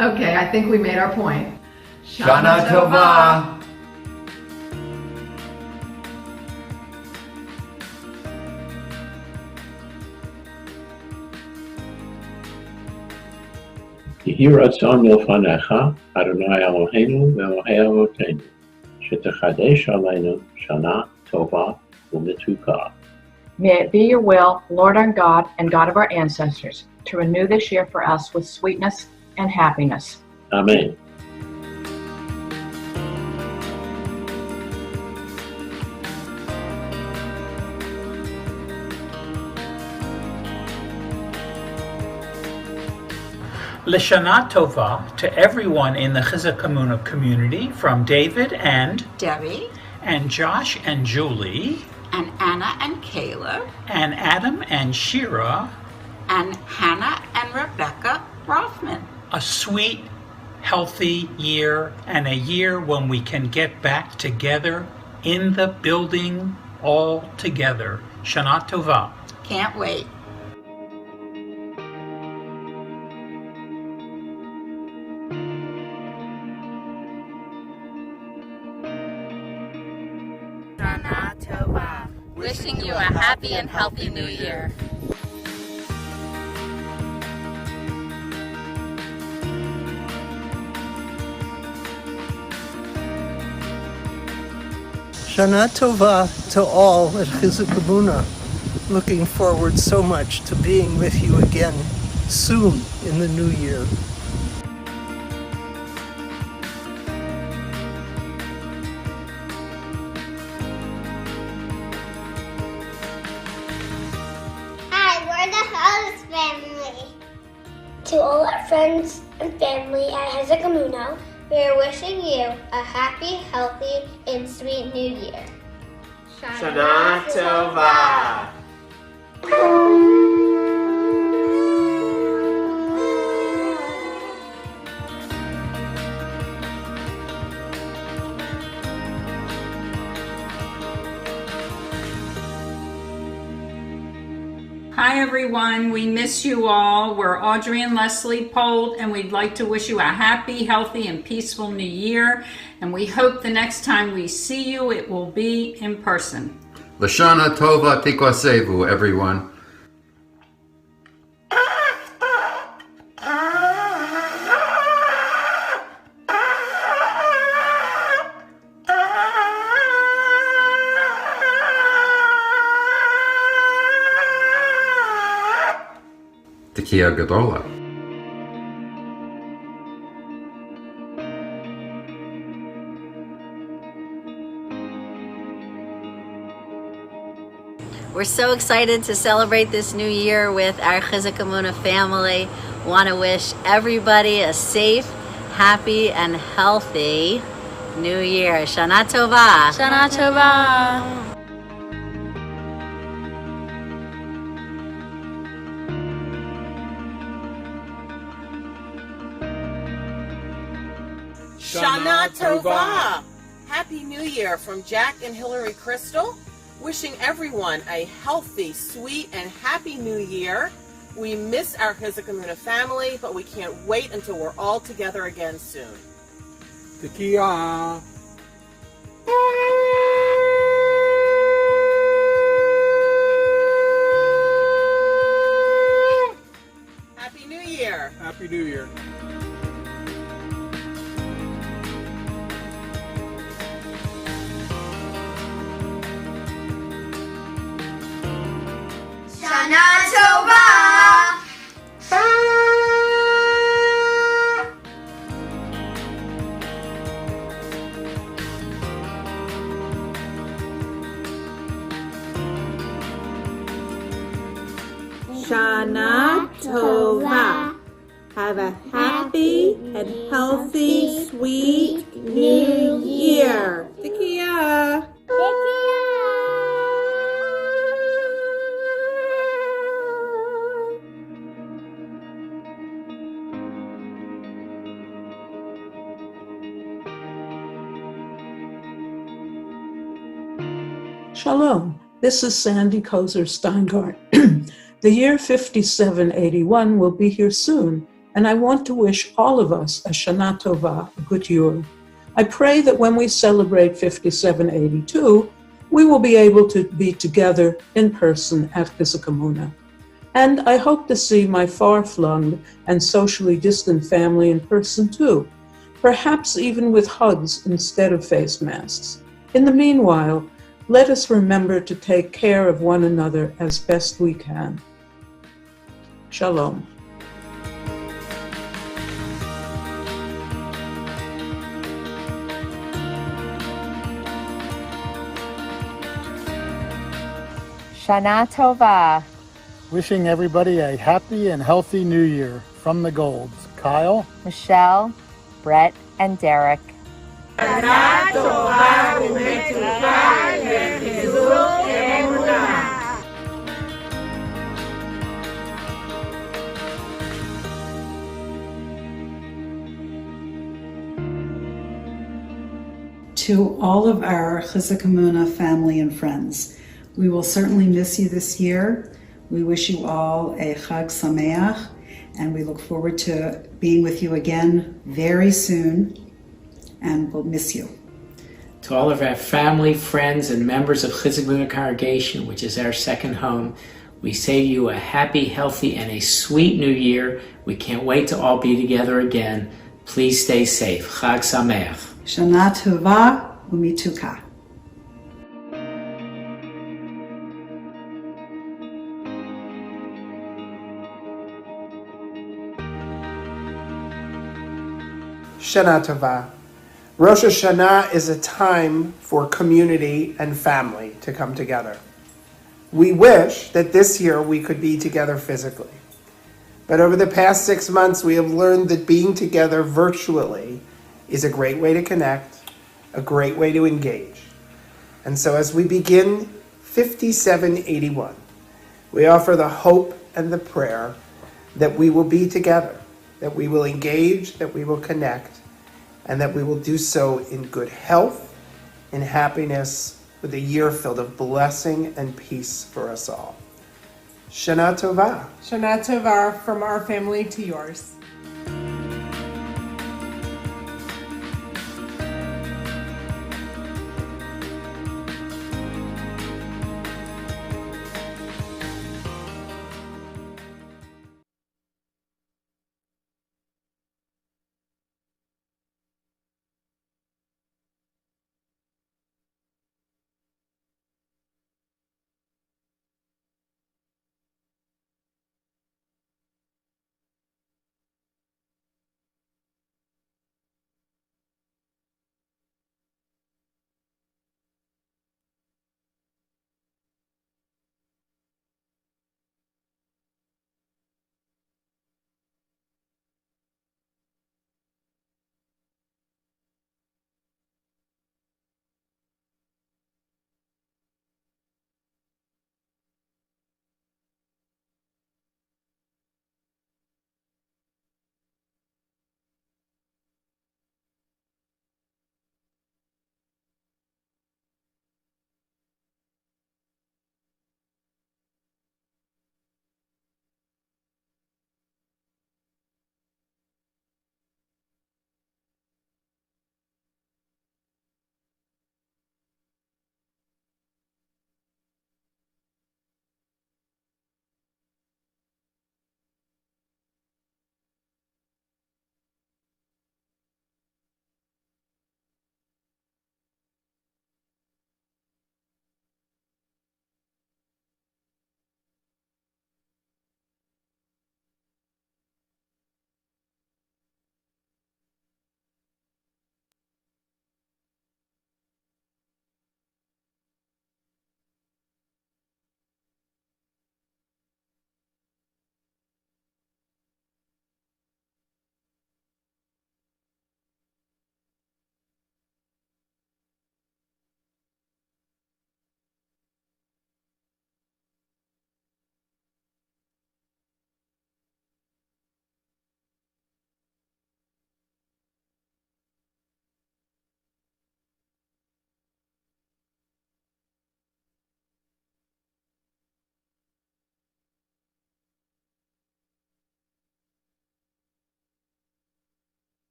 Okay, I think we made our point. Shana Tova. יהי רצון מלפניך, אדוני אלוהינו ואלוהי אבותינו, שתחדש עלינו שנה טובה ומתוקה. May it be your will, Lord our God and God of our ancestors, to renew this year for us with sweetness and happiness. Amen. L'Shana Tova to everyone in the Chizuk Emunah community, from David and Debbie and Josh and Julie and Anna and Caleb and Adam and Shira and Hannah and Rebecca Rothman. A sweet, healthy year, and a year when we can get back together in the building all together. Shana Tova. Can't wait. Shana Tova. Wishing you a happy and healthy new year. Shana Tova to all at Chizuk Emunah. Looking forward so much to being with you again soon in the new year. Hi, we're the Hollis family. To all our friends and family at Chizuk Emunah, we are wishing you a happy, healthy, and sweet new year. Shana Tova. Hi everyone, we miss you all. We're Audrey and Leslie Pold, and we'd like to wish you a happy, healthy, and peaceful new year. And we hope the next time we see you, it will be in person. L'Shana Tova Tikvasevu, everyone. Tekiya Gadola. We're so excited to celebrate this new year with our Chizuk Emunah family. Want to wish everybody a safe, happy, and healthy new year. Shana Tova. Shana Tova. Shana Tova! Happy New Year from Jack and Hillary Crystal. Wishing everyone a healthy, sweet, and happy new year. We miss our Chizuk Emunah family, but we can't wait until we're all together again soon. Tekiya. Happy New Year! Happy New Year. Shana Tova. Shana Tova. Have a happy and healthy, sweet new year. Tekiya. Shalom, this is Sandy Kozer Steingart. The year 5781 will be here soon, and I want to wish all of us a Shana Tova, a good year. I pray that when we celebrate 5782, we will be able to be together in person at Chizuk Emunah. And I hope to see my far-flung and socially distant family in person too, perhaps even with hugs instead of face masks. In the meanwhile, let us remember to take care of one another as best we can. Shalom. Shana Tova. Wishing everybody a happy and healthy new year. From the Golds, Kyle, Michelle, Brett, and Derek. Shana Tova u'metuka leChizuk Emunah. To all of our Chizuk Emunah family and friends, we will certainly miss you this year. We wish you all a Chag Sameach, and we look forward to being with you again very soon, and we'll miss you. To all of our family, friends, and members of Chizuk Emunah Congregation, which is our second home, we say to you a happy, healthy, and a sweet new year. We can't wait to all be together again. Please stay safe. Chag Sameach. Shana Tova u'mituka. Shana Tova. Rosh Hashanah is a time for community and family to come together. We wish that this year we could be together physically. But over the past 6 months, we have learned that being together virtually is a great way to connect, a great way to engage. And so as we begin 5781, we offer the hope and the prayer that we will be together, that we will engage, that we will connect, and that we will do so in good health, in happiness, with a year filled of blessing and peace for us all. Shana Tova. Shana Tova from our family to yours.